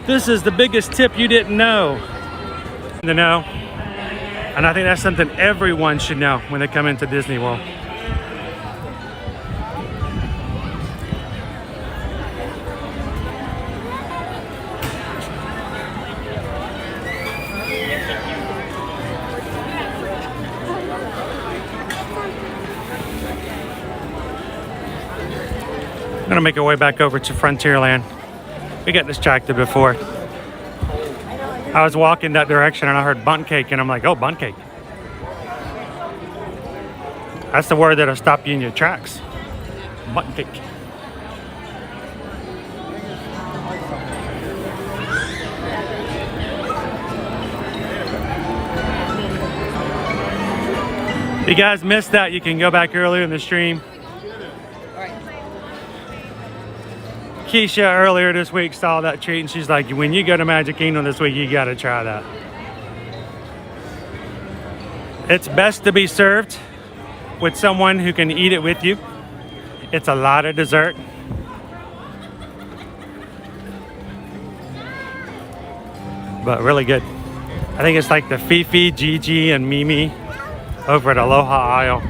this is the biggest tip you didn't know. To know. And I think that's something everyone should know when they come into Disney World. I'm gonna make our way back over to Frontierland. We got distracted before. I was walking that direction and I heard bundt cake and I'm like, oh, bundt cake. That's the word that'll stop you in your tracks. Bundt cake. If you guys missed that, you can go back earlier in the stream. Keisha earlier this week saw that treat and she's like, when you go to Magic Kingdom this week, you gotta try that. It's best to be served with someone who can eat it with you. It's a lot of dessert. But really good. I think it's like the Fifi, Gigi, and Mimi over at Aloha Isle.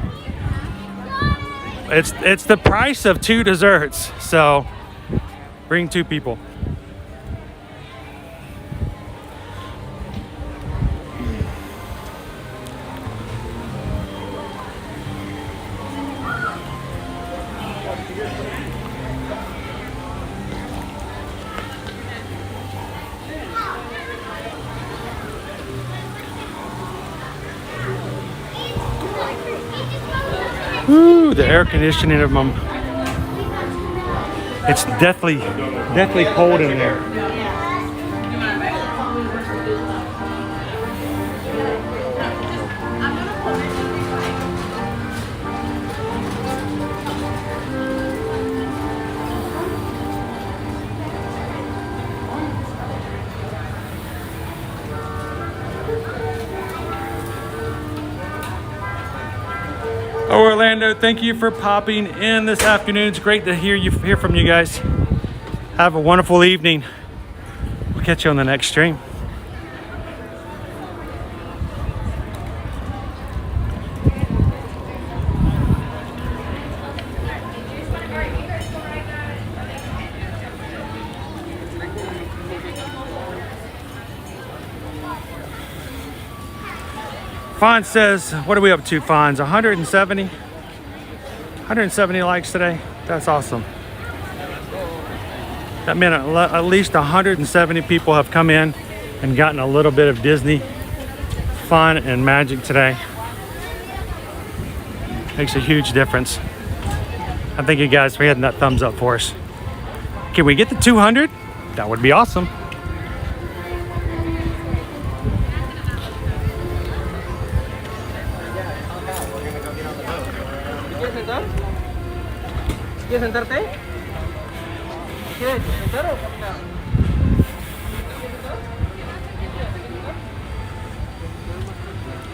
It's the price of 2 desserts, so bring 2 people. Ooh, the air conditioning of them. It's deathly cold in there. Oh, Orlando, thank you for popping in this afternoon. It's great to hear from you guys. Have a wonderful evening. We'll catch you on the next stream. Fawn says, what are we up to, Fawns? 170 likes today. That's awesome. That meant at least 170 people have come in and gotten a little bit of Disney fun and magic today. Makes a huge difference. I thank you guys for hitting that thumbs up for us. Can we get to 200? That would be awesome.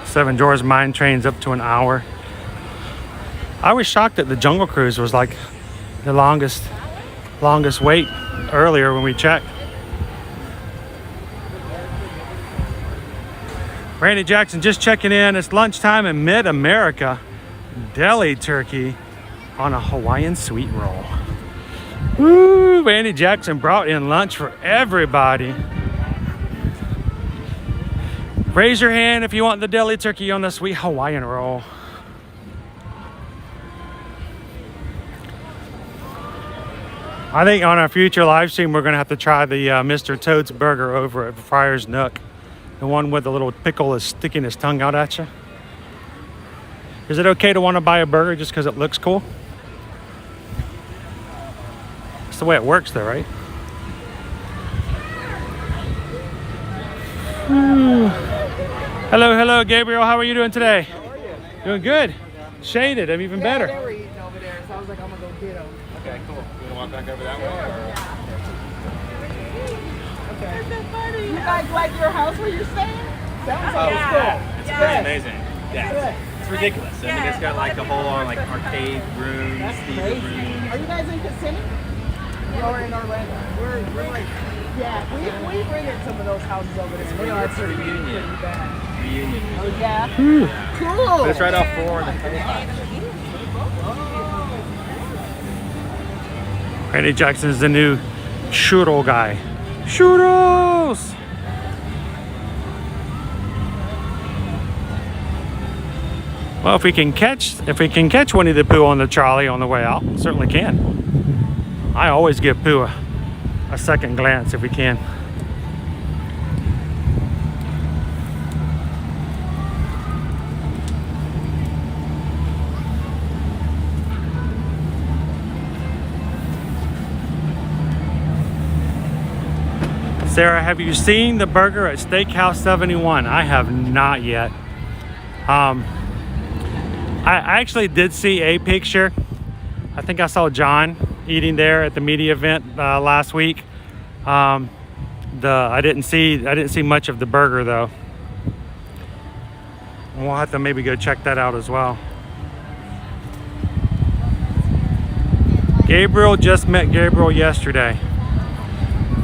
Seven Dwarfs Mine Train's up to an hour. I was shocked that the Jungle Cruise was like the longest wait earlier when we checked. Randy Jackson just checking in. It's lunchtime in mid-America. Deli turkey on a Hawaiian sweet roll. Woo! Randy Jackson brought in lunch for everybody. Raise your hand if you want the deli turkey on the sweet Hawaiian roll. I think on our future live stream, we're going to have to try the Mr. Toad's Burger over at Friar's Nook. The one with the little pickle is sticking his tongue out at you. Is it okay to want to buy a burger just because it looks cool? That's the way it works though, right? Hello, Gabriel. How are you doing today? How are you? Doing good. Shaded. I'm even better. They were eating over there, so I was like, I'm gonna go get them. Okay, cool. You wanna walk back over that way? Or? Okay. Isn't that funny? You guys like your house where you're staying? Sounds like it's cool. It's pretty amazing. Yeah. It's ridiculous. I mean, it's got like a whole like arcade rooms, theater rooms. Are you guys in Kissimmee? We're in Orlando. We're like, yeah, we rented some of those houses over there. We are pretty Reunion. bad. Reunion. Oh yeah. Cool. But it's right off 4 and the Randy Jackson is the new churro guy. Churros! Well, if we can catch Winnie the Pooh on the trolley on the way out, certainly can. I always give Pooh a second glance if we can. Sarah, have you seen the burger at Steakhouse 71? I have not yet. I actually did see a picture. I think I saw John eating there at the media event last week. I didn't see much of the burger though. We'll have to maybe go check that out as well. Gabriel just met Gabriel yesterday.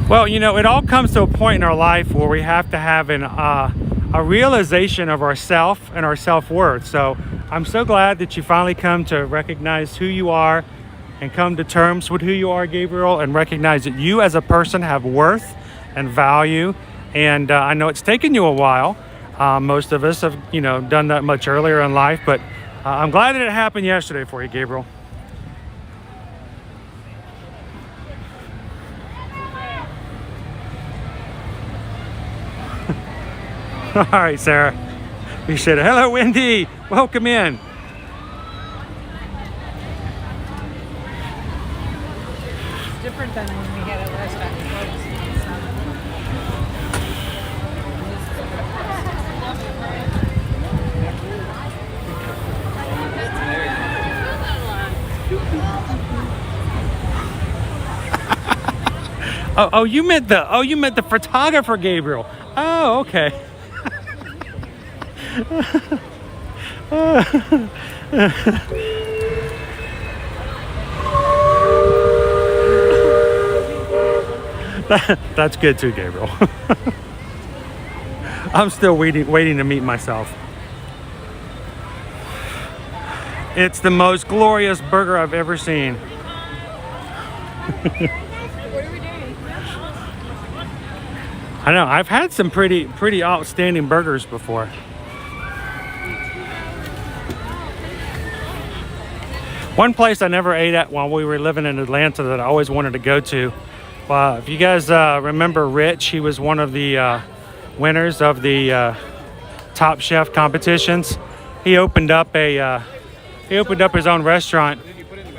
Well, you know, it all comes to a point in our life where we have to have a realization of ourself and our self-worth. So I'm so glad that you finally come to recognize who you are and come to terms with who you are, Gabriel, and recognize that you as a person have worth and value. And I know it's taken you a while. Most of us have, you know, done that much earlier in life, but I'm glad that it happened yesterday for you, Gabriel. All right, Sarah. Appreciate it. Hello, Wendy. Welcome in. different than when we had it last time. Oh, you meant the photographer, Gabriel. Oh, okay. That's good too, Gabriel. I'm still waiting to meet myself. It's the most glorious burger I've ever seen. I know, I've had some pretty outstanding burgers before. One place I never ate at while we were living in Atlanta that I always wanted to go to. If you guys remember Rich, he was one of the winners of the Top Chef competitions. He opened up his own restaurant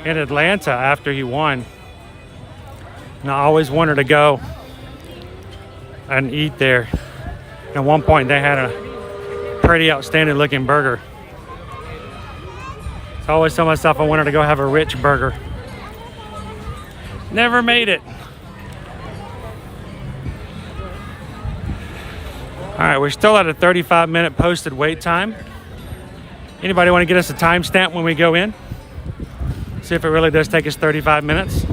in Atlanta after he won. And I always wanted to go and eat there. At one point, they had a pretty outstanding looking burger. So I always tell myself I wanted to go have a rich burger. Never made it. All right, we're still at a 35-minute posted wait time. Anybody want to get us a timestamp when we go in? See if it really does take us 35 minutes.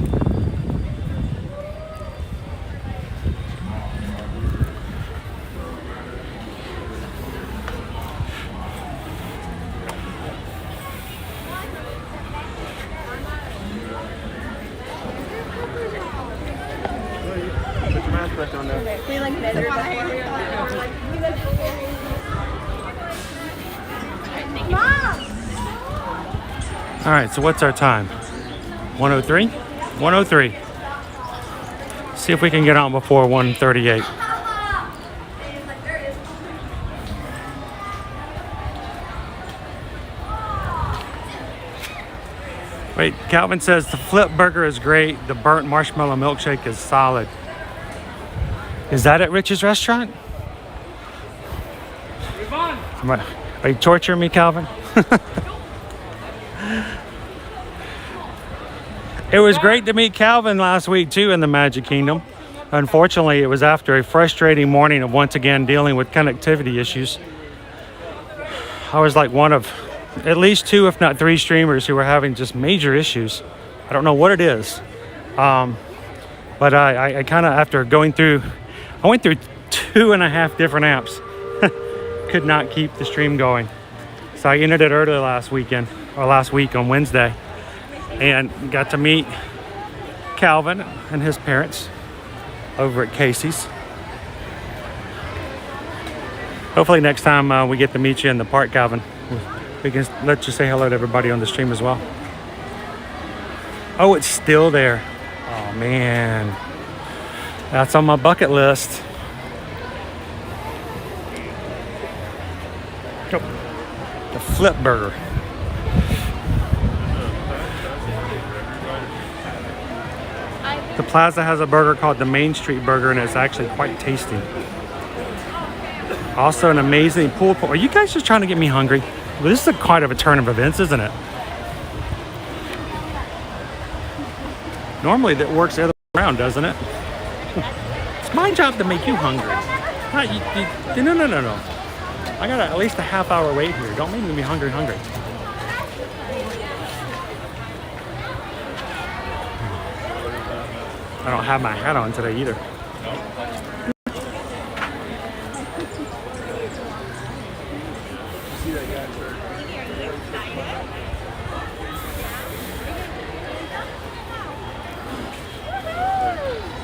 All right, so what's our time? 1:03? 1:03. See if we can get on before 1:38. Wait, Calvin says the flip burger is great. The burnt marshmallow milkshake is solid. Is that at Rich's restaurant? Are you torturing me, Calvin? It was great to meet Calvin last week too in the Magic Kingdom. Unfortunately, it was after a frustrating morning of once again dealing with connectivity issues. I was like one of at least 2, if not 3 streamers who were having just major issues. I don't know what it is. But I kind of, after going through, I went through 2.5 different apps. Could not keep the stream going. So I ended it early last week on Wednesday, and got to meet Calvin and his parents over at Casey's. Hopefully next time we get to meet you in the park, Calvin, we can let you say hello to everybody on the stream as well. Oh, it's still there. Oh man, that's on my bucket list. The flip burger. The Plaza has a burger called the Main Street Burger, and it's actually quite tasty. Also an amazing pool. Are you guys just trying to get me hungry? Well, this is quite of a turn of events, isn't it? Normally that works the other way around, doesn't it? It's my job to make you hungry. No. I got at least a half-hour wait here. Don't make me be hungry. I don't have my hat on today either.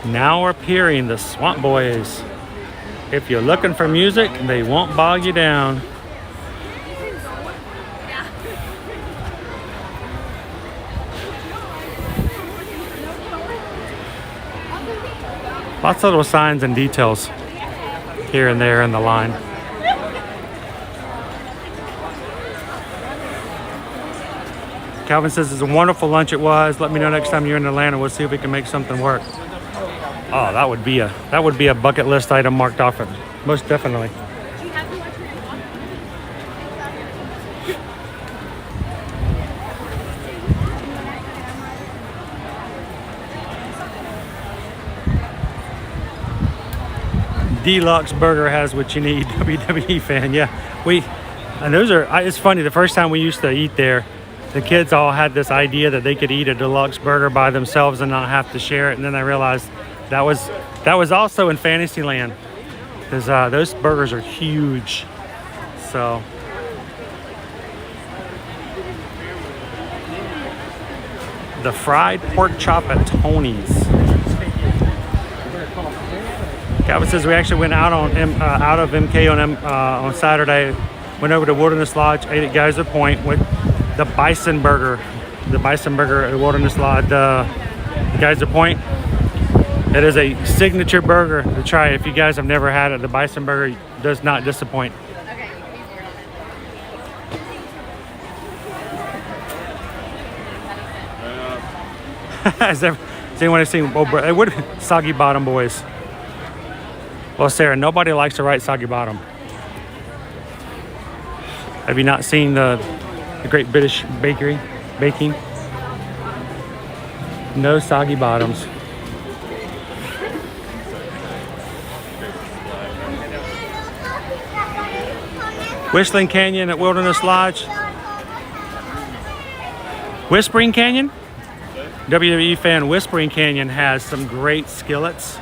Now appearing the Swamp Boys. If you're looking for music, they won't bog you down. Lots of little signs and details here and there in the line. Calvin says it's a wonderful lunch it was. Let me know next time you're in Atlanta. We'll see if we can make something work. Oh, that would be a bucket list item marked off it. Most definitely. Deluxe Burger has what you need, WWE fan. Yeah, and those are, it's funny, the first time we used to eat there, the kids all had this idea that they could eat a deluxe burger by themselves and not have to share it, and then I realized that was also in Fantasyland, because those burgers are huge. So the fried pork chop at Tony's. Calvin says we actually went out of MK on Saturday. Went over to Wilderness Lodge, ate at Geyser Point with the bison burger. The bison burger at Wilderness Lodge, Geyser Point. It is a signature burger to try. If you guys have never had it, the bison burger does not disappoint. Has anyone seen Soggy Bottom Boys? Well, Sarah, nobody likes to write Soggy Bottom. Have you not seen the Great British Baking? No soggy bottoms. Whistling Canyon at Wilderness Lodge. Whispering Canyon? WWE fan, Whispering Canyon has some great skillets.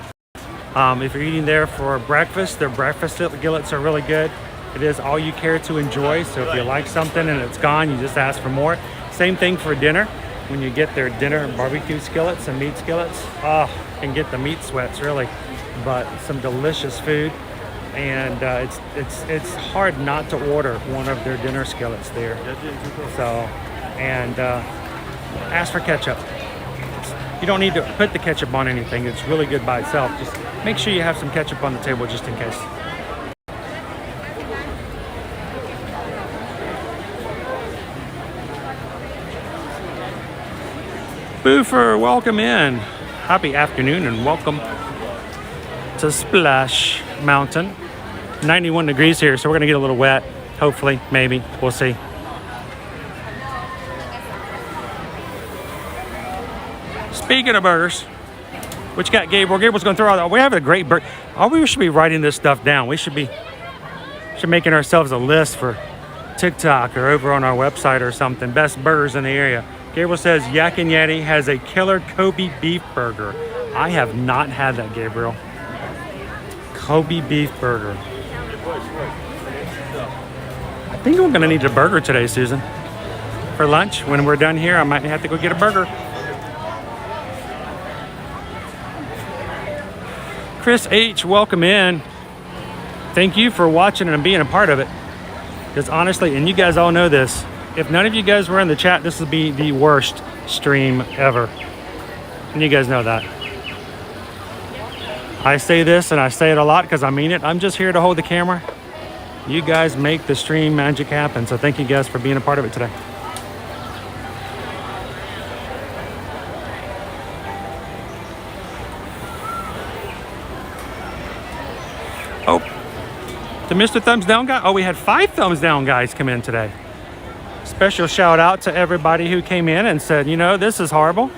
If you're eating there for breakfast, their breakfast skillets are really good. It is all you care to enjoy, so if you like something and it's gone, you just ask for more. Same thing for dinner. When you get their dinner barbecue skillets and meat skillets, can get the meat sweats really, but some delicious food. And it's hard not to order one of their dinner skillets there. So, and ask for ketchup. You don't need to put the ketchup on anything. It's really good by itself. Just make sure you have some ketchup on the table just in case. Boofer, welcome in. Happy afternoon and welcome to Splash Mountain. 91 degrees here, so we're gonna get a little wet. Hopefully, maybe, we'll see. Speaking of burgers, what you got, Gabriel? Gabriel's gonna throw out. We have a great burger. We should be writing this stuff down. We should be making ourselves a list for TikTok or over on our website or something. Best burgers in the area. Gabriel says Yak and Yeti has a killer Kobe beef burger. I have not had that, Gabriel. Kobe beef burger. I think I'm gonna need a burger today, Susan. For lunch, when we're done here, I might have to go get a burger. Chris H, welcome in. Thank you for watching and being a part of it. Because honestly, and you guys all know this, if none of you guys were in the chat, this would be the worst stream ever. And you guys know that. I say this and I say it a lot because I mean it. I'm just here to hold the camera. You guys make the stream magic happen. So thank you guys for being a part of it today. Oh, the Mr. Thumbs Down guy. Oh, we had 5 thumbs down guys come in today. Special shout out to everybody who came in and said, you know, this is horrible.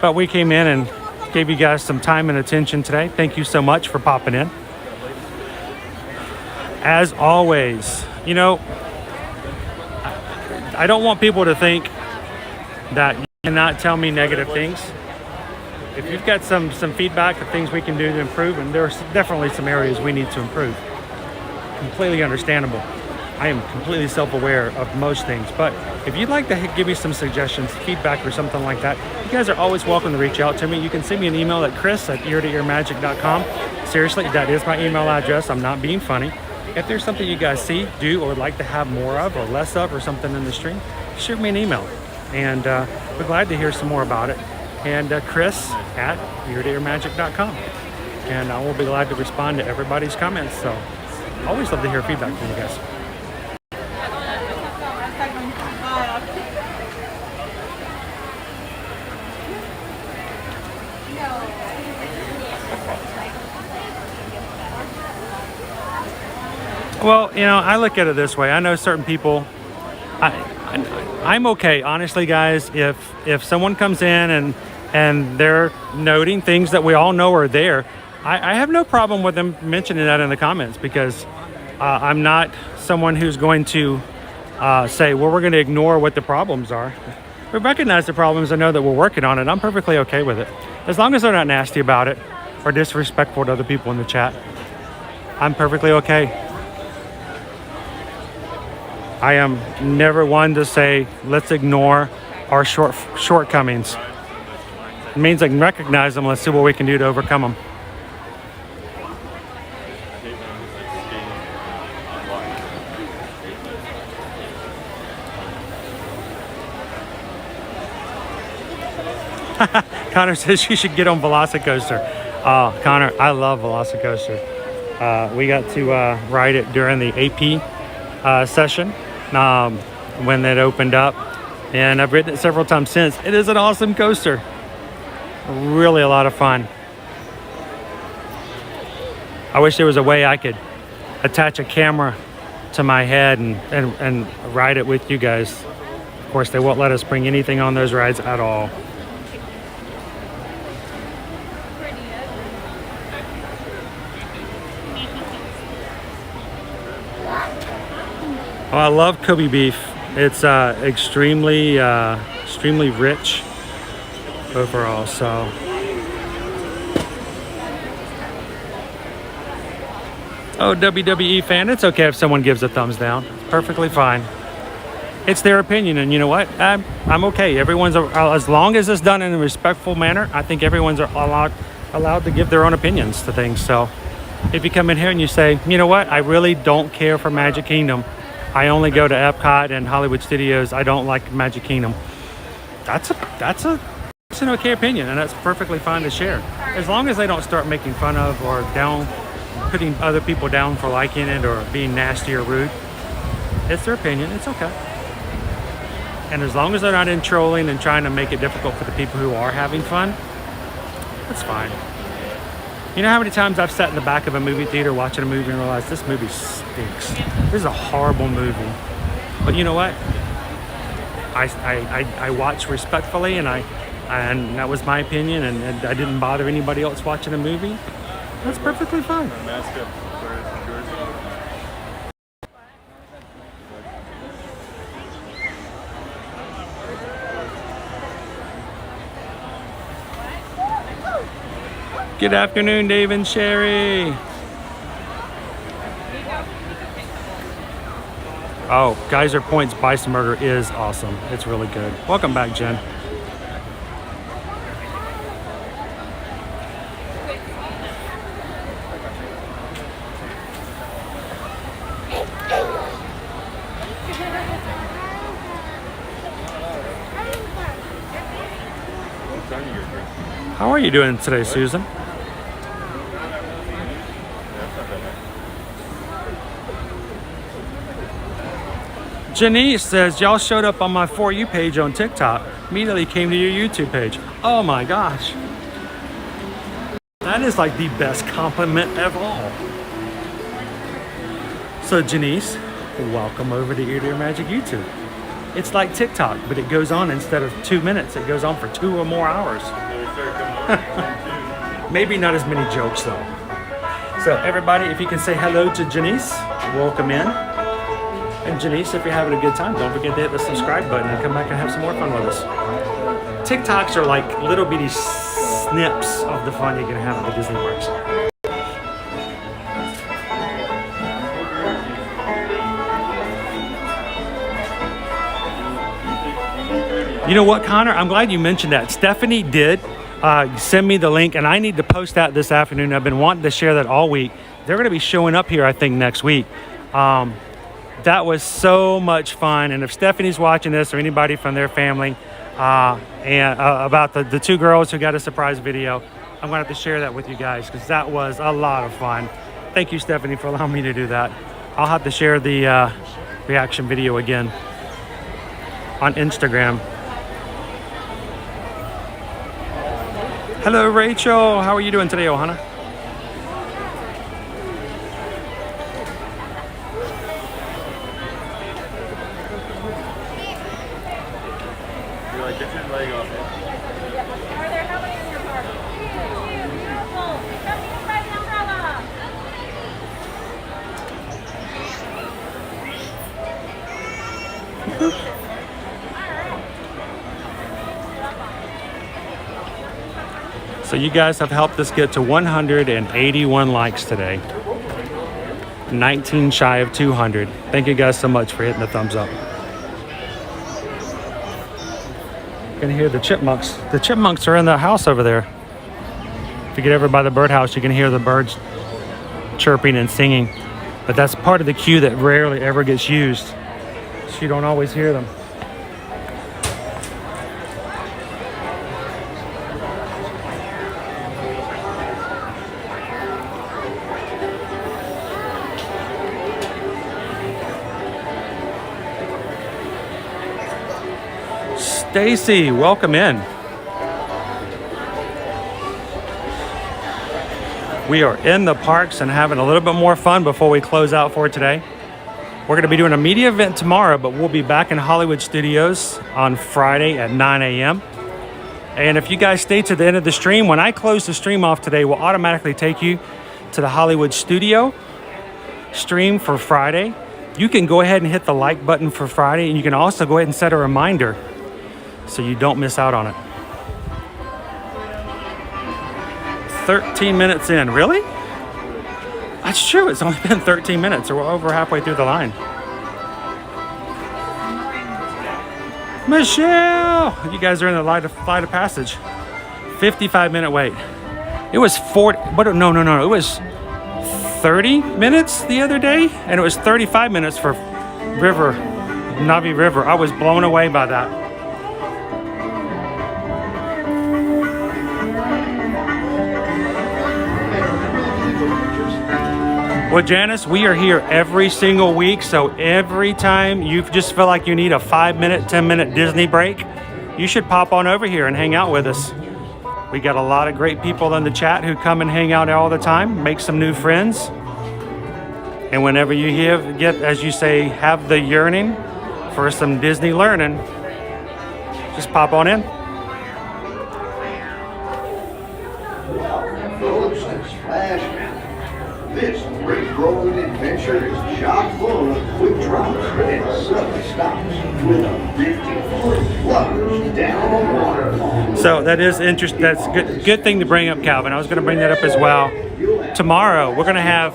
But we came in and gave you guys some time and attention today. Thank you so much for popping in. As always, you know, I don't want people to think that you cannot tell me negative things. If you've got some feedback of things we can do to improve, and there's definitely some areas we need to improve. Completely understandable. I am completely self-aware of most things, but if you'd like to give me some suggestions, feedback or something like that, you guys are always welcome to reach out to me. You can send me an email at chris@eartoearmagic.com. Seriously, that is my email address. I'm not being funny. If there's something you guys see, do, or would like to have more of or less of or something in the stream, shoot me an email. And we're glad to hear some more about it. And chris@eartoearmagic.com. And I will be glad to respond to everybody's comments. So always love to hear feedback from you guys. Well, you know, I look at it this way. I know certain people, I'm okay, honestly, guys, if someone comes in and they're noting things that we all know are there, I have no problem with them mentioning that in the comments, because I'm not someone who's going to say, well, we're going to ignore what the problems are. We recognize the problems and know that we're working on it. I'm perfectly okay with it. As long as they're not nasty about it or disrespectful to other people in the chat, I'm perfectly okay. I am never one to say, let's ignore our shortcomings. It means I can recognize them. Let's see what we can do to overcome them. Connor says you should get on Velocicoaster. Oh, Connor, I love Velocicoaster. We got to ride it during the AP session when it opened up, and I've ridden it several times since. It is an awesome coaster. Really a lot of fun. I wish there was a way I could attach a camera to my head and ride it with you guys. Of course, they won't let us bring anything on those rides at all. Oh, I love Kobe beef. It's extremely rich overall. So oh, WWE fan, it's okay if someone gives a thumbs down. It's perfectly fine. It's their opinion, and you know what? I'm okay. Everyone's as long as it's done in a respectful manner. I think everyone's allowed to give their own opinions to things. So if you come in here and you say, you know what, I really don't care for Magic Kingdom. I only go to Epcot and Hollywood Studios. I don't like Magic Kingdom. That's an okay opinion, and that's perfectly fine to share. As long as they don't start making fun of or putting other people down for liking it or being nasty or rude. It's their opinion. It's okay. And as long as they're not in trolling and trying to make it difficult for the people who are having fun, that's fine. You know how many times I've sat in the back of a movie theater watching a movie and realized this movie stinks. This is a horrible movie. But you know what? I watch respectfully, and that was my opinion, and I didn't bother anybody else watching the movie. That's perfectly fine. Good afternoon, Dave and Sherry. Oh, Geyser Point's Bison Burger is awesome. It's really good. Welcome back, Jen. How are you doing today, Susan? Janice says, y'all showed up on my For You page on TikTok. Immediately came to your YouTube page. Oh my gosh. That is like the best compliment of all. So Janice, welcome over to Ear to Ear Magic YouTube. It's like TikTok, but it goes on instead of 2 minutes. It goes on for 2 or more hours. Maybe not as many jokes though. So everybody, if you can say hello to Janice, welcome in. And Janice, if you're having a good time, don't forget to hit the subscribe button and come back and have some more fun with us. TikToks are like little bitty snips of the fun you can have at the Disney parks. You know what, Connor? I'm glad you mentioned that. Stephanie did send me the link, and I need to post that this afternoon. I've been wanting to share that all week. They're going to be showing up here, I think, next week. That was so much fun. And if Stephanie's watching this or anybody from their family about the 2 girls who got a surprise video, I'm going to have to share that with you guys because that was a lot of fun. Thank you, Stephanie, for allowing me to do that. I'll have to share the reaction video again on Instagram. Hello, Rachel. How are you doing today, Ohana? Get your leg off it. Are there how many in your car? Beautiful. Come by the umbrella. So you guys have helped us get to 181 likes today. 19 shy of 200. Thank you guys so much for hitting the thumbs up. You can hear the chipmunks. The chipmunks are in the house over there. If you get over by the birdhouse, you can hear the birds chirping and singing. But that's part of the queue that rarely ever gets used. So you don't always hear them. Stacy, welcome in. We are in the parks and having a little bit more fun before we close out for today. We're going to be doing a media event tomorrow, but we'll be back in Hollywood Studios on Friday at 9 a.m. And if you guys stay to the end of the stream, when I close the stream off today, we'll automatically take you to the Hollywood Studio stream for Friday. You can go ahead and hit the like button for Friday, and you can also go ahead and set a reminder so you don't miss out on it. 13 minutes in, really? That's true, it's only been 13 minutes, so we're over halfway through the line. Michelle! You guys are in the flight of passage. 55-minute wait. It was 40, but no, it was 30 minutes the other day, and it was 35 minutes for Navi River. I was blown away by that. Well, Janice, we are here every single week, so every time you just feel like you need a 5-minute, 10-minute Disney break, you should pop on over here and hang out with us. We got a lot of great people in the chat who come and hang out all the time, make some new friends. And whenever you get, as you say, have the yearning for some Disney learning, just pop on in. This great rolling adventure is chock full of quick drops and sudden stops with a 50-foot flutters down a waterfall. So that is interesting. That's good thing to bring up, Calvin. I was going to bring that up as well. Tomorrow we're going to have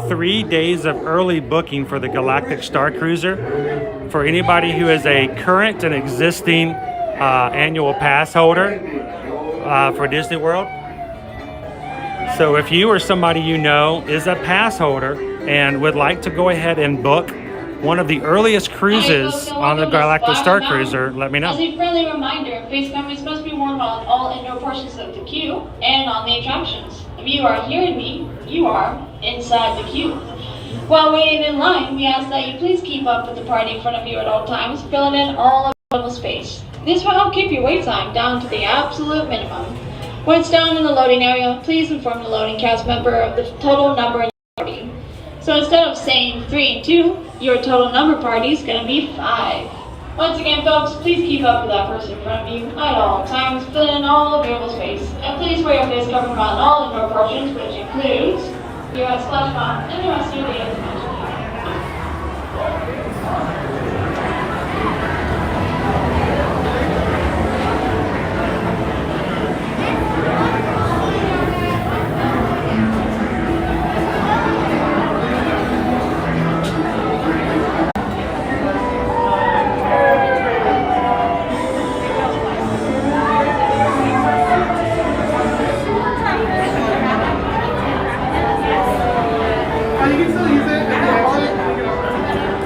3 days of early booking for the Galactic Star Cruiser for anybody who is a current and existing annual pass holder for Disney World. So if you or somebody you know is a pass holder and would like to go ahead and book one of the earliest cruises on the Galactic Star Cruiser, let me know. As a friendly reminder, face coverings must be worn on all indoor portions of the queue and on the attractions. If you are hearing me, you are inside the queue. While waiting in line, we ask that you please keep up with the party in front of you at all times, filling in all available space. This will help keep your wait time down to the absolute minimum. When it's down in the loading area, please inform the loading cast member of the total number in the party. So instead of saying 3 and 2, your total number party is going to be 5. Once again, folks, please keep up with that person in front of you at all times, filling in all available space. And please wear your face covering on all indoor portions, which includes your splash pad and the rest of the information.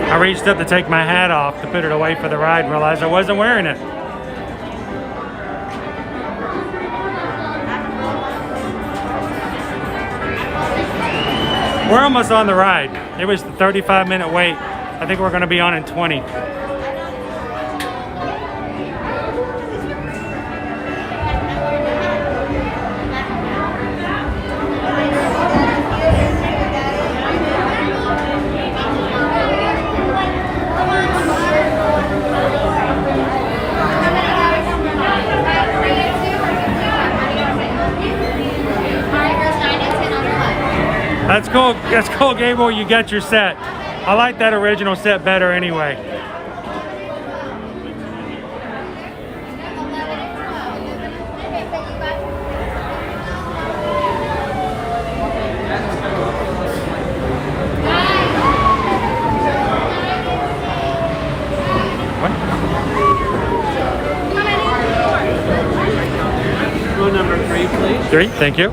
I reached up to take my hat off to put it away for the ride and realized I wasn't wearing it. We're almost on the ride. It was the 35-minute wait. I think we're going to be on in 20. That's cool. That's cool, Gable. You got your set. I like that original set better anyway. Row number 3, please. 3, thank you.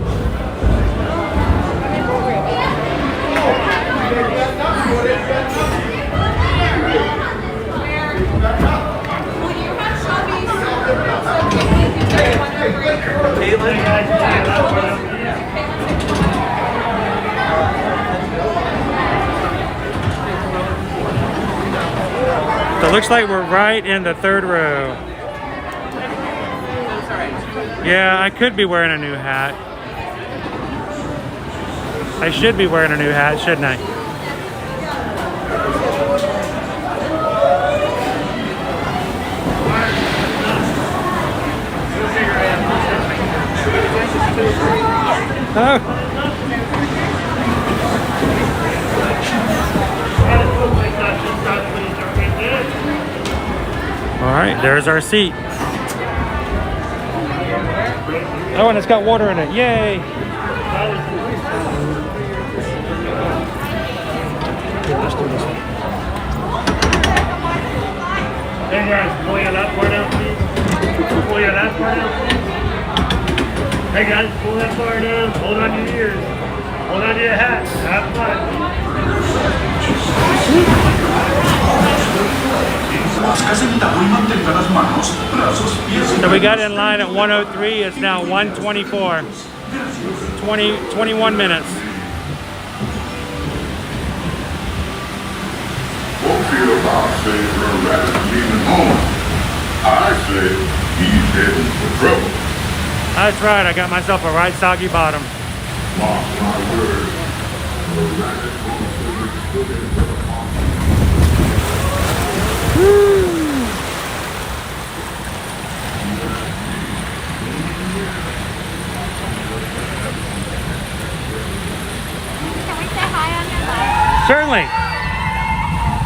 So it looks like we're right in the 3rd row. Yeah, I could be wearing a new hat. I should be wearing a new hat, shouldn't I? Oh. All right, there's our seat. Oh, and it's got water in it. Yay! Let's do this one. Hey guys, pull your left part out, please. Pull your left part out, please. Hey guys, pull that part down. Hold on to your ears. Hold on to your hat. Have fun. So we got in line at 1:03. It's now 1:24. 21 minutes. What feel about saying her rather leaving home? I say he's heading for trouble. That's right. I got myself a right soggy bottom. Mark my words. Her rather Certainly.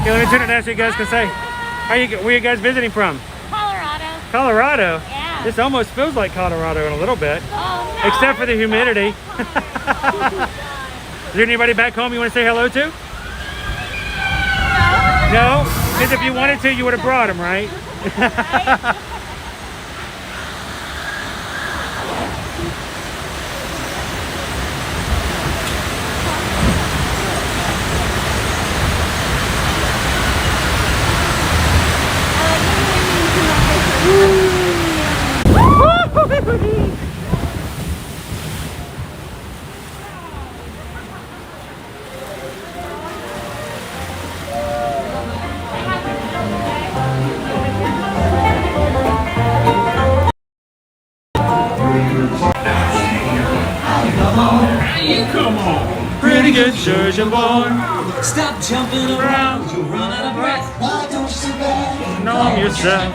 Okay, let me turn it down so you guys can say. Where are you guys visiting from? Colorado. Colorado? Yeah. This almost feels like Colorado in a little bit. Oh, no. Except for the humidity. Is there anybody back home you want to say hello to? No? Because if you wanted to, you would have brought them, right? Come on. Pretty good surgeon boy. Stop jumping around. You run out of breath. Why don't you sit back? Know yourself.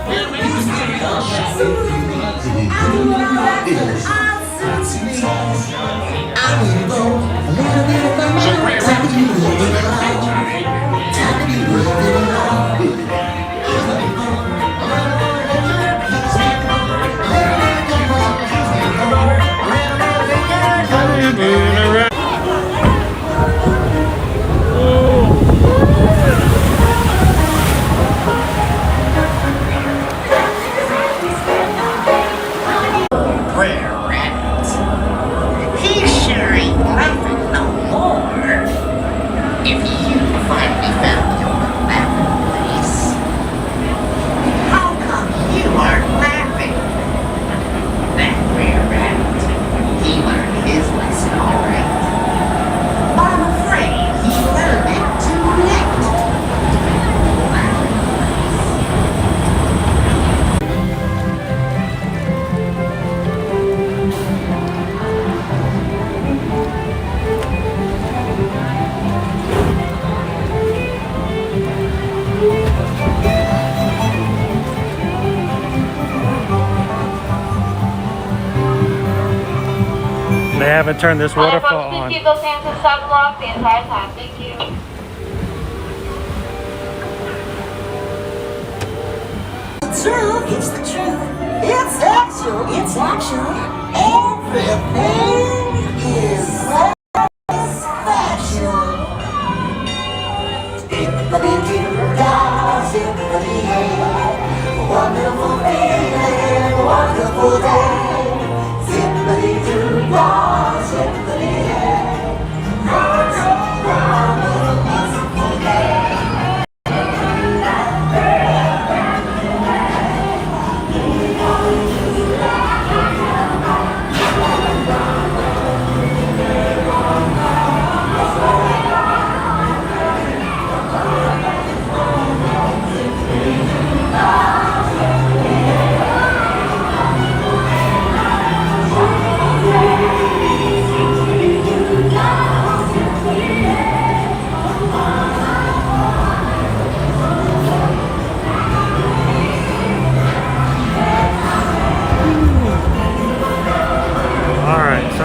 They haven't turned this waterfall on. Keep those hands inside the lock the entire time. Thank you. Truth, it's the truth. It's actual, it's actual. Everything is factual. Zippity-doo-dah, zippity-hey. Wonderful feeling, wonderful day. Zippity-doo-dah, zippity-hey. Rock, rock, rock, what a wonderful day.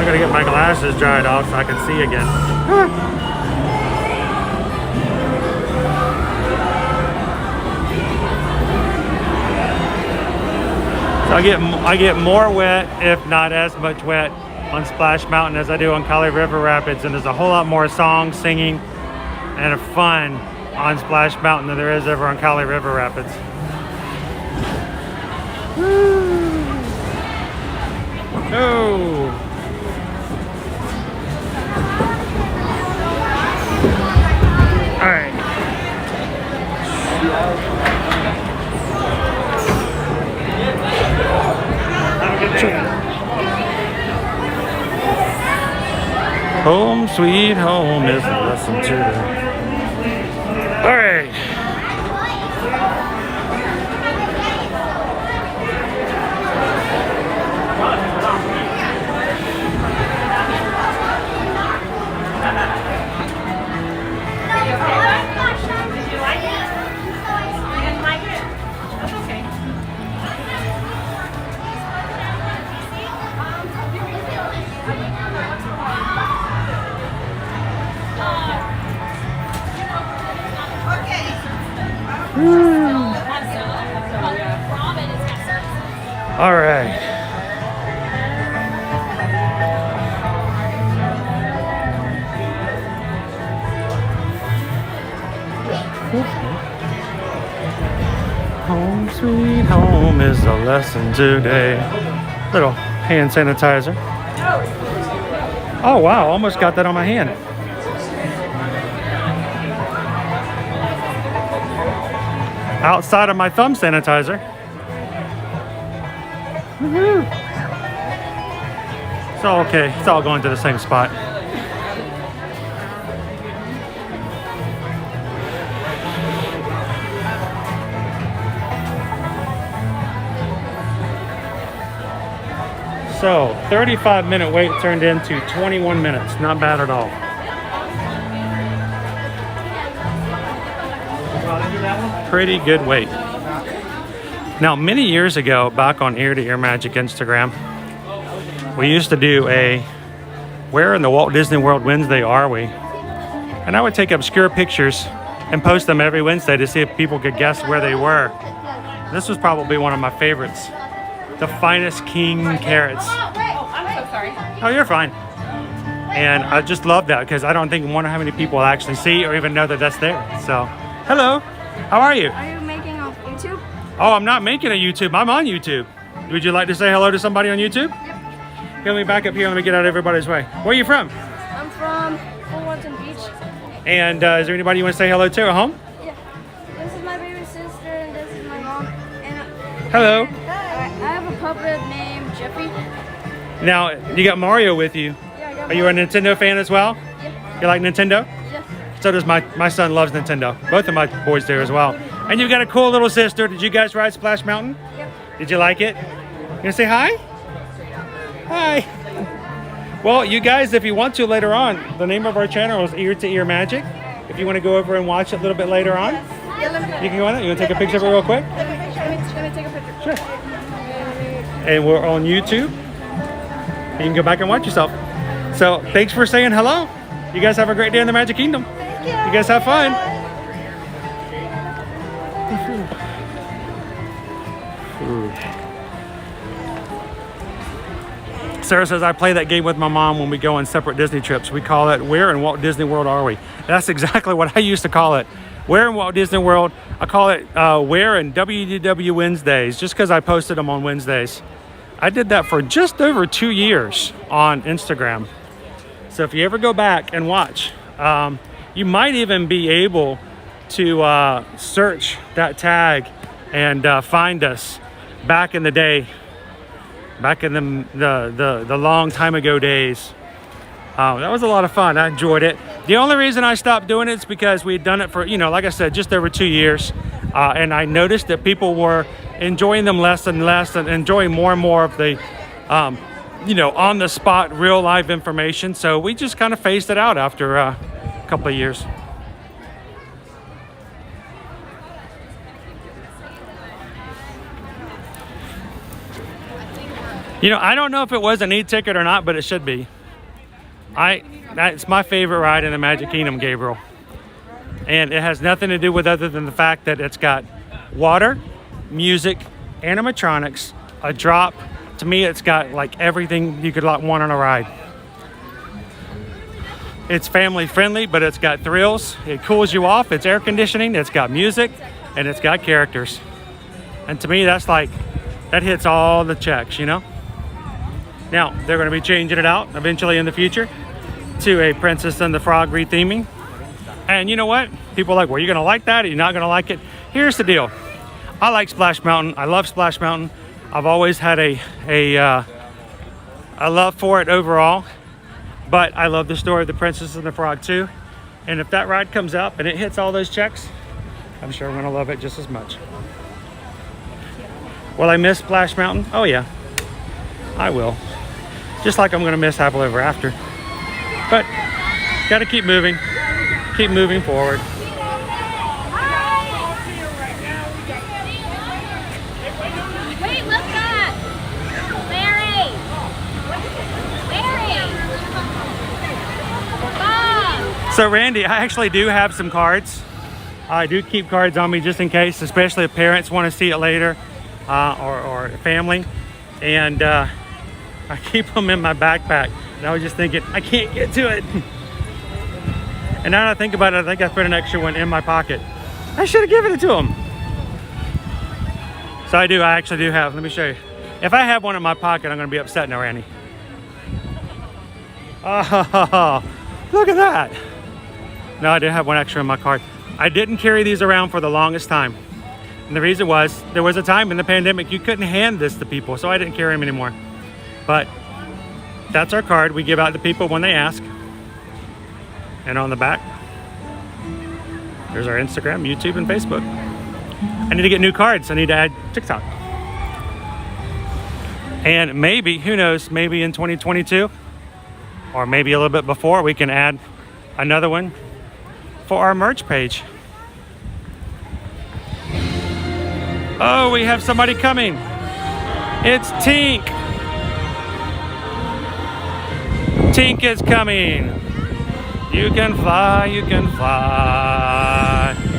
gotta get my glasses dried off so I can see again. So I get more wet, if not as much wet, on Splash Mountain as I do on Kali River Rapids, and there's a whole lot more song, singing, and fun on Splash Mountain than there is over on Kali River Rapids. Woo! Oh! All right. Home sweet home is the lesson to them. All right. Did you like it? You didn't like it? That's okay. All right. Home sweet home is the lesson today. Little hand sanitizer. Oh wow, almost got that on my hand. Outside of my thumb sanitizer. Woohoo! It's all okay. It's all going to the same spot. So, 35-minute wait turned into 21 minutes. Not bad at all. Pretty good wait. Now, many years ago, back on Ear to Ear Magic Instagram, we used to do a Where in the Walt Disney World Wednesday Are We? And I would take obscure pictures and post them every Wednesday to see if people could guess where they were. This was probably one of my favorites. The finest king carrots. Oh, I'm so sorry. Oh, you're fine. And I just love that because I don't wonder how many people actually see or even know that that's there. So, hello. How are you? Are you making a YouTube? Oh, I'm not making a YouTube. I'm on YouTube. Would you like to say hello to somebody on YouTube? Yep. Let me back up here. Let me get out of everybody's way. Where are you from? I'm from Fullerton Beach. And is there anybody you want to say hello to at home? Yeah. This is my baby sister and this is my mom. And Hello. I have a puppet named Jeffy. Now, you got Mario with you. Yeah, I got Are you a Nintendo fan as well? Yeah. You like Nintendo? Yeah. So does my son loves Nintendo. Both of my boys do as well. And you've got a cool little sister. Did you guys ride Splash Mountain? Yep. Did you like it? You gonna say hi? Hi. Well, you guys, if you want to later on, the name of our channel is Ear to Ear Magic. If you want to go over and watch it a little bit later on, Yeah, let me you can go on it. You want to take a picture of it real quick? Let me take a picture. Sure. And we're on YouTube. You can go back and watch yourself. So thanks for saying hello. You guys have a great day in the Magic Kingdom. You guys have fun. Sarah says, I play that game with my mom when we go on separate Disney trips. We call it, Where in Walt Disney World Are We? That's exactly what I used to call it. Where in Walt Disney World? I call it Where in WDW Wednesdays, just because I posted them on Wednesdays. I did that for just over 2 years on Instagram. So if you ever go back and watch, you might even be able to search that tag and find us back in the day, back in the long time ago days. That was a lot of fun. I enjoyed it. The only reason I stopped doing it is because we had done it for, like I said, just over 2 years. And I noticed that people were enjoying them less and less and enjoying more and more of the, on the spot, real live information. So we just kind of phased it out after a couple of years. I don't know if it was an e-ticket or not, but it should be. That's my favorite ride in the Magic Kingdom, Gabriel. And it has nothing to do with other than the fact that it's got water, music, animatronics, a drop. To me, it's got like everything you could want on a ride. It's family friendly, but it's got thrills. It cools you off. It's air conditioning. It's got music, and it's got characters. And to me, that's like, that hits all the checks, you know? Now, they're going to be changing it out eventually in the future to a Princess and the Frog retheming. And you know what? People are like, well, you're going to like that? Are you not going to like it? Here's the deal. I like Splash Mountain. I love Splash Mountain. I've always had a love for it overall. But I love the story of the Princess and the Frog too. And if that ride comes up and it hits all those checks, I'm sure I'm going to love it just as much. Will I miss Splash Mountain? Oh yeah, I will. Just like I'm going to miss Happily Ever After. But got to keep moving forward. Wait, look up! Larry! Bob! So Randy, I actually do have some cards. I do keep cards on me just in case, especially if parents want to see it later, or family. And I keep them in my backpack. And I was just thinking, I can't get to it. And now that I think about it, I think I put an extra one in my pocket. I should have given it to him. So I actually do have, let me show you. If I have one in my pocket, I'm going to be upset now, Randy. Oh, look at that. No, I did have one extra in my cart. I didn't carry these around for the longest time. And the reason was, there was a time in the pandemic you couldn't hand this to people, so I didn't carry them anymore. But that's our card we give out to people when they ask. And on the back, there's our Instagram, YouTube, and Facebook. I need to get new cards. I need to add TikTok. And maybe, who knows, maybe in 2022, or maybe a little bit before, we can add another one for our merch page. Oh, we have somebody coming. It's Tink. Tink is coming. You can fly,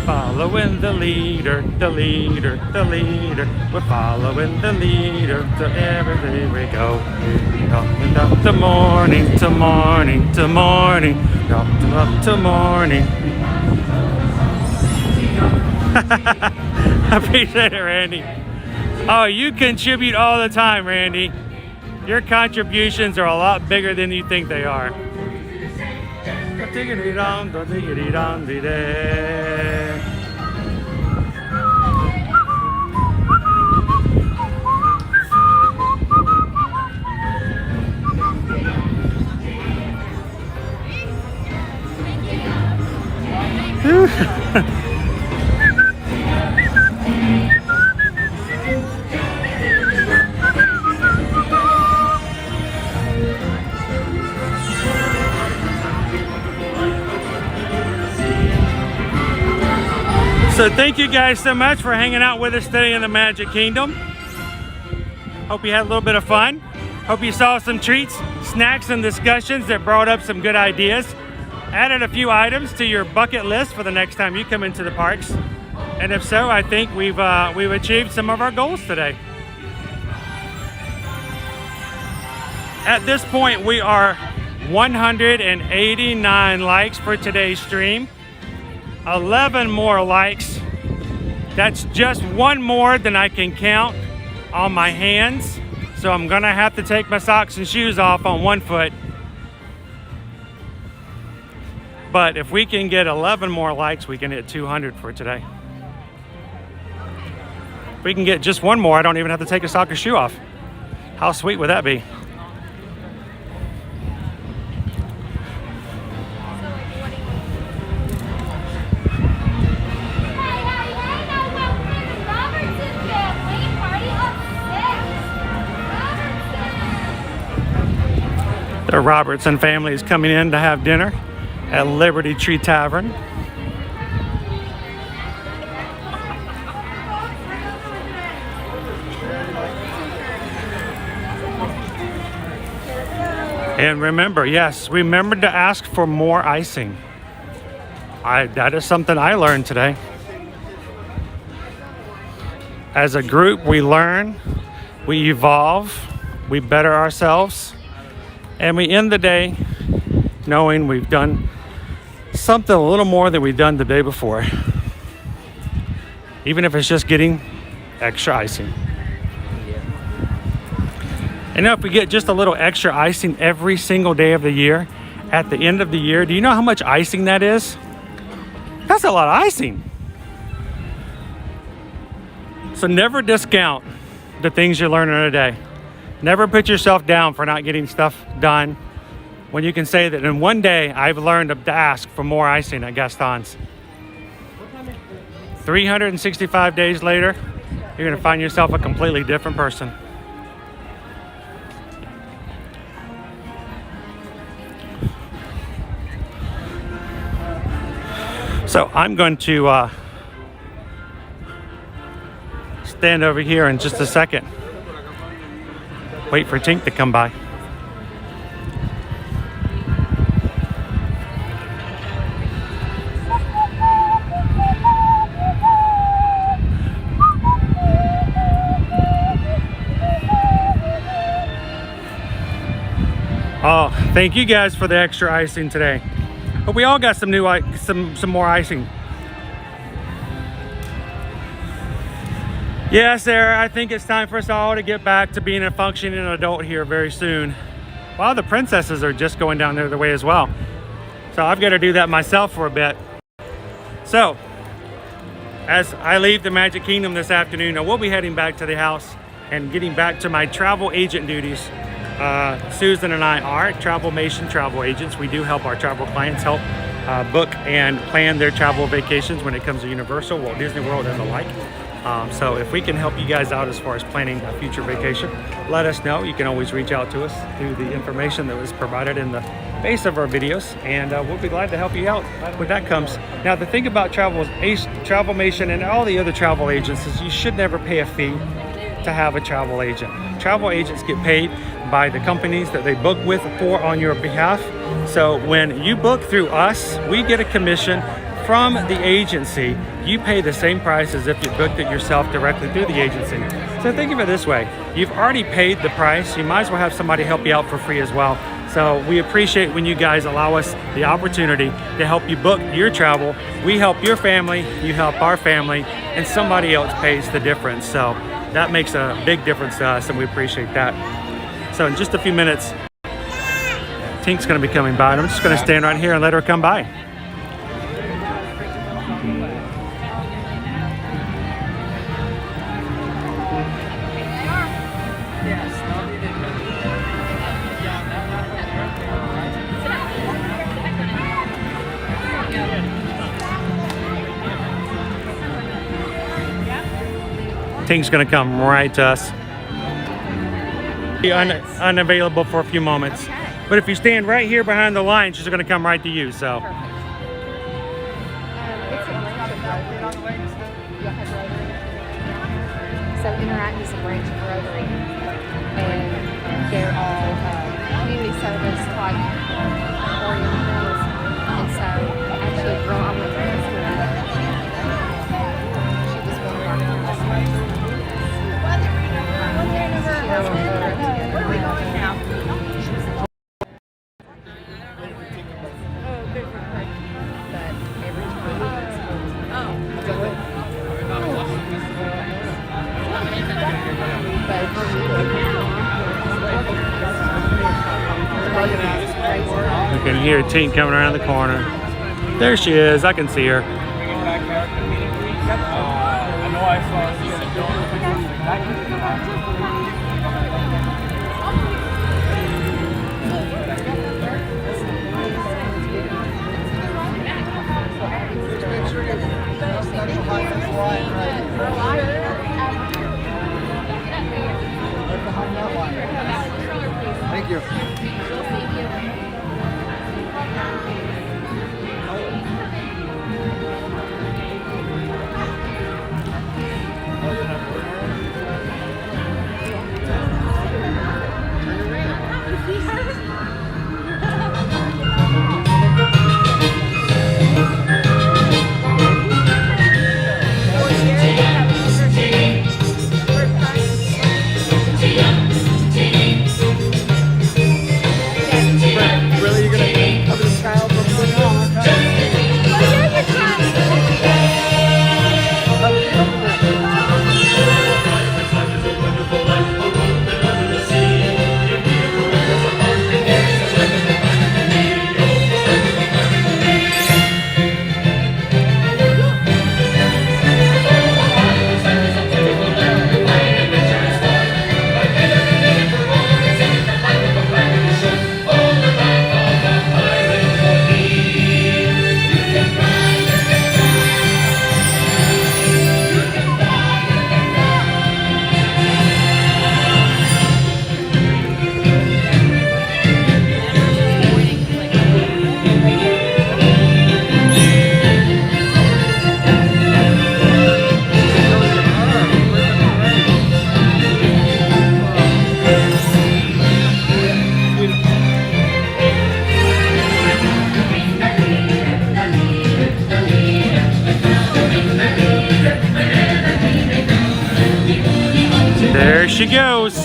following the leader, the leader, the leader. We're following the leader to everywhere we go. Up to morning, to morning, to morning, up to morning. I appreciate it, Randy. Oh, you contribute all the time, Randy. Your contributions are a lot bigger than you think they are. So thank you guys so much for hanging out with us today in the Magic Kingdom. Hope you had a little bit of fun. Hope you saw some treats, snacks, and discussions that brought up some good ideas. Added a few items to your bucket list for the next time you come into the parks. And if so, I think we've achieved some of our goals today. At this point, we are 189 likes for today's stream. 11 more likes. That's just one more than I can count on my hands. So I'm gonna have to take my socks and shoes off on one foot. But if we can get 11 more likes, we can hit 200 for today. If we can get just one more, I don't even have to take a sock or shoe off. How sweet would that be? The Robertson family is coming in to have dinner at Liberty Tree Tavern. And remember, yes, remember to ask for more icing. That is something I learned today. As a group, we learn, we evolve, we better ourselves, and we end the day knowing we've done something a little more than we've done the day before. Even if it's just getting extra icing. And now if we get just a little extra icing every single day of the year, at the end of the year, do you know how much icing that is? That's a lot of icing. So never discount the things you're learning today. Never put yourself down for not getting stuff done when you can say that in one day I've learned to ask for more icing at Gaston's. 365 days later, you're going to find yourself a completely different person. So I'm going to stand over here in just a second. Wait for Tink to come by. Oh, thank you guys for the extra icing today. But we all got some new some more icing. Yeah, Sarah, I think it's time for us all to get back to being a functioning adult here very soon. Well, the princesses are just going down their way as well. So I've got to do that myself for a bit. So, as I leave the Magic Kingdom this afternoon, I will be heading back to the house and getting back to my travel agent duties. Susan and I are Travelmation travel agents. We do help our travel clients help book and plan their travel vacations when it comes to Universal, Walt Disney World, and the like. So if we can help you guys out as far as planning a future vacation, let us know. You can always reach out to us through the information that was provided in the base of our videos, and we'll be glad to help you out when that comes. Now, the thing about Travelmation and all the other travel agents is you should never pay a fee to have a travel agent. Travel agents get paid by the companies that they book with for on your behalf. So when you book through us, we get a commission from the agency. You pay the same price as if you booked it yourself directly through the agency. So think of it this way, you've already paid the price, you might as well have somebody help you out for free as well. So we appreciate when you guys allow us the opportunity to help you book your travel. We help your family, you help our family, and somebody else pays the difference. So that makes a big difference to us, and we appreciate that. So in just a few minutes, Tink's gonna be coming by, and I'm just gonna stand right here and let her come by. Tink's gonna come right to us. Be unavailable for a few moments. But if you stand right here behind the line, she's gonna come right to you, so. So Interact is a branch of Rotary, and they're all community service like oriented, and so actually girl I'm with her she was one of our Where are we going now? You can hear Tink coming around the corner. There she is, I can see her. I know I saw Thank you. she goes.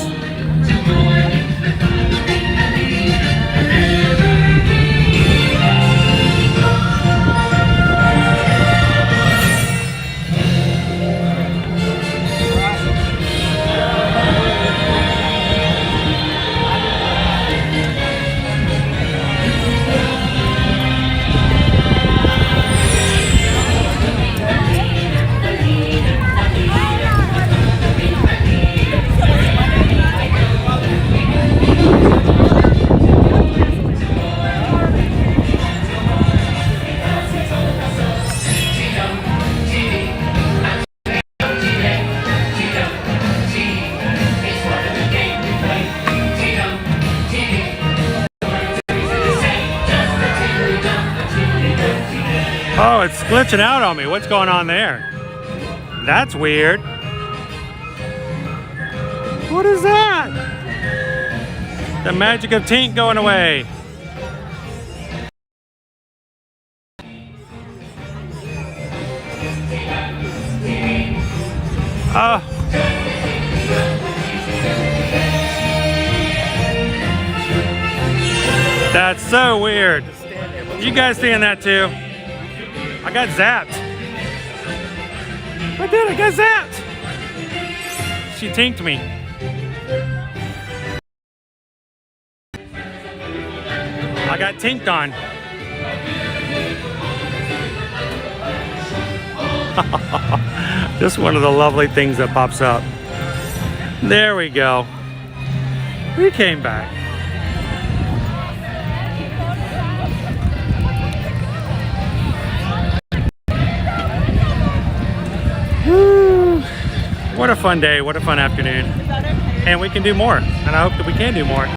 Oh, it's glitching out on me. What's going on there? That's weird. What is that? The magic of Tink going away. Oh. That's so weird. You guys seeing that too? I got zapped. I did, I got zapped. She tinked me. I got tinked on. Just one of the lovely things that pops up. There we go. We came back. Woo. What a fun day, what a fun afternoon. And we can do more, and I hope that we can do more.